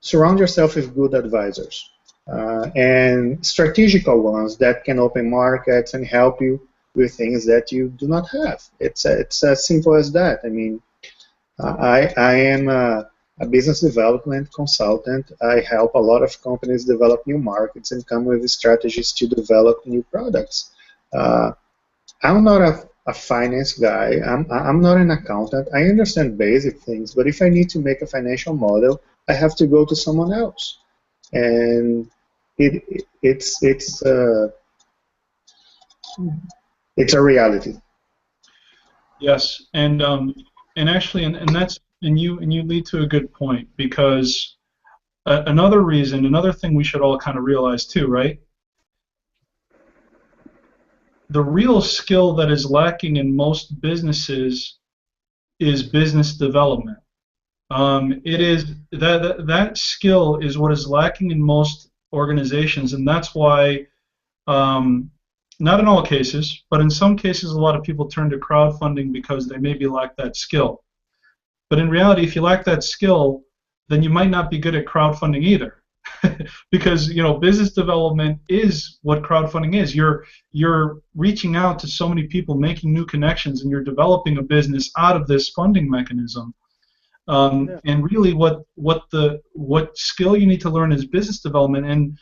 surround yourself with good advisors and strategical ones that can open markets and help you with things that you do not have. It's as simple as that. I mean, I am a business development consultant. I help a lot of companies develop new markets and come with strategies to develop new products. I'm not a finance guy. I'm not an accountant. I understand basic things, but if I need to make a financial model, I have to go to someone else. And it's a reality. Yes, and actually, and that's you lead to a good point, because another thing we should all kind of realize too, right? The real skill that is lacking in most businesses is business development. It is that skill is what is lacking in most organizations, and that's why, not in all cases, but in some cases, a lot of people turn to crowdfunding because they maybe lack that skill. But in reality, if you lack that skill, then you might not be good at crowdfunding either, because business development is what crowdfunding is. You're reaching out to so many people, making new connections, and you're developing a business out of this funding mechanism. And really, what skill you need to learn is business development. And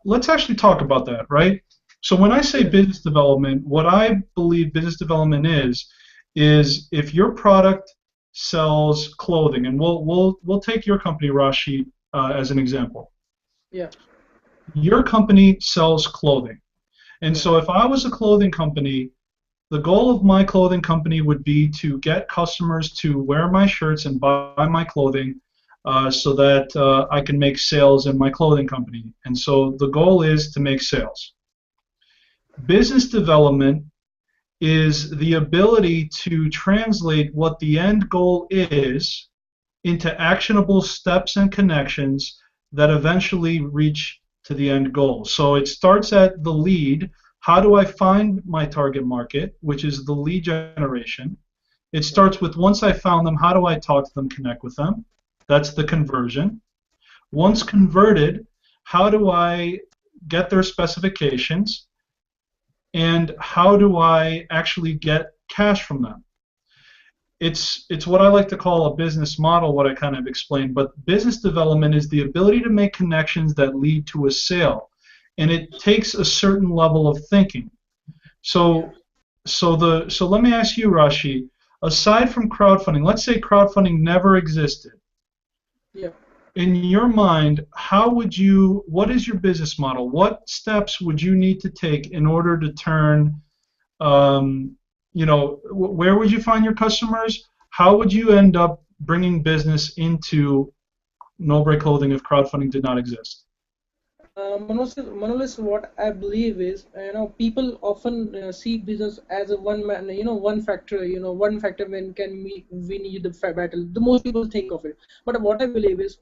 let's actually talk about that, right? So when I say business development, what I believe business development is if your product sells clothing, and we'll take your company, Rashi, as an example. Yeah. Your company sells clothing, and so if I was a clothing company, the goal of my clothing company would be to get customers to wear my shirts and buy my clothing, so that I can make sales in my clothing company. And so the goal is to make sales. Business development is the ability to translate what the end goal is into actionable steps and connections that eventually reach to the end goal. So it starts at the lead. How do I find my target market, which is the lead generation? It starts with, once I found them, how do I talk to them, connect with them? That's the conversion. Once converted, how do I get their specifications? And how do I actually get cash from them? It's what I like to call a business model, what I kind of explained, but business development is the ability to make connections that lead to a sale, and it takes a certain level of thinking. So let me ask you, Rashi, aside from crowdfunding, let's say crowdfunding never existed. Yeah. In your mind, what is your business model? What steps would you need to take in order to turn, where would you find your customers? How would you end up bringing business into No-Break Clothing if crowdfunding did not exist? Manolis, what I believe is, people often see business as a one factor when can win you the battle. The most people think of it. But what I believe is,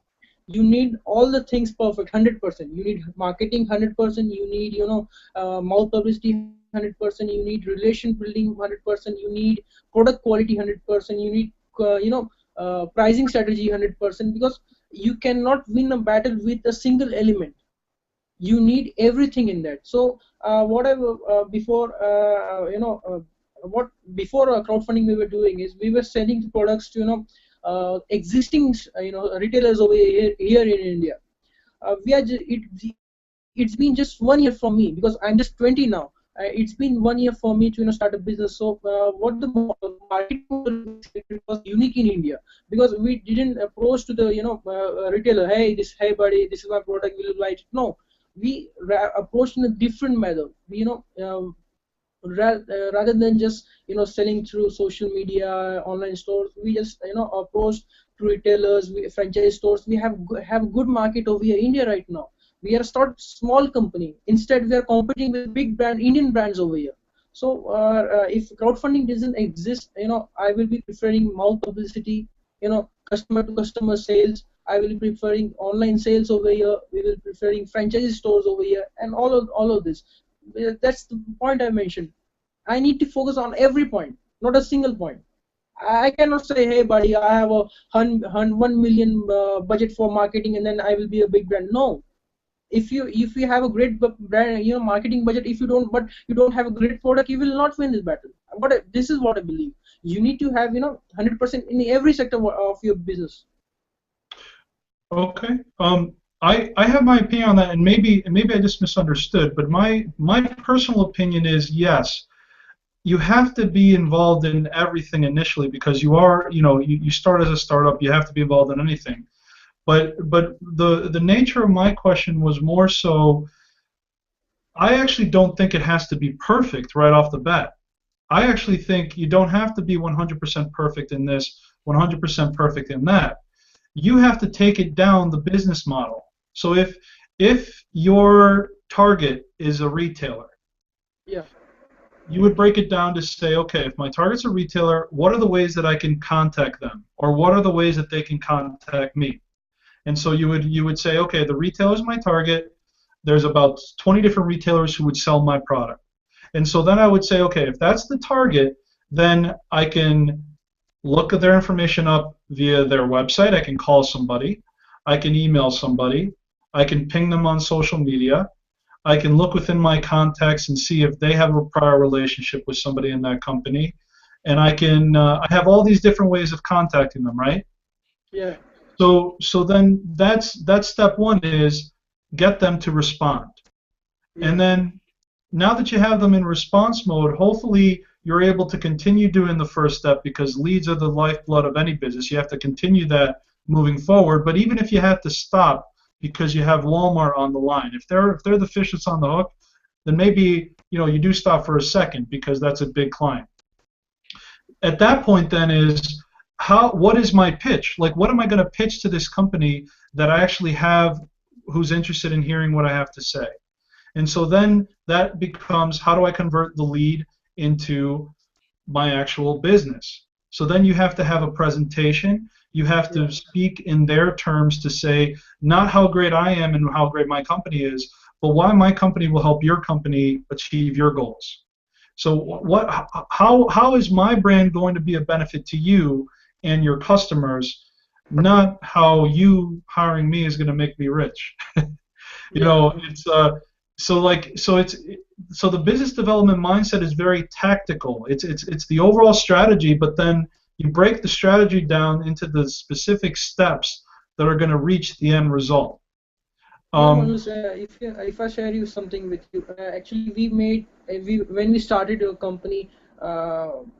you need all the things perfect, 100%. You need marketing 100%. You need mouth publicity 100%. You need relation building 100%. You need product quality 100%. You need pricing strategy 100%, because you cannot win a battle with a single element. You need everything in that. So before crowdfunding we were doing is we were selling products to existing retailers over here in India. It's been just 1 year for me, because I'm just 20 now. It's been 1 year for me to start a business. So what the market was unique in India, because we didn't approach to the retailer, hey buddy, this is my product, will you like it? No, we approached in a different method. Rather than just selling through social media, online stores, we just approached to retailers, franchise stores. We have good market over here in India right now. We are a small company. Instead, we are competing with big Indian brands over here. So if crowdfunding doesn't exist, I will be preferring mouth publicity, customer to customer sales. I will be preferring online sales over here. We will be preferring franchise stores over here, and all of this. That's the point I mentioned. I need to focus on every point, not a single point. I cannot say, hey buddy, I have a 1 million budget for marketing and then I will be a big brand. No. If you have a great brand, marketing budget, if you don't have a great product, you will not win this battle. But this is what I believe. You need to have 100% in every sector of your business. Okay. I have my opinion on that, and maybe I just misunderstood, but my personal opinion is, yes, you have to be involved in everything initially, because you are, you start as a startup, you have to be involved in anything. But the nature of my question was more so, I actually don't think it has to be perfect right off the bat. I actually think you don't have to be 100% perfect in this, 100% perfect in that. You have to take it down the business model. So if your target is a retailer, yeah, you would break it down to say, okay, if my target's a retailer, what are the ways that I can contact them, or what are the ways that they can contact me? And so you would say, okay, the retailer is my target. There's about 20 different retailers who would sell my product. And so then I would say, okay, if that's the target, then I can look at their information up via their website. I can call somebody. I can email somebody. I can ping them on social media. I can look within my contacts and see if they have a prior relationship with somebody in that company. And I can I have all these different ways of contacting them, right? Yeah. So then that's step one, is get them to respond. And then now that you have them in response mode, hopefully you're able to continue doing the first step, because leads are the lifeblood of any business. You have to continue that moving forward. But even if you have to stop because you have Walmart on the line, if they're the fish that's on the hook, then maybe you do stop for a second, because that's a big client. At that point then is, what is my pitch? Like, what am I going to pitch to this company that I actually have who's interested in hearing what I have to say? And so then that becomes, how do I convert the lead into my actual business? So then you have to have a presentation. You have to speak in their terms to say not how great I am and how great my company is, but why my company will help your company achieve your goals. So how is my brand going to be a benefit to you and your customers, not how you hiring me is going to make me rich. It's so the business development mindset is very tactical. It's the overall strategy, but then you break the strategy down into the specific steps that are going to reach the end result. If I share you something with you, actually when we started a company,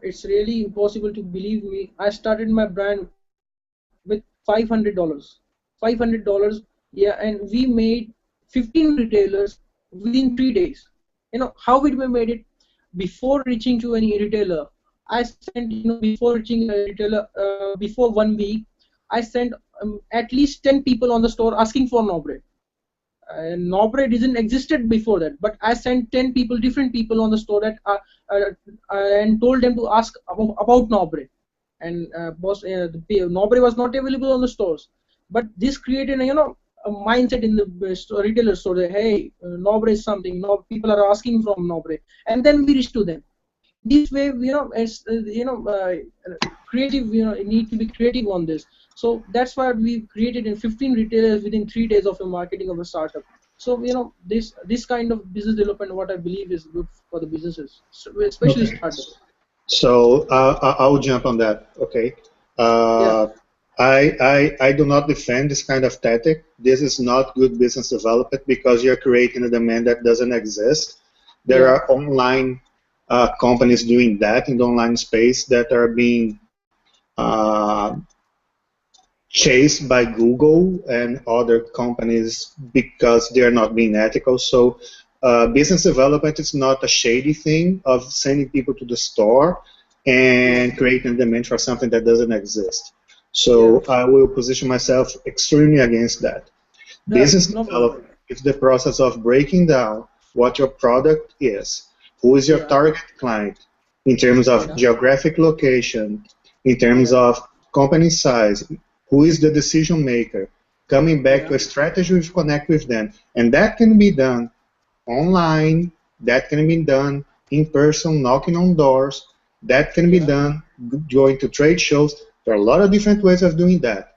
it's really impossible to believe me. I started my brand with $500. $500, yeah, and we made 15 retailers within 3 days. How we made it? Before reaching to any retailer, I sent, before reaching a retailer, before 1 week, I sent at least 10 people on the store asking for Nobre. Nobre didn't existed before that, but I sent 10 people, different people on the store that and told them to ask about Nobre. And Nobre was not available on the stores, but this created a mindset in the retailer store that, hey, Nobre is something. People are asking from Nobre, and then we reach to them. This way, as creative, need to be creative on this. So that's why we created in 15 retailers within 3 days of the marketing of a startup. So this kind of business development, what I believe is good for the businesses, especially startups. So I'll jump on that. Okay. I do not defend this kind of tactic. This is not good business development, because you're creating a demand that doesn't exist. There are online companies doing that in the online space that are being chased by Google and other companies because they're not being ethical. So business development is not a shady thing of sending people to the store and creating demand for something that doesn't exist. So I will position myself extremely against that. Business development is the process of breaking down what your product is, who is your target client in terms of geographic location, in terms of company size, who is the decision maker, coming back to a strategy to connect with them. And that can be done online, that can be done in person, knocking on doors, that can be done going to trade shows. There are a lot of different ways of doing that.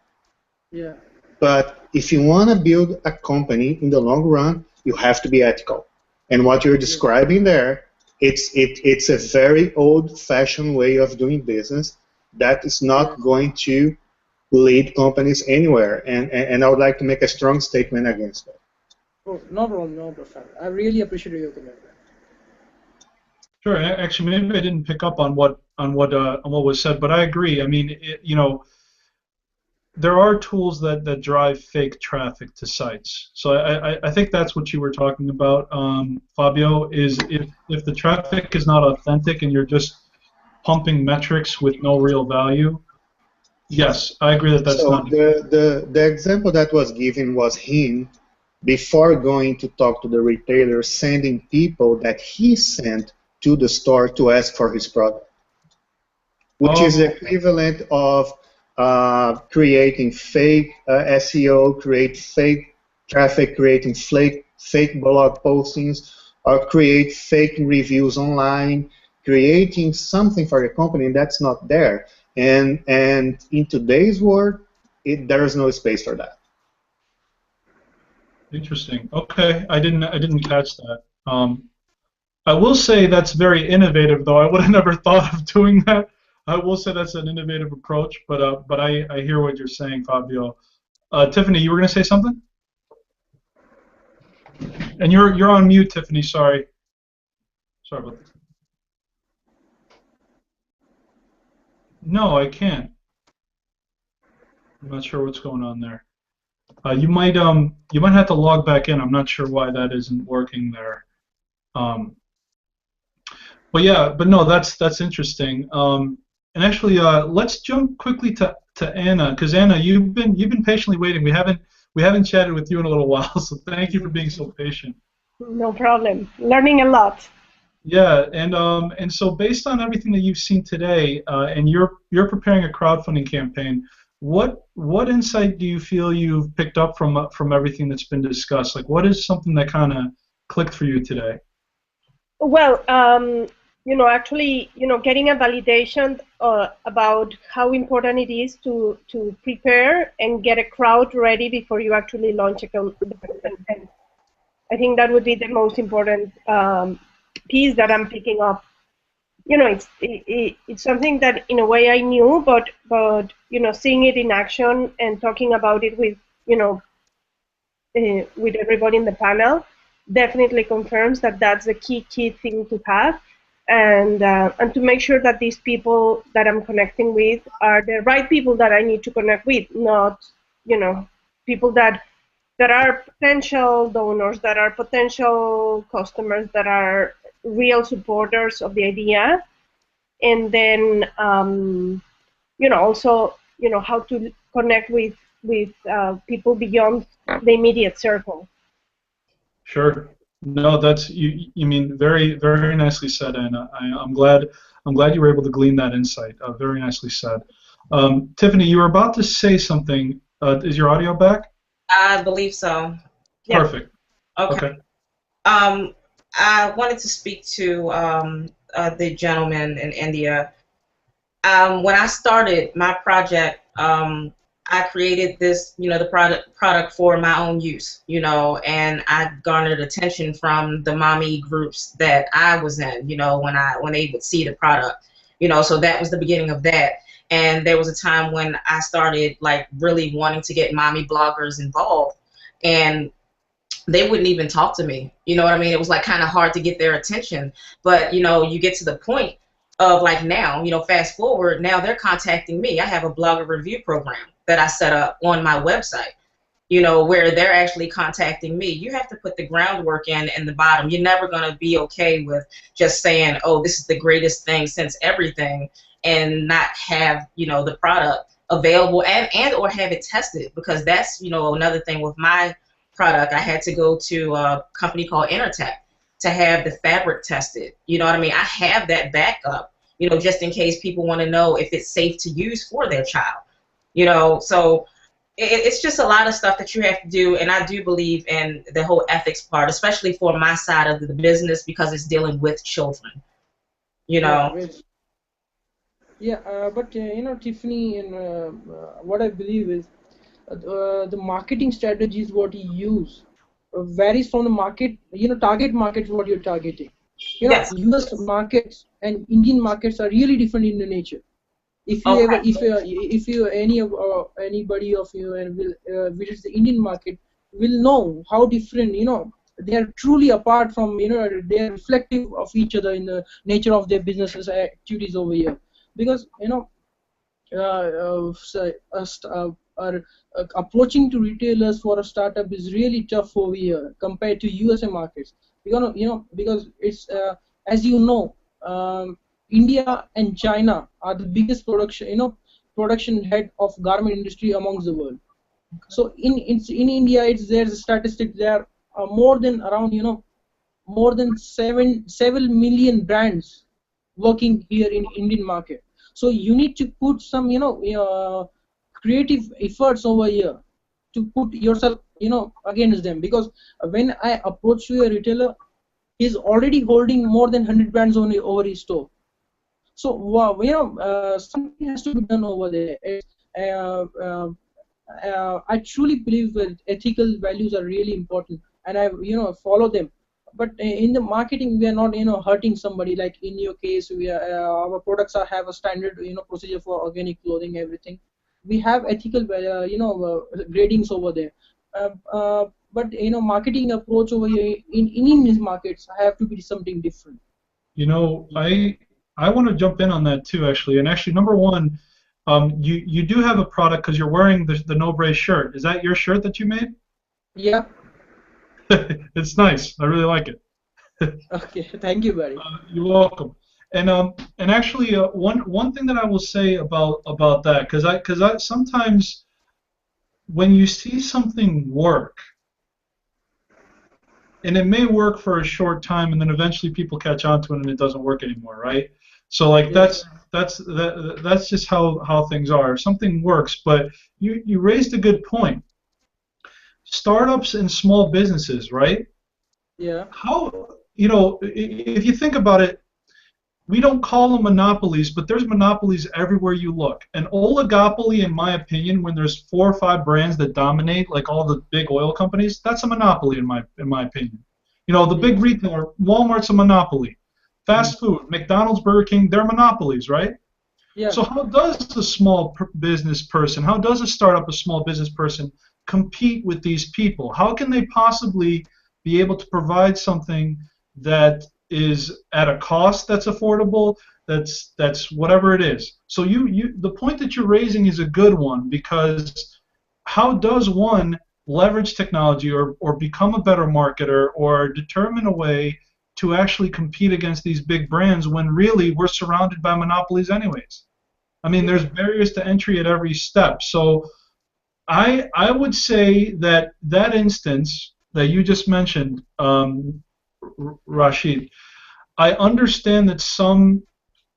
Yeah. But if you want to build a company in the long run, you have to be ethical. And what you're describing there, it's a very old-fashioned way of doing business that is not going to lead companies anywhere. And I would like to make a strong statement against that. Oh, no problem, no problem. I really appreciate your comment. Sure. Actually, maybe I didn't pick up on what was said, but I agree. I mean, there are tools that drive fake traffic to sites. So I think that's what you were talking about, Fabio. Is if the traffic is not authentic and you're just pumping metrics with no real value. Yes, I agree that that's so not. The example that was given was him before going to talk to the retailer, sending people that he sent to the store to ask for his product, which is the equivalent of creating fake SEO, create fake traffic, creating fake blog postings, or create fake reviews online, creating something for your company that's not there. And in today's world, there is no space for that. Interesting. Okay, I didn't catch that. I will say that's very innovative, though. I would have never thought of doing that. I will say that's an innovative approach, but I hear what you're saying, Fabio. Tiffany, you were going to say something? And you're on mute, Tiffany. Sorry. Sorry about that. No, I can't. I'm not sure what's going on there. You might have to log back in. I'm not sure why that isn't working there. But yeah, but no, that's interesting. And actually, let's jump quickly to Anna, because Anna, you've been patiently waiting. We haven't chatted with you in a little while, so thank you for being so patient. No problem. Learning a lot. Yeah, and so based on everything that you've seen today, and you're preparing a crowdfunding campaign, what insight do you feel you've picked up from everything that's been discussed? Like, what is something that kind of clicked for you today? Well, actually, getting a validation about how important it is to prepare and get a crowd ready before you actually launch a campaign. I think that would be the most important piece that I'm picking up. It's something that in a way I knew, but seeing it in action and talking about it with with everybody in the panel definitely confirms that that's the key thing to have, and to make sure that these people that I'm connecting with are the right people that I need to connect with, not people that are potential donors, that are potential customers, that are real supporters of the idea, and then also how to connect with people beyond the immediate circle. Sure. No, that's you mean very, very nicely said, Anna. I'm glad you were able to glean that insight. Very nicely said. Tiffany, you were about to say something. Is your audio back? I believe so. Yeah. Perfect. Okay. I wanted to speak to the gentleman in India. When I started my project, I created this, the product for my own use, and I garnered attention from the mommy groups that I was in, when they would see the product, so that was the beginning of that. And there was a time when I started really wanting to get mommy bloggers involved, and they wouldn't even talk to me. You know what I mean? It was kind of hard to get their attention. But you get to the point of now, fast forward, now they're contacting me. I have a blogger review program that I set up on my website, where they're actually contacting me. You have to put the groundwork in the bottom. You're never going to be okay with just saying, oh, this is the greatest thing since everything, and not have, the product available and or have it tested, because that's, another thing with my product. I had to go to a company called Intertech to have the fabric tested. You know what I mean? I have that backup, just in case people want to know if it's safe to use for their child. So it's just a lot of stuff that you have to do, and I do believe in the whole ethics part, especially for my side of the business, because it's dealing with children. But Tiffany, and what I believe is the marketing strategies what you use varies from the market, target market what you're targeting. Yes. US markets and Indian markets are really different in the nature. If you anybody of you and will visits the Indian market will know how different, they are truly apart from, they are reflective of each other in the nature of their businesses activities over here, because approaching to retailers for a startup is really tough over here compared to USA markets. Because it's as India and China are the biggest production head of garment industry amongst the world. So in India, there's a statistic there are more than around more than 7 million brands working here in Indian market. So you need to put some creative efforts over here to put yourself against them, because when I approach to a retailer, he's already holding more than 100 brands only over his store. So something has to be done over there. I truly believe that ethical values are really important, and I follow them. But in the marketing, we are not hurting somebody. Like in your case, we are, our products have a standard procedure for organic clothing, everything. We have ethical gradings over there. But marketing approach over here in Indian markets have to be something different. I want to jump in on that too, actually. And actually, number one, you do have a product because you're wearing the Nobre shirt. Is that your shirt that you made? Yeah. It's nice. I really like it. Okay, thank you, buddy. You're welcome. And actually, one thing that I will say about that, because I sometimes when you see something work, and it may work for a short time, and then eventually people catch on to it, and it doesn't work anymore, right? So like that's just how things are. Something works, but you raised a good point. Startups and small businesses, right? Yeah. How if you think about it, we don't call them monopolies, but there's monopolies everywhere you look. An oligopoly, in my opinion, when there's 4 or 5 brands that dominate, like all the big oil companies, that's a monopoly in my opinion. The big retailer, Walmart's a monopoly. Fast food, McDonald's, Burger King, they're monopolies, right? Yeah. So how does a small business person, how does a startup, a small business person, compete with these people? How can they possibly be able to provide something that is at a cost that's affordable, that's whatever it is? So the point that you're raising is a good one, because how does one leverage technology or become a better marketer or determine a way to actually compete against these big brands when really we're surrounded by monopolies anyways? I mean, there's barriers to entry at every step. So I would say that instance that you just mentioned, Rashid, I understand that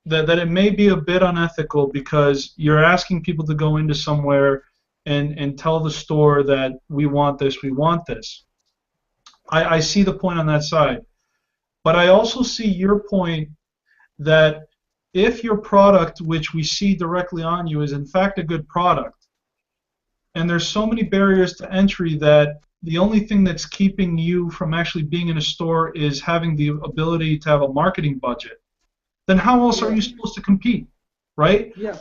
that it may be a bit unethical, because you're asking people to go into somewhere and tell the store that we want this, we want this. I see the point on that side. But I also see your point that if your product, which we see directly on you, is in fact a good product, and there's so many barriers to entry that the only thing that's keeping you from actually being in a store is having the ability to have a marketing budget, then how else are you supposed to compete, right? Yeah.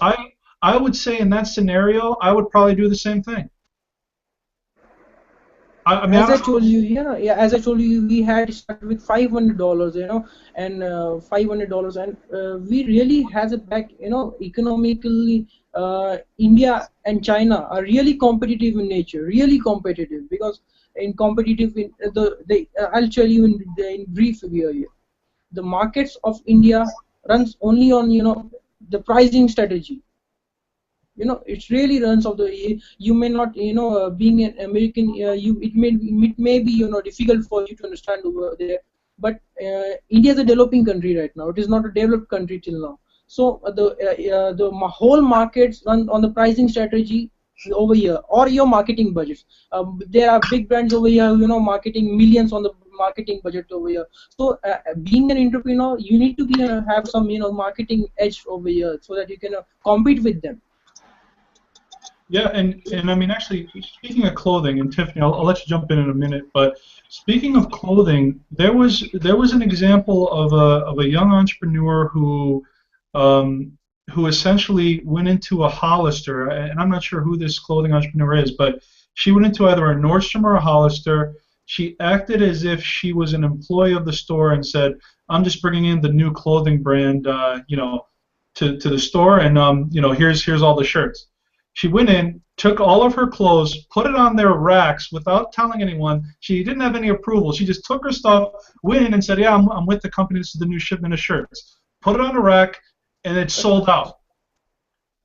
I would say in that scenario, I would probably do the same thing. As I told you, we had started with $500, and $500, and we really has it back, economically. India and China are really competitive in nature, really competitive, because in competitive, I'll tell you in brief here. The markets of India runs only on the pricing strategy. It really runs of the. You may not, being an American, it may be difficult for you to understand over there. But India is a developing country right now. It is not a developed country till now. So the whole markets run on the pricing strategy over here, or your marketing budgets. There are big brands over here, marketing millions on the marketing budget over here. So being an entrepreneur, you need to have some marketing edge over here, so that you can compete with them. Yeah, and I mean, actually, speaking of clothing, and Tiffany, I'll let you jump in a minute, but speaking of clothing, there was an example of a young entrepreneur who essentially went into a Hollister, and I'm not sure who this clothing entrepreneur is, but she went into either a Nordstrom or a Hollister. She acted as if she was an employee of the store and said, "I'm just bringing in the new clothing brand, to the store, and here's all the shirts." She went in, took all of her clothes, put it on their racks without telling anyone. She didn't have any approval. She just took her stuff, went in and said, "Yeah, I'm with the company. This is the new shipment of shirts." Put it on a rack, and it sold out.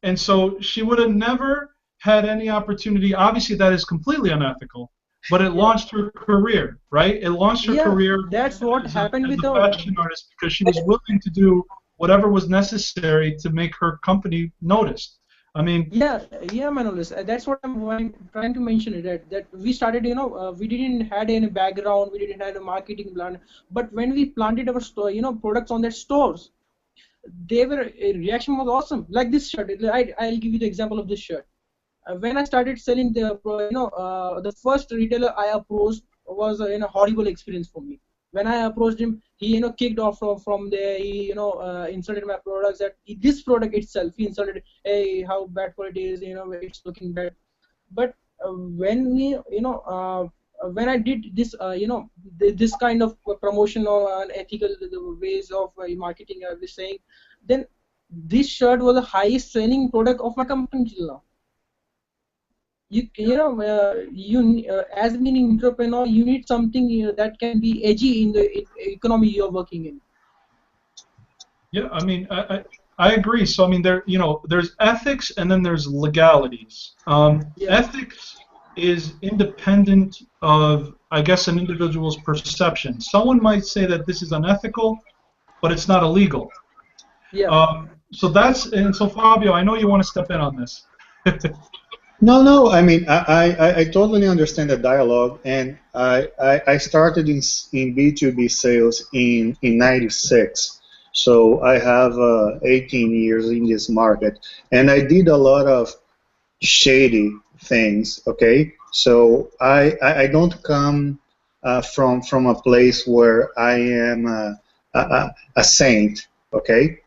And so she would have never had any opportunity. Obviously, that is completely unethical. but it launched her career, right? It launched her career that's what as happened with a fashion artist because she was willing to do whatever was necessary to make her company noticed. I mean, yeah, Manolis. That's what trying to mention it. That we started, we didn't had any background, we didn't have a marketing plan, but when we planted our store, products on their stores, they were reaction was awesome. Like this shirt, I'll give you the example of this shirt. When I started selling the first retailer I approached was a horrible experience for me. When I approached him, he kicked off from there. He insulted my products. That this product itself, he insulted. Hey, how bad quality is? It's looking bad. But when we when I did this this kind of promotion or ethical ways of marketing, I was saying, then this shirt was the highest selling product of my company till now. As an entrepreneur, you need something that can be edgy in the economy you're working in. Yeah, I mean, I agree. So I mean, there's ethics and then there's legalities. Ethics is independent of, I guess, an individual's perception. Someone might say that this is unethical, but it's not illegal. Yeah. So Fabio, I know you want to step in on this. No. I mean, I totally understand the dialogue, and I started in B2B sales in '96, so I have 18 years in this market, and I did a lot of shady things. Okay, so I don't come from a place where I am a saint. Okay.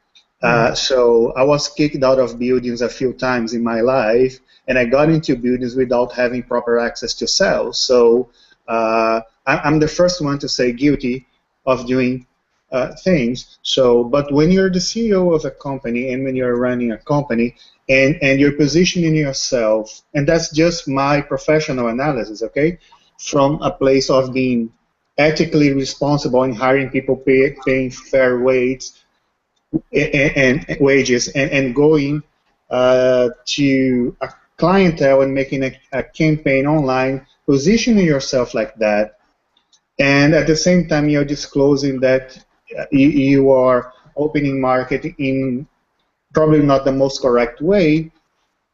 So I was kicked out of buildings a few times in my life, and I got into buildings without having proper access to sales. So I'm the first one to say guilty of doing things. So, but when you're the CEO of a company and when you're running a company and you're positioning yourself, and that's just my professional analysis, okay, from a place of being ethically responsible in hiring people, paying fair wages, and wages, and going to a clientele and making a campaign online, positioning yourself like that, and at the same time you're disclosing that you are opening market in probably not the most correct way.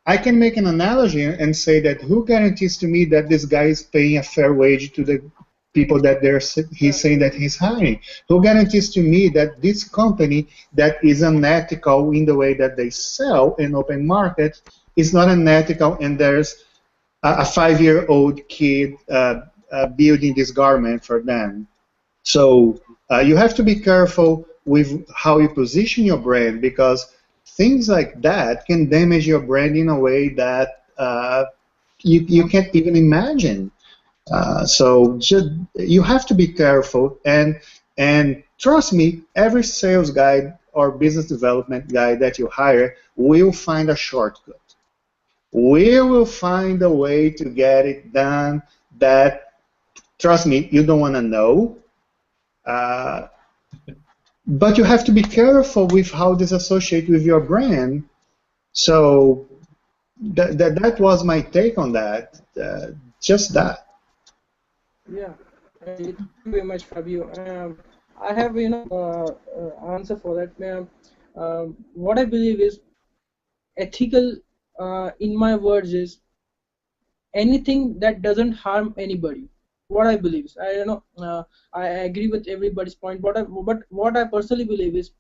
I can make an analogy and say that who guarantees to me that this guy is paying a fair wage to the people that he's saying that he's hiring? Who guarantees to me that this company that is unethical in the way that they sell in open market is not unethical, and there's a 5-year-old kid building this garment for them? So you have to be careful with how you position your brand, because things like that can damage your brand in a way that you can't even imagine. So you have to be careful, and trust me, every sales guy or business development guy that you hire will find a shortcut. We will find a way to get it done that, trust me, you don't want to know. But you have to be careful with how this associates with your brand. So that was my take on that. Just that. Yeah, thank you very much, Fabio. I have answer for that. What I believe is ethical. In my words, is anything that doesn't harm anybody. What I believe is, I agree with everybody's point. But what I personally believe is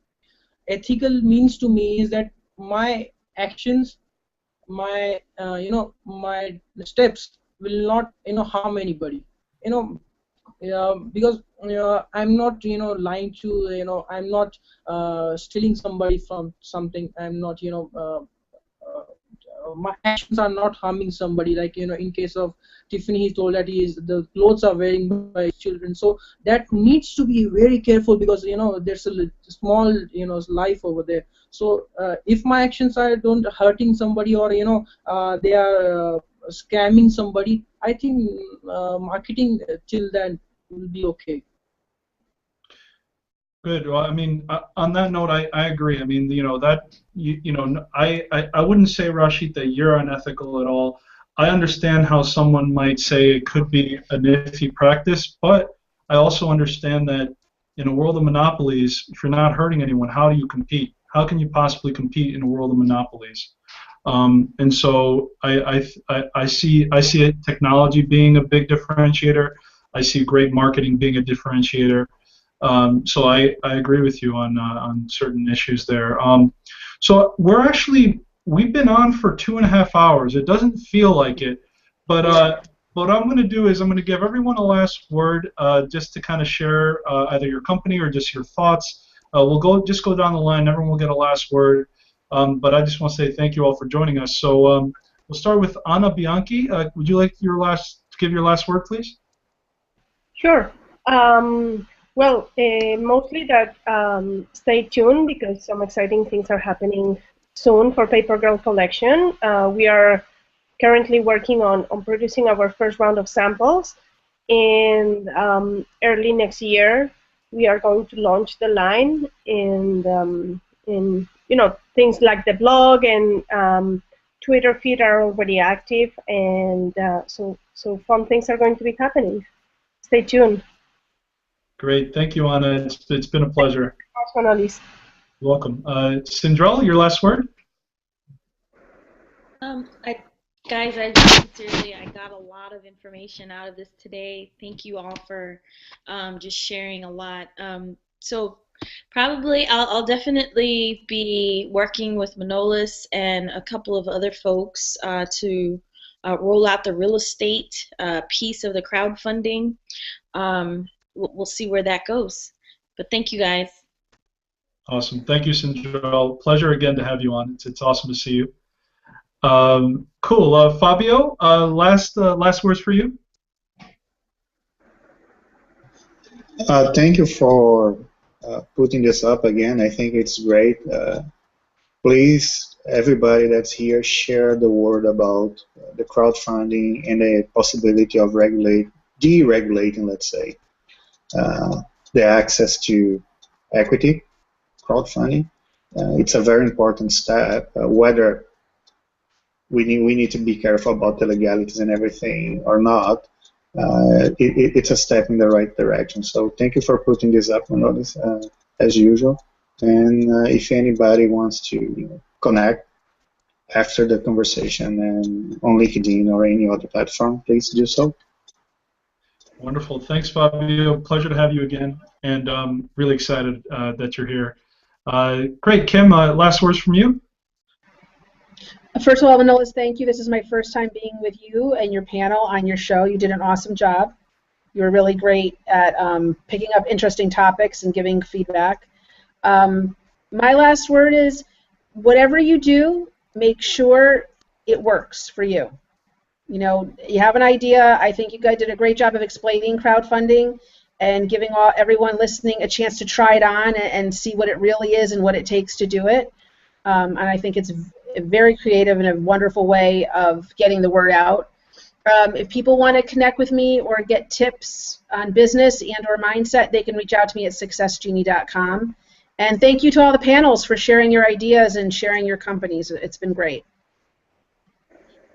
ethical means to me is that my actions, my my steps will not harm anybody. Because I'm not lying to I'm not stealing somebody from something. I'm not my actions are not harming somebody. Like in case of Tiffany, he told that the clothes are wearing by children. So that needs to be very careful, because there's a small life over there. So if my actions are don't hurting somebody, or they are scamming somebody, I think marketing till then will be okay. Good. Well, I mean, on that note, I agree. I mean, that I wouldn't say, Rashid, that you're unethical at all. I understand how someone might say it could be a nifty practice, but I also understand that in a world of monopolies, if you're not hurting anyone, how do you compete? How can you possibly compete in a world of monopolies? And so I see technology being a big differentiator. I see great marketing being a differentiator. So I agree with you on certain issues there. So we've been on for 2.5 hours. It doesn't feel like it, but what I'm going to do is I'm going to give everyone a last word, just to kind of share either your company or just your thoughts. We'll go down the line. Everyone will get a last word. But I just want to say thank you all for joining us. So we'll start with Anna Bianchi. Would you like to give your last word, please? Sure. Well, mostly that stay tuned because some exciting things are happening soon for Paper Girl Collection. We are currently working on producing our first round of samples, and early next year we are going to launch the line, and things like the blog and Twitter feed are already active, and so fun things are going to be happening. Stay tuned. Great, thank you, Anna. It's been a pleasure. You're welcome. Sindrell, your last word? Guys, I got a lot of information out of this today. Thank you all for just sharing a lot. So probably I'll definitely be working with Manolis and a couple of other folks to roll out the real estate piece of the crowdfunding. We'll see where that goes. But thank you, guys. Awesome. Thank you, Sindrell. Pleasure again to have you on. It's awesome to see you. Cool. Fabio, last words for you. Thank you for putting this up again. I think it's great. Please, everybody that's here, share the word about the crowdfunding and the possibility of deregulating, let's say, the access to equity crowdfunding. It's a very important step, whether we need to be careful about the legalities and everything or not. It's a step in the right direction. So thank you for putting this up on notice, as usual. And if anybody wants to connect after the conversation and on LinkedIn or any other platform, please do so. Wonderful. Thanks, Fabio. Pleasure to have you again, and really excited that you're here. Great. Kim, last words from you? First of all, Manolis, thank you. This is my first time being with you and your panel on your show. You did an awesome job. You were really great at picking up interesting topics and giving feedback. My last word is, whatever you do, make sure it works for you. You know, you have an idea. I think you guys did a great job of explaining crowdfunding and giving everyone listening a chance to try it on and see what it really is and what it takes to do it. And I think it's a very creative and a wonderful way of getting the word out. If people want to connect with me or get tips on business and or mindset, they can reach out to me at successgenie.com. And thank you to all the panels for sharing your ideas and sharing your companies. It's been great.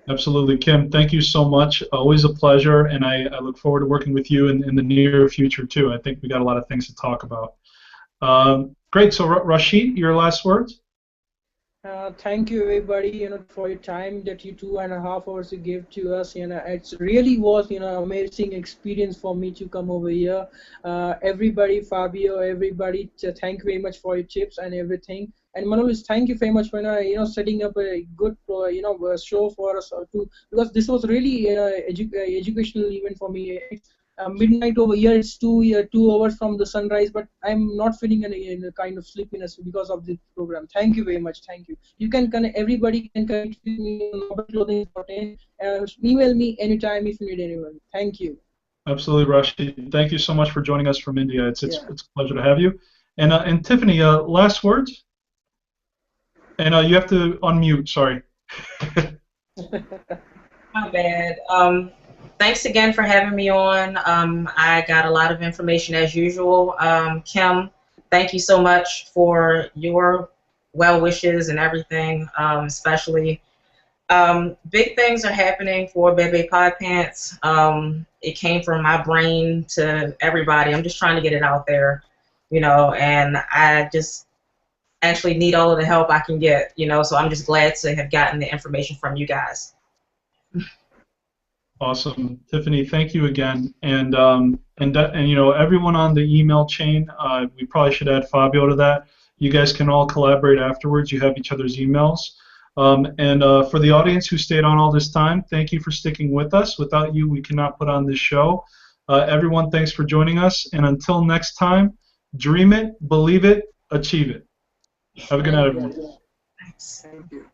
Absolutely, Kim. Thank you so much. Always a pleasure, and I look forward to working with you in the near future too. I think we got a lot of things to talk about. Great. So, Rashid, your last words? Thank you, everybody, for your time that you 2.5 hours you gave to us. It really was, amazing experience for me to come over here. Everybody, Fabio, everybody, thank you very much for your tips and everything. And Manolis, thank you very much for setting up a good show for us too, because this was really educational event for me. Midnight over here, it's 2 hours from the sunrise, but I'm not feeling any kind of sleepiness because of this program. Thank you very much. Thank you. You can connect, everybody can connect with me on clothing.in. Email me anytime if you need anyone. Thank you. Absolutely, Rashid. Thank you so much for joining us from India. It's a pleasure to have you. And Tiffany, last words? And you have to unmute. Sorry. My bad. Thanks again for having me on. I got a lot of information as usual. Kim, thank you so much for your well wishes and everything, especially Big things are happening for Bebe Pod Pants. It came from my brain to everybody. I'm just trying to get it out there, you know, and I just actually need all of the help I can get, you know, so I'm just glad to have gotten the information from you guys. Awesome, Tiffany. Thank you again, and you know, everyone on the email chain. We probably should add Fabio to that. You guys can all collaborate afterwards. You have each other's emails. For the audience who stayed on all this time, thank you for sticking with us. Without you, we cannot put on this show. Everyone, thanks for joining us. And until next time, dream it, believe it, achieve it. Have a good night, everyone. Thanks. Thank you.